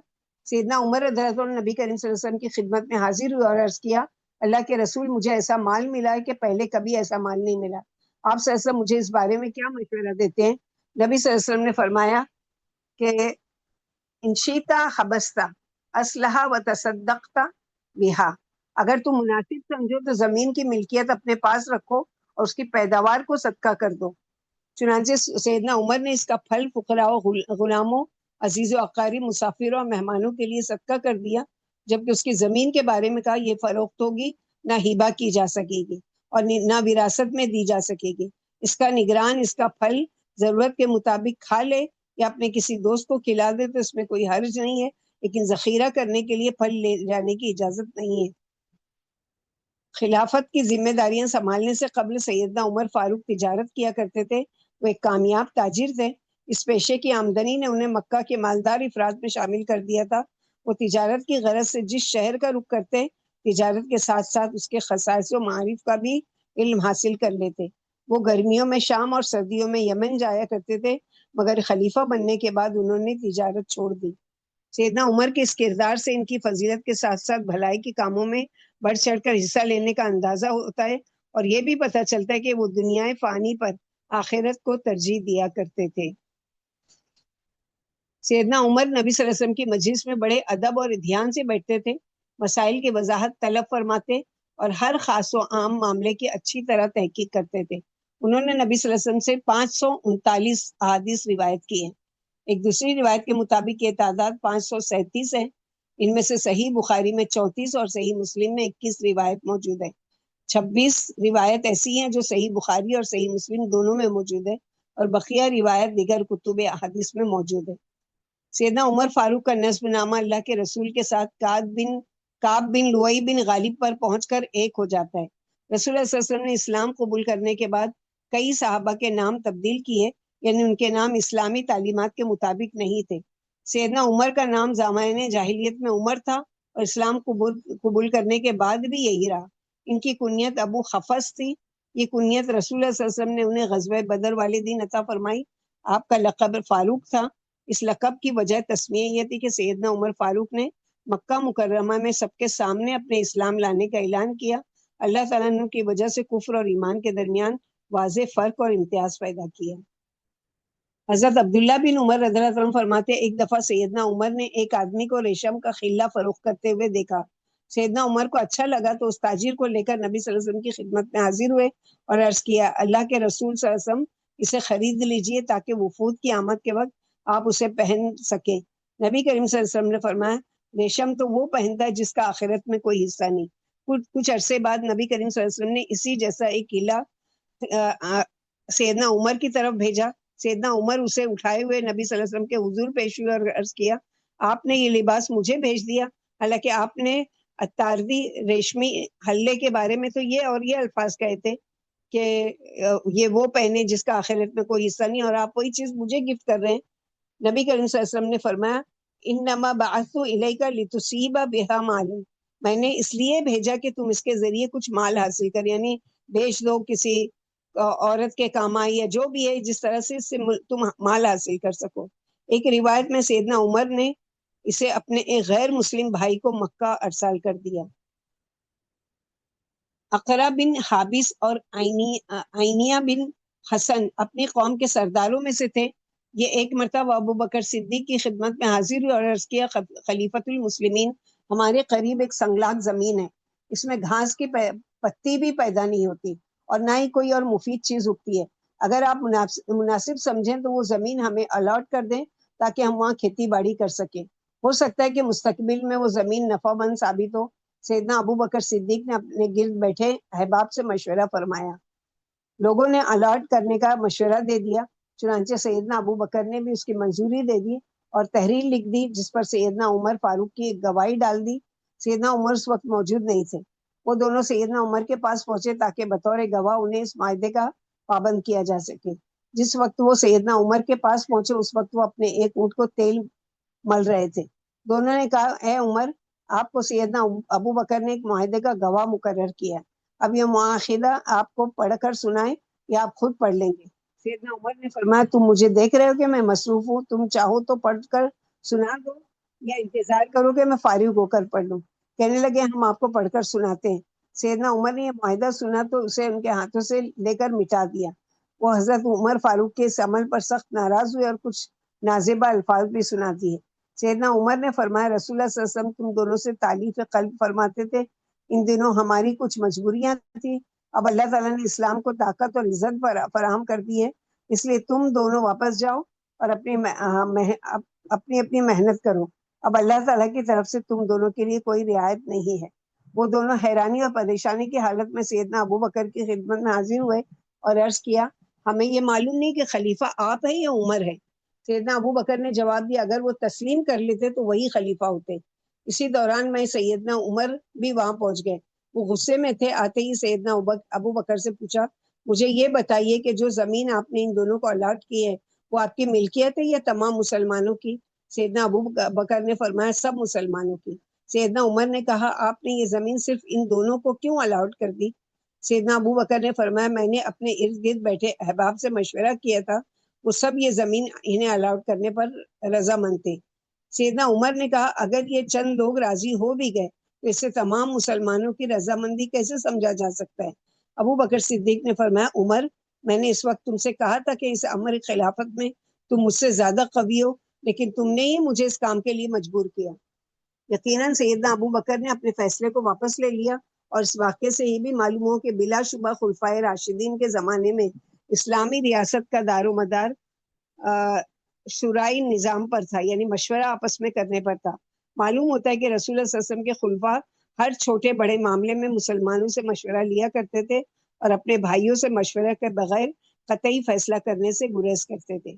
سیدنا عمر رضی اللہ عنہ نبی کریم صلی اللہ علیہ وسلم کی خدمت میں حاضر ہوئے اور عرض کیا اللہ کے رسول مجھے ایسا مال ملا ہے کہ پہلے کبھی ایسا مال نہیں ملا، آپ صلی اللہ علیہ وسلم مجھے اس بارے میں کیا مشورہ دیتے ہیں؟ نبی صلی اللہ علیہ وسلم نے فرمایا کہ انشیتا حبستہ اسلحہ و تصدقتا بہا، اگر تم مناسب سمجھو تو زمین کی ملکیت اپنے پاس رکھو اور اس کی پیداوار کو صدقہ کر دو۔ چنانچہ سیدنا عمر نے اس کا پھل فقراء و غلاموں، عزیز و اقارب، مسافروں اور مہمانوں کے لیے صدقہ کر دیا، جبکہ اس کی زمین کے بارے میں کہا یہ فروخت ہوگی، نہ ہیبہ کی جا سکے گی اور نہ وراثت میں دی جا سکے گی۔ اس کا نگران اس کا پھل ضرورت کے مطابق کھا لے یا اپنے کسی دوست کو کھلا دے تو اس میں کوئی حرج نہیں ہے، لیکن ذخیرہ کرنے کے لیے پھل لے جانے کی اجازت نہیں ہے۔ خلافت کی ذمہ داریاں سنبھالنے سے قبل سیدنا عمر فاروق تجارت کیا کرتے تھے، وہ ایک کامیاب تاجر تھے۔ اس پیشے کی آمدنی نے انہیں مکہ کے مالدار افراد میں شامل کر دیا تھا۔ وہ تجارت کی غرض سے جس شہر کا رخ کرتے، تجارت کے ساتھ ساتھ اس کے خصائص و معارف کا بھی علم حاصل کر لیتے۔ وہ گرمیوں میں شام اور سردیوں میں یمن جایا کرتے تھے، مگر خلیفہ بننے کے بعد انہوں نے تجارت چھوڑ دی۔ سیدنا عمر کے اس کردار سے ان کی فضیلت کے ساتھ ساتھ بھلائی کے کاموں میں بڑھ چڑھ کر حصہ لینے کا اندازہ ہوتا ہے، اور یہ بھی پتہ چلتا ہے کہ وہ دنیا فانی پر آخرت کو ترجیح دیا کرتے تھے۔ سیدنا عمر نبی صلی اللہ علیہ وسلم کی مجلس میں بڑے ادب اور دھیان سے بیٹھتے تھے، مسائل کی وضاحت طلب فرماتے اور ہر خاص و عام معاملے کی اچھی طرح تحقیق کرتے تھے۔ انہوں نے نبی صلی اللہ علیہ وسلم سے 539 احادیث روایت کی ہیں۔ ایک دوسری روایت کے مطابق یہ تعداد 537 ہے۔ ان میں سے صحیح بخاری میں 34 اور صحیح مسلم میں 21 روایت موجود ہے۔ 26 روایت ایسی ہیں جو صحیح بخاری اور صحیح مسلم دونوں میں موجود ہے، اور بقیہ روایت دیگر کتب احادیث میں موجود ہے۔ سیدنا عمر فاروق کا نسب نامہ اللہ کے رسول کے ساتھ کعب بن لؤی بن غالب پر پہنچ کر ایک ہو جاتا ہے۔ رسول اللہ صلی اللہ علیہ وسلم نے اسلام قبول کرنے کے بعد کئی صحابہ کے نام تبدیل کیے، یعنی ان کے نام اسلامی تعلیمات کے مطابق نہیں تھے۔ سیدنا عمر کا نام زمانۂ جاہلیت میں عمر تھا، اور اسلام قبول کرنے کے بعد بھی یہی رہا۔ ان کی کنیت ابو حفص تھی۔ یہ کنیت رسول اللہ صلی اللہ علیہ وسلم نے انہیں غزوہ بدر والے دن عطا فرمائی۔ آپ کا لقب فاروق تھا۔ اس لقب کی وجہ تسمیہ یہ تھی کہ سیدنا عمر فاروق نے مکہ مکرمہ میں سب کے سامنے اپنے اسلام لانے کا اعلان کیا۔ اللہ تعالیٰ نے کی وجہ سے کفر اور ایمان کے درمیان واضح فرق اور امتیاز پیدا کیا۔ حضرت عبداللہ بن عمر رضی اللہ عنہ فرماتے ہیں، ایک دفعہ سیدنا عمر نے ایک آدمی کو ریشم کا خلہ فروخت کرتے ہوئے دیکھا۔ سیدنا عمر کو اچھا لگا تو اس تاجر کو لے کر نبی صلی اللہ علیہ وسلم کی خدمت میں حاضر ہوئے اور عرض کیا، اللہ کے رسول صلی اللہ علیہ وسلم اسے خرید لیجئے تاکہ وفود کی آمد کے وقت آپ اسے پہن سکیں۔ نبی کریم صلی اللہ علیہ وسلم نے فرمایا، ریشم تو وہ پہنتا ہے جس کا آخرت میں کوئی حصہ نہیں۔ کچھ عرصے بعد نبی کریم صلی اللہ علیہ وسلم نے اسی جیسا ایک قلعہ سیدنا عمر کی طرف بھیجا۔ سیدنا عمر اسے اٹھائے ہوئے نبی صلی اللہ علیہ وسلم کے حضور پیش ہوئے اور عرض کیا، آپ نے یہ لباس مجھے بھیج دیا، حالانکہ آپ نے اتاردی ریشمی حلے کے بارے میں تو یہ اور یہ الفاظ کہے تھے کہ یہ وہ پہنے جس کا آخرت میں کوئی حصہ نہیں، اور آپ وہی چیز مجھے گفٹ کر رہے ہیں۔ نبی کریم صلی اللہ علیہ وسلم نے فرمایا، انما بعثت الیک لتصیب بها مال، میں نے اس لیے بھیجا کہ تم اس کے ذریعے کچھ مال حاصل کر، یعنی بیچ دو، کسی عورت کے کام آئی، یا جو بھی ہے جس طرح سے اس سے تم مال حاصل کر سکو۔ ایک روایت میں سیدنا عمر نے اسے اپنے ایک غیر مسلم بھائی کو مکہ ارسال کر دیا۔ اقرا بن حابس اور عینیہ بن حسن اپنی قوم کے سرداروں میں سے تھے۔ یہ ایک مرتبہ ابو بکر صدیق کی خدمت میں حاضر ہوئے اور عرض کیا، خلیفۃ المسلمین، ہمارے قریب ایک سنگلاخ زمین ہے، اس میں گھاس کی پتی بھی پیدا نہیں ہوتی اور نہ ہی کوئی اور مفید چیز اگتی ہے۔ اگر آپ مناسب سمجھیں تو وہ زمین ہمیں الاٹ کر دیں تاکہ ہم وہاں کھیتی باڑی کر سکیں۔ ہو سکتا ہے کہ مستقبل میں وہ زمین نفع مند ثابت ہو۔ سیدنا ابو بکر صدیق نے اپنے گرد بیٹھے احباب سے مشورہ فرمایا۔ لوگوں نے الاٹ کرنے کا مشورہ دے دیا، چنانچہ سیدنا ابو بکر نے بھی اس کی منظوری دے دی اور تحریر لکھ دی، جس پر سیدنا عمر فاروق کی ایک گواہی ڈال دی۔ سیدنا عمر اس وقت موجود نہیں تھے۔ وہ دونوں سیدنا عمر کے پاس پہنچے تاکہ بطور گواہ انہیں اس معاہدے کا پابند کیا جا سکے۔ جس وقت وہ سیدنا عمر کے پاس پہنچے اس وقت وہ اپنے ایک اونٹ کو تیل مل رہے تھے۔ دونوں نے کہا، اے عمر، آپ کو سیدنا ابو بکر نے ایک معاہدے کا گواہ مقرر کیا، اب یہ معاہدہ آپ کو پڑھ کر سنائیں یا آپ خود پڑھ لیں گے؟ سیدنا عمر نے فرمایا، تم مجھے دیکھ رہے ہو کہ میں مصروف ہوں، تم چاہو تو پڑھ کر سنا دو یا انتظار کرو کہ میں فارغ ہو کر پڑھ لوں۔ کہنے لگے، ہم آپ کو پڑھ کر سناتے ہیں۔ سیدنا عمر نے یہ معاہدہ سنا تو اسے ان کے ہاتھوں سے لے کر مٹا دیا۔ وہ حضرت عمر فاروق کے اس عمل پر سخت ناراض ہوئے اور کچھ نازیبہ الفاظ بھی سنا دیے۔ سیدنا عمر نے فرمایا، رسول اللہ صلی اللہ علیہ وسلم تم دونوں سے تعلیف قلب فرماتے تھے، ان دنوں ہماری کچھ مجبوریاں تھیں، اب اللہ تعالیٰ نے اسلام کو طاقت اور عزت فراہم کر دی ہے، اس لیے تم دونوں واپس جاؤ اور اپنی محنت کرو، اب اللہ تعالیٰ کی طرف سے تم دونوں کے لیے کوئی رعایت نہیں ہے۔ وہ دونوں حیرانی اور پریشانی کی حالت میں سیدنا ابو بکر کی خدمت میں حاضر ہوئے اور عرض کیا، ہمیں یہ معلوم نہیں کہ خلیفہ آپ ہیں یا عمر ہے۔ سیدنا ابو بکر نے جواب دیا، اگر وہ تسلیم کر لیتے تو وہی خلیفہ ہوتے۔ اسی دوران میں سیدنا عمر بھی وہاں پہنچ گئے۔ وہ غصے میں تھے۔ آتے ہی سیدنا ابو بکر سے پوچھا، مجھے یہ بتائیے کہ جو زمین آپ نے ان دونوں کو الاٹ کی ہے وہ آپ کی ملکیت ہے یا تمام مسلمانوں کی؟ سیدنا ابو بکر نے فرمایا، سب مسلمانوں کی۔ سیدنا عمر نے کہا، آپ نے یہ زمین صرف ان دونوں کو کیوں الاٹ کر دی؟ سیدنا ابو بکر نے فرمایا، میں نے اپنے ارد گرد بیٹھے احباب سے مشورہ کیا تھا، وہ سب یہ زمین انہیں الاٹ کرنے پر رضامند تھے۔ سیدنا عمر نے کہا، اگر یہ چند لوگ راضی ہو بھی گئے تو اس سے تمام مسلمانوں کی رضامندی کیسے سمجھا جا سکتا ہے؟ ابو بکر صدیق نے فرمایا، عمر، میں نے اس وقت تم سے کہا تھا کہ اس امر خلافت میں تم مجھ سے زیادہ قوی ہو، لیکن تم نے ہی مجھے اس کام کے لیے مجبور کیا۔ یقیناً سیدنا ابو بکر نے اپنے فیصلے کو واپس لے لیا، اور اس واقعے سے یہ بھی معلوم ہو کہ بلا شبہ خلفائے راشدین کے زمانے میں اسلامی ریاست کا دار و مدار شورائی نظام پر تھا، یعنی مشورہ آپس میں کرنے پر تھا۔ معلوم ہوتا ہے کہ رسول اللہ صلی اللہ علیہ وسلم کے خلفاء ہر چھوٹے بڑے معاملے میں مسلمانوں سے مشورہ لیا کرتے تھے اور اپنے بھائیوں سے مشورہ کے بغیر قطعی فیصلہ کرنے سے گریز کرتے تھے۔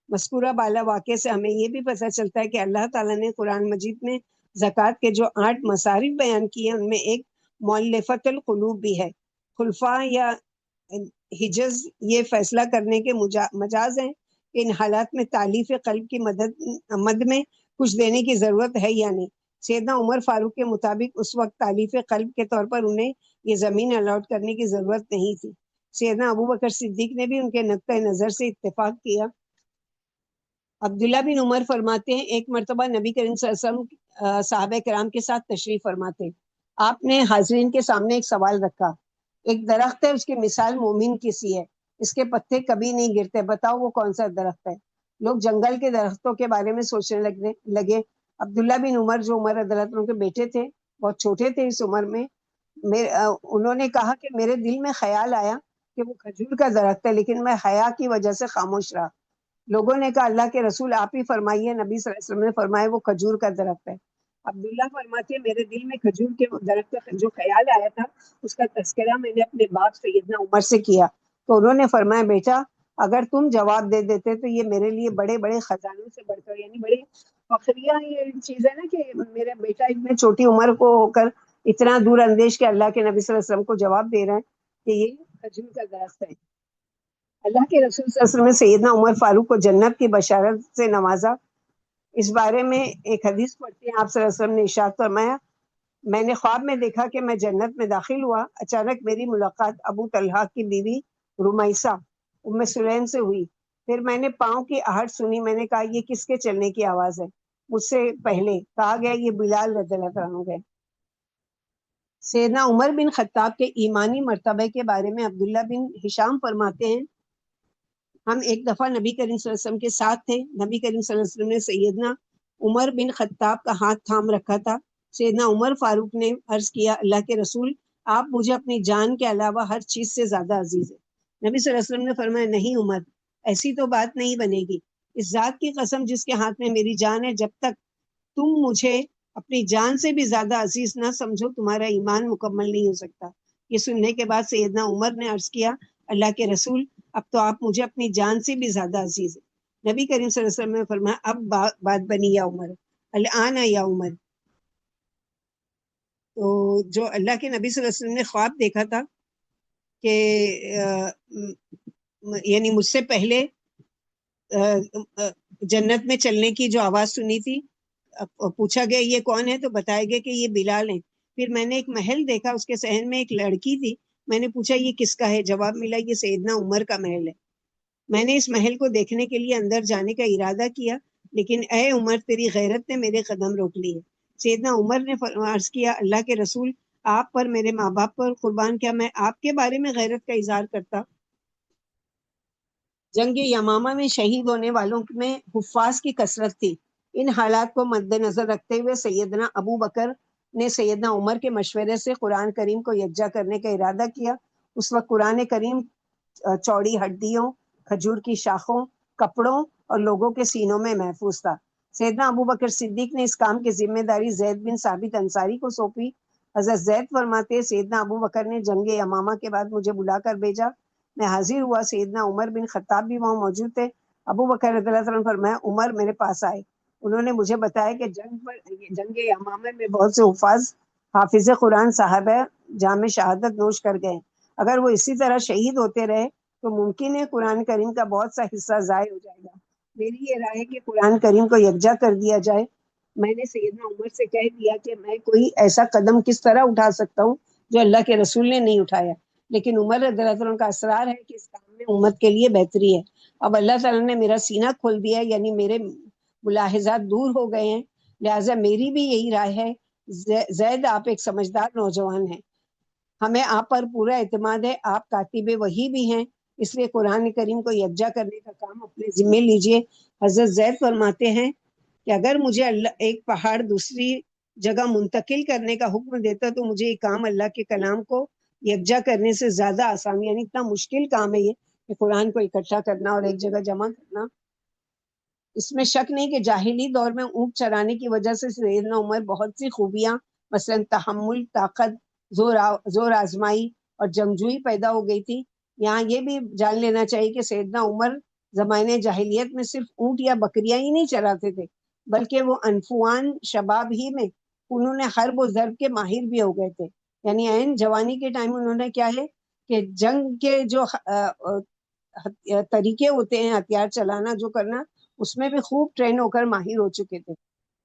مذکورہ بالا واقعے سے ہمیں یہ بھی پتہ چلتا ہے کہ اللہ تعالیٰ نے قرآن مجید میں زکوٰۃ کے جو 8 مصارف بیان کیے ہیں ان میں ایک مؤلفۃ القلوب بھی ہے۔ خلفاء یا حجز یہ فیصلہ کرنے کے مجاز ہیں کہ ان حالات میں تالیف قلب کی مد میں کچھ دینے کی ضرورت ہے یا نہیں۔ سیدنا عمر فاروق کے مطابق اس وقت تالیف قلب کے طور پر انہیں یہ زمین الاٹ کرنے کی ضرورت نہیں تھی۔ سیدنا ابو بکر صدیق نے بھی ان کے نقطۂ نظر سے اتفاق کیا۔ عبداللہ بن عمر فرماتے ہیں ایک مرتبہ نبی کریم صلی اللہ علیہ وسلم صحابہ کرام کے ساتھ تشریف فرماتے، آپ نے حاضرین کے سامنے ایک سوال رکھا، ایک درخت ہے اس کی مثال مومن کی سی ہے، اس کے پتے کبھی نہیں گرتے، بتاؤ وہ کون سا درخت ہے؟ لوگ جنگل کے درختوں کے بارے میں سوچنے لگے۔ عبداللہ بن عمر جو عمر رضی اللہ عنہ کے بیٹے تھے، بہت چھوٹے تھے اس عمر میں، انہوں نے کہا کہ میرے دل میں خیال آیا کہ وہ کھجور کا درخت ہے، لیکن میں حیا کی وجہ سے خاموش رہا۔ لوگوں نے کہا اللہ کے رسول آپ ہی فرمائیے۔ نبی صلی اللہ علیہ وسلم نے فرمایا وہ کھجور کا درخت ہے۔ عبداللہ فرماتے ہیں میرے دل میں کھجور کے درخت کا جو خیال آیا تھا اس کا تذکرہ میں نے اپنے باپ سیدنا عمر سے کیا، تو انہوں نے فرمایا بیٹا اگر تم جواب دے دیتے تو یہ میرے لیے بڑے بڑے خزانوں سے بڑھ کر، یعنی بڑے فخریہ یہ چیز ہے نا کہ میرا بیٹا اتنے چھوٹی عمر کو ہو کر اتنا دور اندیش کے اللہ کے نبی صلی اللہ علیہ وسلم کو جواب دے رہے ہیں کہ یہ کھجور کا درخت ہے۔ اللہ کے رسول صلی اللہ علیہ وسلم نے سیدنا عمر فاروق کو جنت کی بشارت سے نوازا۔ اس بارے میں ایک حدیث پڑھتے ہیں، آپ صلی اللہ علیہ وسلم نے ارشاد فرمایا میں نے خواب میں دیکھا کہ میں جنت میں داخل ہوا، اچانک میری ملاقات ابو طلحہ کی بیوی رمیسہ ام سلیم سے ہوئی۔ پھر میں نے پاؤں کی آہٹ سنی، میں نے کہا یہ کس کے چلنے کی آواز ہے؟ مجھ سے پہلے کہا گیا یہ بلال رضی اللہ عنہ ہے۔ سیدنا عمر بن خطاب کے ایمانی مرتبے کے بارے میں عبداللہ بن ہشام فرماتے ہیں ہم ایک دفعہ نبی کریم صلی اللہ علیہ وسلم کے ساتھ تھے، نبی کریم صلی اللہ علیہ وسلم نے سیدنا عمر بن خطاب کا ہاتھ تھام رکھا تھا۔ سیدنا عمر فاروق نے عرض کیا اللہ کے رسول آپ مجھے اپنی جان کے علاوہ ہر چیز سے زیادہ عزیز ہے۔ نبی صلی اللہ علیہ وسلم نے فرمایا نہیں عمر، ایسی تو بات نہیں بنے گی، اس ذات کی قسم جس کے ہاتھ میں میری جان ہے، جب تک تم مجھے اپنی جان سے بھی زیادہ عزیز نہ سمجھو تمہارا ایمان مکمل نہیں ہو سکتا۔ یہ سننے کے بعد سیدنا عمر نے عرض کیا اللہ کے رسول اب تو آپ مجھے اپنی جان سے بھی زیادہ عزیز ہے۔ نبی کریم صلی اللہ علیہ وسلم نے فرمایا اب بات بنی یا عمر، الآن یا عمر۔ تو جو اللہ کے نبی صلی اللہ علیہ وسلم نے خواب دیکھا تھا کہ یعنی مجھ سے پہلے جنت میں چلنے کی جو آواز سنی تھی، پوچھا گیا یہ کون ہے تو بتایا گیا کہ یہ بلال ہے۔ پھر میں نے ایک محل دیکھا، اس کے صحن میں ایک لڑکی تھی، میں نے پوچھا یہ کس کا ہے؟ جواب ملا یہ سیدنا عمر کا محل ہے۔ میں نے اس محل کو دیکھنے کے لیے اندر جانے کا ارادہ کیا، لیکن اے عمر تیری غیرت نے میرے قدم روک لیے۔ سیدنا عمر نے عرض کیا اللہ کے رسول آپ پر میرے ماں باپ پر قربان، کیا میں آپ کے بارے میں غیرت کا اظہار کرتا؟ جنگ یمامہ میں شہید ہونے والوں میں حفاظ کی کثرت تھی۔ ان حالات کو مد نظر رکھتے ہوئے سیدنا ابو بکر نے سیدنا عمر کے مشورے سے قرآن کریم کو یکجا کرنے کا ارادہ کیا۔ اس وقت قرآن کریم چوڑی ہڈیوں، کھجور کی شاخوں، کپڑوں اور لوگوں کے سینوں میں محفوظ تھا۔ سیدنا ابو بکر صدیق نے اس کام کی ذمہ داری زید بن ثابت انصاری کو سونپی۔ حضرت زید فرماتے سیدنا ابو بکر نے جنگ یمامہ کے بعد مجھے بلا کر بھیجا، میں حاضر ہوا، سیدنا عمر بن خطاب بھی وہاں موجود تھے۔ ابو بکر رضی اللہ عنہ فرمایا عمر میرے پاس آئے، انہوں نے مجھے بتایا کہ جنگ یمامہ میں بہت سے حافظ قرآن صاحبہ جام شہادت نوش کر گئے، اگر وہ اسی طرح شہید ہوتے رہے تو ممکن ہے قرآن کریم کا بہت سا حصہ ضائع ہو جائے گا۔ میری یہ رائے ہے کہ قرآن کریم کو یکجا کر دیا جائے۔ میں نے سیدنا عمر سے کہہ دیا کہ میں کوئی ایسا قدم کس طرح اٹھا سکتا ہوں جو اللہ کے رسول نے نہیں اٹھایا، لیکن عمر رضی اللہ عنہ کا اصرار ہے کہ اس کام میں امت کے لیے بہتری ہے۔ اب اللہ تعالیٰ نے میرا سینہ کھول دیا، یعنی میرے ملاحظات دور ہو گئے ہیں، لہٰذا میری بھی یہی رائے ہے زید آپ ایک سمجھدار نوجوان ہیں، ہمیں آپ پر پورا اعتماد ہے، آپ کاتب وحی بھی ہیں، اس لیے قرآن کریم کو یکجا کرنے کا کام اپنے ذمے لیجئے۔ حضرت زید فرماتے ہیں کہ اگر مجھے اللہ ایک پہاڑ دوسری جگہ منتقل کرنے کا حکم دیتا تو مجھے یہ کام اللہ کے کلام کو یکجا کرنے سے زیادہ آسان، یعنی اتنا مشکل کام ہے یہ کہ قرآن کو اکٹھا کرنا اور ایک جگہ جمع کرنا۔ اس میں شک نہیں کہ جاہلی دور میں اونٹ چرانے کی وجہ سے سیدنا عمر بہت سی خوبیاں مثلا تحمل، طاقت، زور آزمائی اور جنگجوئی پیدا ہو گئی تھی۔ یہاں یہ بھی جان لینا چاہیے کہ سیدنا عمر زمانے جاہلیت میں صرف اونٹ یا بکریاں ہی نہیں چراتے تھے، بلکہ وہ انفوان شباب ہی میں انہوں نے حرب و ضرب کے ماہر بھی ہو گئے تھے۔ یعنی عین جوانی کے ٹائم انہوں نے کیا ہے کہ جنگ کے جو طریقے ہوتے ہیں، ہتھیار چلانا جو کرنا، اس میں بھی خوب ٹرین ہو کر ماہر ہو چکے تھے۔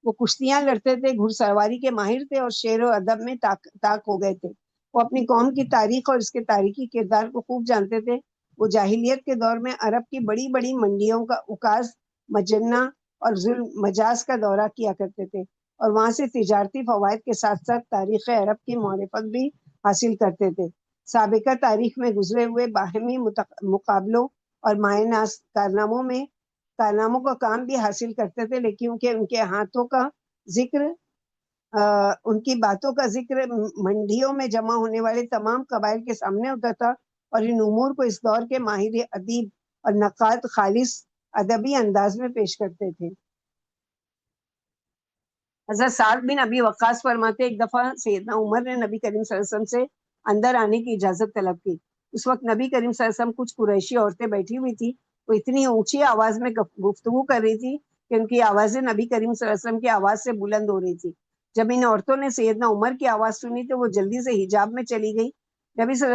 وہ کشتیاں لڑتے تھے، گھڑ سواری کے ماہر تھے اور شعر و ادب میں طاق ہو گئے تھے۔ وہ اپنی قوم کی تاریخ اور اس کے تاریخی کردار کو خوب جانتے تھے۔ وہ جاہلیت کے دور میں عرب کی بڑی بڑی منڈیوں کا عکاظ، مجنہ اور ظلم مجاز کا دورہ کیا کرتے تھے، اور وہاں سے تجارتی فوائد کے ساتھ ساتھ تاریخ عرب کی معرفت بھی حاصل کرتے تھے۔ سابقہ تاریخ میں گزرے ہوئے باہمی مقابلوں اور مایہ ناز کارناموں کا کام بھی حاصل کرتے تھے، لیکن ان کے ہاتھوں کا ذکر ان کی باتوں کا ذکر منڈیوں میں جمع ہونے والے تمام قبائل کے سامنے ہوتا تھا، اور ان امور کو اس دور کے ماہر ادیب اور نقاد خالص ادبی انداز میں پیش کرتے تھے۔ حضرت سعد بن ابی وقاص فرماتے، ایک دفعہ سیدنا عمر نے نبی کریم صلی اللہ علیہ وسلم سے اندر آنے کی اجازت طلب کی۔ اس وقت نبی کریم صلی اللہ علیہ وسلم کچھ قریشی عورتیں بیٹھی ہوئی تھی، وہ اتنی اونچی آواز میں گفتگو کر رہی تھی کہ ان کی آوازیں نبی کریم صلی اللہ علیہ وسلم کی آواز سے بلند ہو رہی تھی۔ جب ان عورتوں نے سیدنا عمر کی آواز سنی تو وہ جلدی سے حجاب میں چلی گئی۔ نبی صلی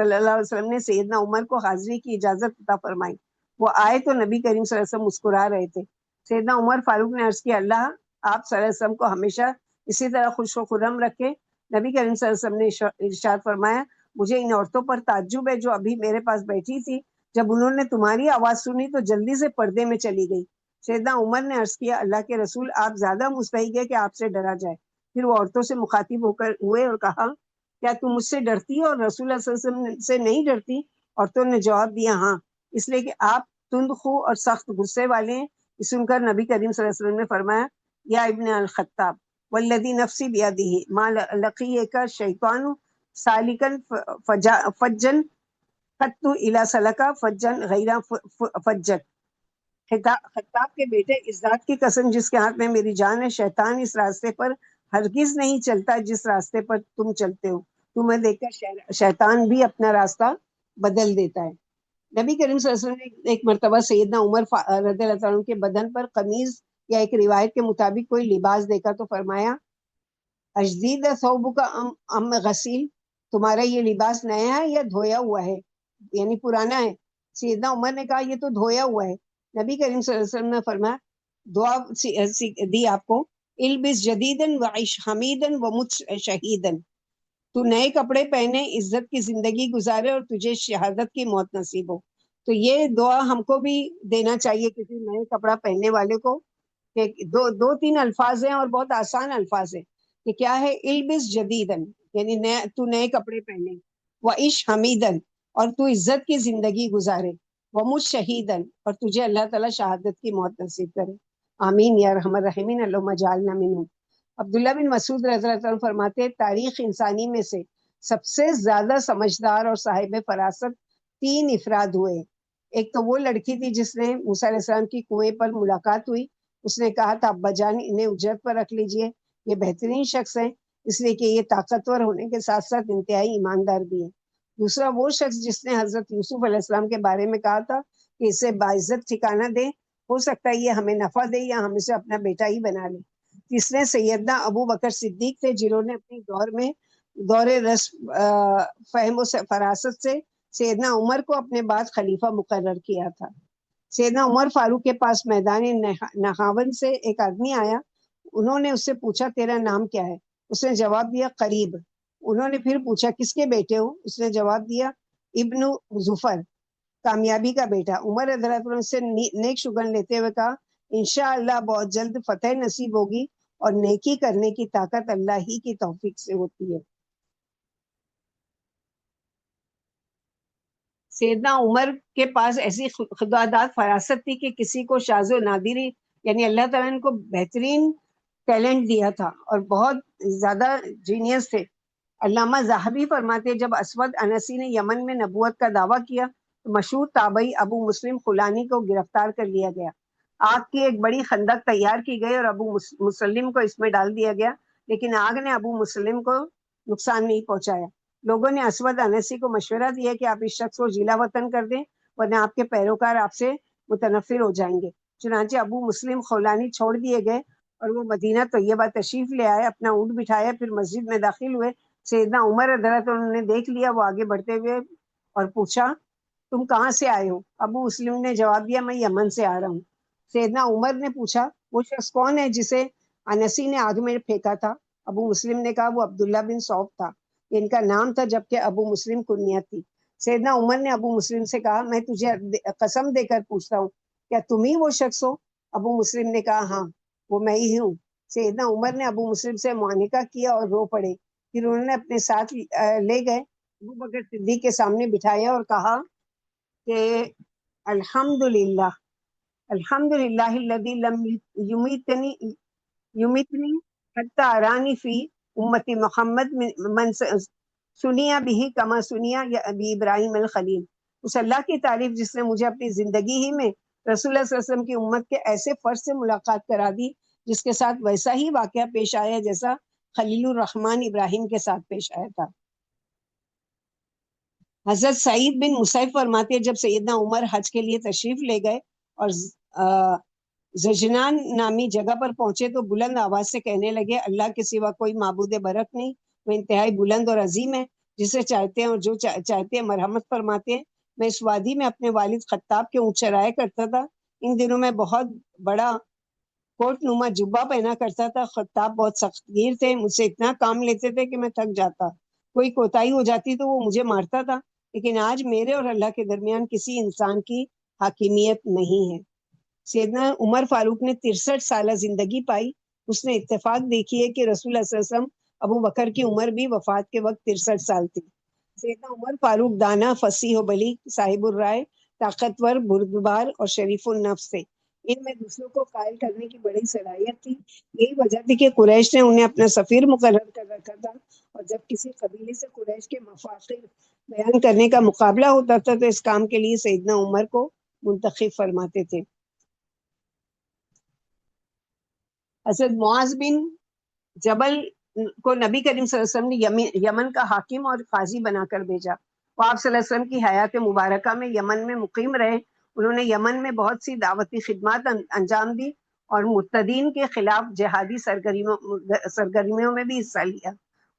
اللہ علیہ وسلم نے سیدنا عمر کو حاضری کی اجازت عطا فرمائی۔ وہ آئے تو نبی کریم صلی اللہ علیہ وسلم مسکرا رہے تھے۔ سیدنا عمر فاروق نے عرض کیا، اللہ آپ صلی اللہ علیہ وسلم کو ہمیشہ اسی طرح خوش و خرم رکھے۔ نبی کریم صلی اللہ علیہ وسلم نے ارشاد فرمایا، مجھے ان عورتوں پر تعجب ہے جو ابھی میرے پاس بیٹھی تھی، جب انہوں نے تمہاری آواز سنی تو جلدی سے پردے میں چلی گئی۔ سیدنا عمر نے عرض کیا، اللہ کے رسول آپ زیادہ مستحق ہے کہ آپ سے ڈرا جائے۔ پھر وہ عورتوں سے مخاطب ہو کر ہوئے اور کہا، کیا تم مجھ سے ڈرتی ہو اور رسول اللہ صلی اللہ علیہ وسلم سے نہیں ڈرتی؟ عورتوں نے جواب دیا، ہاں، اس لیے کہ آپ تند خو اور سخت غصے والے ہیں۔ یہ سن کر نبی کریم صلی اللہ علیہ وسلم نے فرمایا، یا ابن الخطاب والذی نفسی بیدہ ما لقیک شیطان سالکا فجن قط الی سلکا فجن غیر فجت۔ خطاب کے بیٹے، اس ذات کی قسم جس کے ہاتھ میں میری جان ہے، شیطان اس راستے پر ہرگز نہیں چلتا جس راستے پر تم چلتے ہو۔ تمہیں دیکھ کر شیطان بھی اپنا راستہ بدل دیتا ہے۔ نبی کریم صلی اللہ علیہ وسلم نے ایک مرتبہ سیدنا عمر رضی اللہ عنہ کے بدن پر قمیض یا ایک روایت کے مطابق کوئی لباس دیکھا تو فرمایا، اجدید ثوبک ام غسیل، تمہارا یہ لباس نیا ہے یا دھویا ہوا ہے، یعنی پرانا ہے؟ سیدنا عمر نے کہا، یہ تو دھویا ہوا ہے۔ نبی کریم صلی اللہ علیہ وسلم نے فرمایا، دعا دی آپ کو، البس جدیدن وعش حمیدن ومت شہیدن، تو نئے کپڑے پہنے، عزت کی زندگی گزارے اور تجھے شہادت کی موت نصیب ہو۔ تو یہ دعا ہم کو بھی دینا چاہیے کسی نئے کپڑا پہننے والے کو، کہ دو تین الفاظ ہیں اور بہت آسان الفاظ ہیں، کہ کیا ہے، البس جدیدن یعنی تو نئے کپڑے پہنے، وعش حمیدن اور تو عزت کی زندگی گزارے، ومت شہیدن اور تجھے اللہ تعالیٰ شہادت کی موت نصیب کرے۔ آمین یا ارحم الراحمین، اللہم اجعلنا منہم۔ عبداللہ بن مسعود رضی اللہ عنہ فرماتے ہیں، تاریخ انسانی میں سے سب سے زیادہ سمجھدار اور صاحب فراست 3 افراد ہوئے۔ ایک تو وہ لڑکی تھی جس نے موسیٰ علیہ السلام کی کنویں پر ملاقات ہوئی، اس نے کہا تھا، ابا جان انہیں اجرت پر رکھ لیجئے، یہ بہترین شخص ہیں، اس لیے کہ یہ طاقتور ہونے کے ساتھ ساتھ انتہائی ایماندار بھی ہے۔ دوسرا وہ شخص جس نے حضرت یوسف علیہ السلام کے بارے میں کہا تھا کہ اسے باعزت ٹھکانہ دے، ہو سکتا ہے یہ ہمیں نفع دے یا ہم اسے اپنا بیٹا ہی بنا لیں۔ تیسرے سیدنا ابو بکر صدیق تھے، جنہوں نے اپنی دور رسم فہم و فراست سے سیدنا عمر کو اپنے بعد خلیفہ مقرر کیا تھا۔ سیدنا عمر فاروق کے پاس میدان نہاون سے ایک آدمی آیا، انہوں نے اس سے پوچھا، تیرا نام کیا ہے؟ اس نے جواب دیا، قریب۔ انہوں نے پھر پوچھا، کس کے بیٹے ہو؟ اس نے جواب دیا، ابن ظفر، کامیابی کا بیٹا۔ عمر رضی اللہ عنہ سے نیک شگن لیتے ہوئے کہا، انشاءاللہ بہت جلد فتح نصیب ہوگی، اور نیکی کرنے کی طاقت اللہ ہی کی توفیق سے ہوتی ہے۔ سیدنا عمر کے پاس ایسی خداداد فراست تھی کہ کسی کو شاذ و نادری، یعنی اللہ تعالیٰ نے کو بہترین ٹیلنٹ دیا تھا اور بہت زیادہ جینیس تھے۔ علامہ ذہبی فرماتے، جب اسود انسی نے یمن میں نبوت کا دعویٰ کیا تو مشہور تابعی ابو مسلم خولانی کو گرفتار کر لیا گیا۔ آگ کی ایک بڑی خندق تیار کی گئی اور ابو مسلم کو اس میں ڈال دیا گیا، لیکن آگ نے ابو مسلم کو نقصان نہیں پہنچایا۔ لوگوں نے اسود انسی کو مشورہ دیا کہ آپ اس شخص کو ضلع وطن کر دیں ورنہ آپ کے پیروکار آپ سے متنفر ہو جائیں گے۔ چنانچہ ابو مسلم خولانی چھوڑ دیے گئے اور وہ مدینہ طیبہ تشریف لے آئے، اپنا اونٹ بٹھایا، پھر مسجد میں داخل ہوئے۔ سیدنا عمر رضی اللہ عنہ نے دیکھ لیا، وہ آگے بڑھتے ہوئے اور پوچھا تم کہاں سے آئے ہو؟ ابو مسلم نے جواب دیا میں یمن سے آ رہا ہوں۔ سیدنا عمر نے پوچھا وہ شخص کون ہے جسے انسی نے آگ میں پھینکا تھا؟ ابو مسلم نے کہا وہ عبداللہ بن صوف تھا، ان کا نام تھا، جبکہ ابو مسلم کنیت تھی۔ سیدنا عمر نے ابو مسلم سے کہا میں تجھے قسم دے کر پوچھتا ہوں کیا تم ہی وہ شخص ہو؟ ابو مسلم نے کہا ہاں وہ میں ہی ہوں۔ سیدنا عمر نے ابو مسلم سے معانقہ کیا اور رو پڑے، پھر انہوں نے اپنے ساتھ لے گئے، ابو بکر صدیق کے سامنے بٹھایا اور کہا کہ الحمدللہ الحمدللہ الذی لم یمیتنی حتی ارانی فی امتی محمد من سنیا بھی کما سنیا یا ابی ابراہیم الخلیل۔ اس اللہ کی تعریف جس نے مجھے اپنی زندگی ہی میں رسول اللہ صلی اللہ علیہ وسلم کی امت کے ایسے فرد سے ملاقات کرا دی جس کے ساتھ ویسا ہی واقعہ پیش آیا جیسا خلیل الرحمن ابراہیم کے ساتھ پیش آیا تھا۔ حضرت سعید بن مسیب فرماتے ہیں جب سیدنا عمر حج کے لیے تشریف لے گئے اور زجنان نامی جگہ پر پہنچے تو بلند آواز سے کہنے لگے اللہ کے سوا کوئی معبود برحق نہیں، وہ انتہائی بلند اور عظیم ہے، جسے چاہتے ہیں اور جو چاہتے ہیں مرحمت فرماتے ہیں۔ میں اس وادی میں اپنے والد خطاب کے اونٹ چرایا کرتا تھا، ان دنوں میں بہت بڑا کوٹ نما جبہ پہنا کرتا تھا۔ خطاب بہت سخت گیر تھے، مجھ سے اتنا کام لیتے تھے کہ میں تھک جاتا، کوئی کوتاہی ہو جاتی تو وہ مجھے مارتا تھا، لیکن آج میرے اور اللہ کے درمیان کسی انسان کی حاکمیت نہیں ہے۔ سیدنا عمر فاروق نے 63 سالہ زندگی پائی، اس نے اتفاق دیکھی ہے کہ رسول اللہ صلی اللہ علیہ وسلم ابو بکر کی عمر بھی وفات کے وقت 63 سال تھی۔ سیدنا عمر فاروق دانا، فصیح و بلیغ، صاحب الرائے، طاقتور، بردبار اور شریف النفس تھے۔ ان میں دوسروں کو قائل کرنے کی بڑی صلاحیت تھی، یہی وجہ تھی کہ قریش نے انہیں اپنا سفیر مقرر کر رکھا تھا، اور جب کسی قبیلے سے قریش کے مفاخر بیان کرنے کا مقابلہ ہوتا تھا تو اس کام کے لیے سیدنا عمر کو منتخب فرماتے تھے۔ حضرت معاذ بن جبل کو نبی کریم صلی اللہ علیہ وسلم نے یمن کا حاکم اور قاضی بنا کر بھیجا۔ وہ آپ صلی اللہ علیہ وسلم کی حیات مبارکہ میں یمن میں مقیم رہے، انہوں نے یمن میں بہت سی دعوتی خدمات انجام دی اور مرتدین کے خلاف جہادی سرگرمیوں میں بھی حصہ لیا۔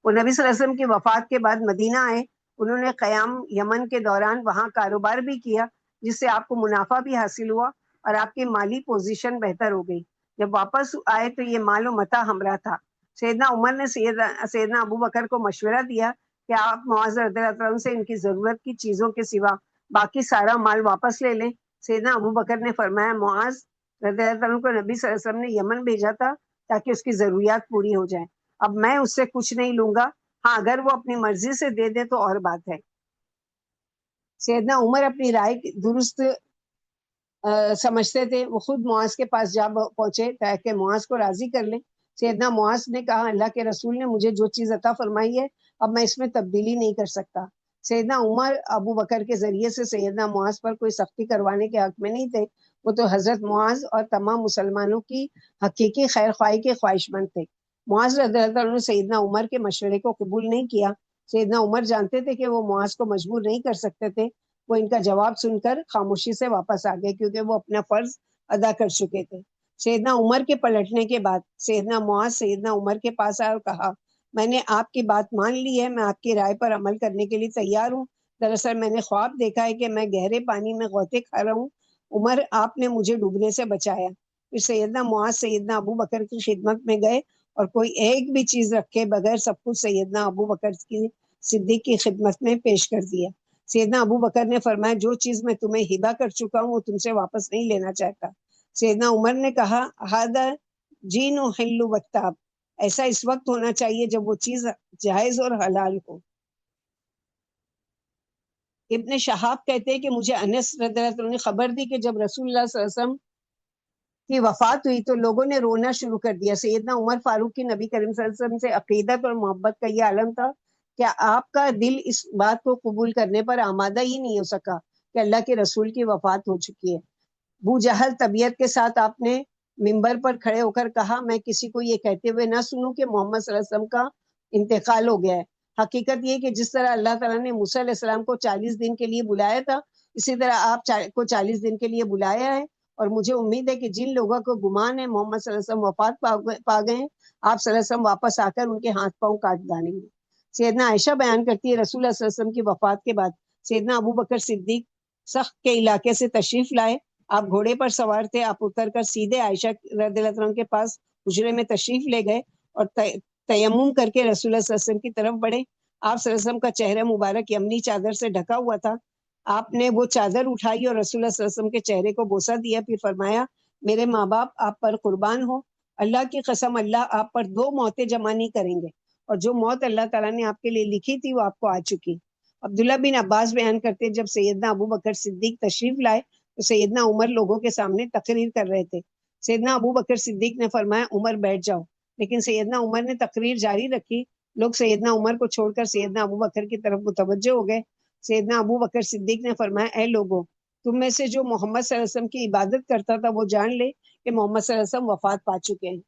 وہ نبی صلی اللہ علیہ وسلم کی وفات کے بعد مدینہ آئے، انہوں نے قیام یمن کے دوران وہاں کاروبار بھی کیا جس سے آپ کو منافع بھی حاصل ہوا اور آپ کی مالی پوزیشن بہتر ہو گئی۔ جب واپس آئے تو یہ مال و متاع ہمراہ تھا۔ سیدنا عمر نے سیدنا ابو بکر کو مشورہ دیا کہ آپ معاذ رضی اللہ عنہ سے ان کی ضرورت کی چیزوں کے سوا باقی سارا مال واپس لے لیں۔ سیدنا ابو بکر نے فرمایا معاذ رضی اللہ عنہ کو نبی صلی اللہ علیہ وسلم نے یمن بھیجا تھا تاکہ اس کی ضروریات پوری ہو جائیں، اب میں اس سے کچھ نہیں لوں گا، ہاں اگر وہ اپنی مرضی سے دے دے تو اور بات ہے۔ سیدنا عمر اپنی رائے درست سمجھتے تھے، وہ خود معاذ کے پاس جا پہنچے تاکہ معاذ کو راضی کر لیں۔ سیدنا معاذ نے کہا اللہ کے رسول نے مجھے جو چیز عطا فرمائی ہے اب میں اس میں تبدیلی نہیں کر سکتا۔ سیدنا عمر ابو بکر کے ذریعے سے سیدنا معاذ پر کوئی سختی کروانے کے حق میں نہیں تھے، وہ تو حضرت معاذ اور تمام مسلمانوں کی حقیقی خیر خواہی کے خواہش مند تھے۔ معاذ رضی اللہ عنہ نے سیدنا عمر کے مشورے کو قبول نہیں کیا۔ سیدنا عمر جانتے تھے کہ وہ معاذ کو مجبور نہیں کر سکتے تھے، وہ ان کا جواب سن کر خاموشی سے واپس آ گئے کیونکہ وہ اپنا فرض ادا کر چکے تھے۔ سیدنا عمر کے پلٹنے کے بعد سیدنا معاذ سیدنا عمر کے پاس آئے اور کہا میں نے آپ کی بات مان لی ہے، میں آپ کی رائے پر عمل کرنے کے لیے تیار ہوں، دراصل میں نے خواب دیکھا ہے کہ میں گہرے پانی میں غوطے کھا رہا ہوں، عمر آپ نے مجھے ڈوبنے سے بچایا۔ پھر سیدنا معاذ سیدنا ابو بکر کی خدمت میں گئے اور کوئی ایک بھی چیز رکھے بغیر سب کچھ سیدنا ابو بکر کی صدیق کی خدمت میں پیش کر دیا۔ سیدنا ابو بکر نے فرمایا جو چیز میں تمہیں ہبہ کر چکا ہوں وہ تم سے واپس نہیں لینا چاہتا۔ سیدنا عمر نے کہا ہذا جین و حل وطاب، ایسا اس وقت ہونا چاہیے جب وہ چیز جائز اور حلال ہو۔ ابن شہاب کہتے ہیں کہ مجھے انس رضی اللہ عنہ نے خبر دی کہ جب رسول اللہ صلی اللہ علیہ وسلم کی وفات ہوئی تو لوگوں نے رونا شروع کر دیا۔ سیدنا عمر فاروق کی نبی کریم صلی اللہ علیہ وسلم سے عقیدت اور محبت کا یہ عالم تھا کہ آپ کا دل اس بات کو قبول کرنے پر آمادہ ہی نہیں ہو سکا کہ اللہ کے رسول کی وفات ہو چکی ہے۔ ابو جہل طبیعت کے ساتھ آپ نے ممبر پر کھڑے ہو کر کہا میں کسی کو یہ کہتے ہوئے نہ سنوں کہ محمد صلی اللہ علیہ وسلم کا انتقال ہو گیا ہے. حقیقت یہ کہ جس طرح اللہ تعالیٰ نے موسیٰ علیہ السلام کو 40 دن کے لیے بلایا تھا، اسی طرح آپ کو 40 دن کے لیے بلایا ہے. اور مجھے امید ہے کہ جن لوگوں کو گمان ہے محمد صلی اللہ علیہ وسلم وفات پا گئے ہیں، آپ صلی اللہ علیہ وسلم واپس آ کر ان کے ہاتھ پاؤں کاٹ ڈالیں گے. سیدنا عائشہ بیان کرتی ہے رسول اللہ صلی اللہ علیہ وسلم کی وفات کے بعد سیدنا ابو بکر صدیق سخت کے علاقے سے تشریف لائے. آپ گھوڑے پر سوار تھے، آپ اتر کر سیدھے عائشہ رضی اللہ عنہ کے پاس حجرے میں تشریف لے گئے اور تیمم کر کے رسول اللہ صلی اللہ علیہ وسلم کی طرف بڑھے. آپ صلی اللہ علیہ وسلم کا چہرہ مبارک یمنی چادر سے ڈھکا ہوا تھا. آپ نے وہ چادر اٹھائی اور رسول اللہ صلی اللہ علیہ وسلم کے چہرے کو بوسہ دیا، پھر فرمایا میرے ماں باپ آپ پر قربان ہو، اللہ کی قسم اللہ آپ پر 2 موتیں جمع نہیں کریں گے، اور جو موت اللہ تعالیٰ نے آپ کے لیے لکھی تھی وہ آپ کو آ چکی. عبداللہ بن عباس بیان کرتے جب سیدنا ابو بکر صدیق تشریف لائے تو سیدنا عمر لوگوں کے سامنے تقریر کر رہے تھے. سیدنا ابو بکر صدیق نے فرمایا عمر بیٹھ جاؤ، لیکن سیدنا عمر نے تقریر جاری رکھی. لوگ سیدنا عمر کو چھوڑ کر سیدنا ابو بکر کی طرف متوجہ ہو گئے. سیدنا ابو بکر صدیق نے فرمایا اے لوگوں، تم میں سے جو محمد صلی اللہ علیہ وسلم کی عبادت کرتا تھا وہ جان لے کہ محمد صلی اللہ علیہ وسلم وفات پا چکے ہیں،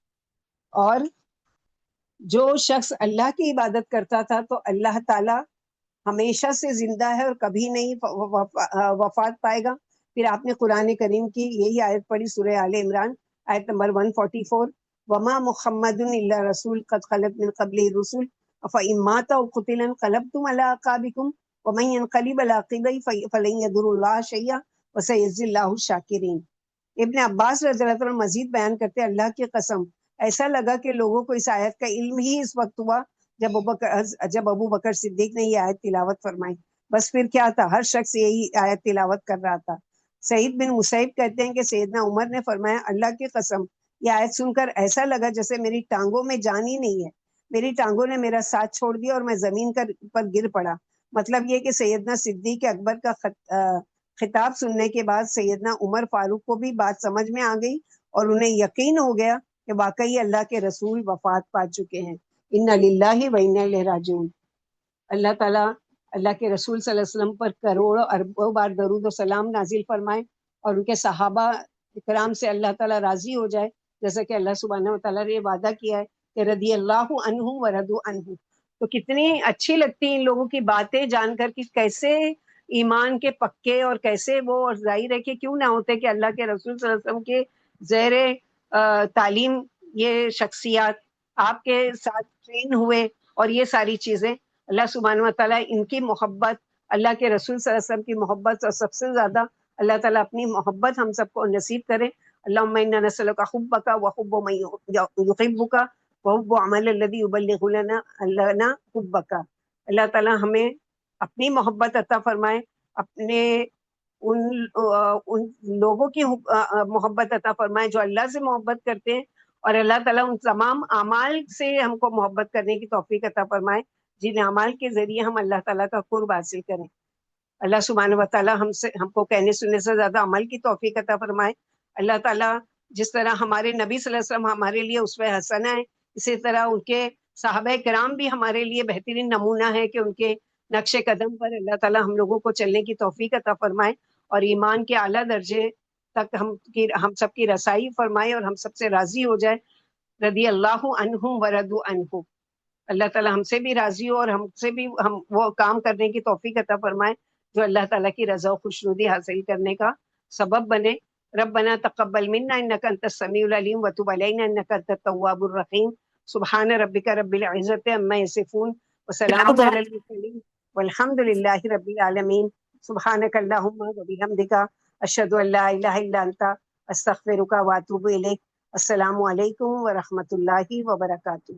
اور جو شخص اللہ کی عبادت کرتا تھا تو اللہ تعالی ہمیشہ سے زندہ ہے اور کبھی نہیں وفات پائے گا. پھر آپ نے قرآن کریم کی یہی آیت پڑھی، سورہ آل عمران آیت نمبر 144، وما محمد الا رسول قد خلت من قبلہ الرسل افإن مات او قتل انقلبتم علی اعقابکم ومن ينقلب علی عقبیہ فلن یضر اللہ شیئا وسیجزی اللہ الشاکرین. ابن عباس رضی اللہ عنہ مزید بیان کرتے اللہ کی قسم ایسا لگا کہ لوگوں کو اس آیت کا علم ہی اس وقت ہوا جب ابو بکر صدیق نے یہ آیت تلاوت فرمائی. بس پھر کیا تھا، ہر شخص یہی آیت تلاوت کر رہا تھا. سعید بن مسیب کہتے ہیں کہ سیدنا عمر نے فرمایا اللہ کی قسم یہ آیت سن کر ایسا لگا جیسے میری ٹانگوں میں جان ہی نہیں ہے، میری ٹانگوں نے میرا ساتھ چھوڑ دیا اور میں زمین پر گر پڑا. مطلب یہ کہ سیدنا صدیق اکبر کا خطاب سننے کے بعد سیدنا عمر فاروق کو بھی بات سمجھ میں آ گئی اور انہیں یقین ہو گیا کہ واقعی اللہ کے رسول وفات پا چکے ہیں. انا للہ و انا الیہ راجعون. اللہ تعالیٰ اللہ کے رسول صلی اللہ علیہ وسلم پر کروڑوں اربوں بار درود و سلام نازل فرمائے اور ان کے صحابہ اکرام سے اللہ تعالیٰ راضی ہو جائے، جیسا کہ اللہ سبحانہ و تعالیٰ نے یہ وعدہ کیا ہے کہ رضی اللہ عنہم ورضوا عنہ. تو کتنی اچھی لگتی ہیں ان لوگوں کی باتیں جان کر کہ کیسے ایمان کے پکے اور کیسے وہ، اور ظاہر ہے کہ کیوں نہ ہوتے کہ اللہ کے رسول صلی اللہ علیہ وسلم کے زیر تعلیم یہ شخصیات آپ کے ساتھ ٹرین ہوئے، اور یہ ساری چیزیں اللہ سبحانہ و تعالیٰ ان کی محبت، اللہ کے رسول صلی اللہ علیہ وسلم کی محبت، اور سب سے زیادہ اللہ تعالیٰ اپنی محبت ہم سب کو نصیب کرے. اللہم انا نسألک حبک وحب من یحبک وحب عمل الذی یبلغ لنا حبک. اللہ تعالیٰ ہمیں اپنی محبت عطا فرمائے، اپنے ان لوگوں کی محبت عطا فرمائے جو اللہ سے محبت کرتے ہیں، اور اللہ تعالیٰ ان تمام اعمال سے ہم کو محبت کرنے کی توفیق عطا فرمائے جن اعمال کے ذریعے ہم اللہ تعالیٰ کا قرب حاصل کریں. اللہ سبحانہ و تعالیٰ ہم کو کہنے سننے سے زیادہ عمل کی توفیق عطا فرمائے. اللہ تعالیٰ جس طرح ہمارے نبی صلی اللہ علیہ وسلم ہمارے لیے اسوہ حسنہ ہے، اسی طرح ان کے صحابہ کرام بھی ہمارے لیے بہترین نمونہ ہے کہ ان کے نقش قدم پر اللہ تعالیٰ ہم لوگوں کو چلنے کی توفیق عطا فرمائے اور ایمان کے اعلیٰ درجے تک ہم سب کی رسائی فرمائے اور ہم سب سے راضی ہو جائے. رضی اللہ عنہم ورضوا عنہ. اللہ تعالیٰ ہم سے بھی راضی ہو اور ہم سے بھی ہم وہ کام کرنے کی توفیق عطا فرمائے جو اللہ تعالیٰ کی رضا و خوشنودی حاصل کرنے کا سبب بنے. ربنا تقبل منا انک انت السمیع العلیم وتب علینا انک انت التواب الرحیم. سبحان ربک رب العزۃ عما یصفون وسلام علی المرسلین والحمد للہ رب العالمین. سبحانک اللہم وبحمدک اشہد ان لا الہ الا انت استغفرک واتوب الیک. السلام علیکم ورحمۃ اللہ وبرکاتہ.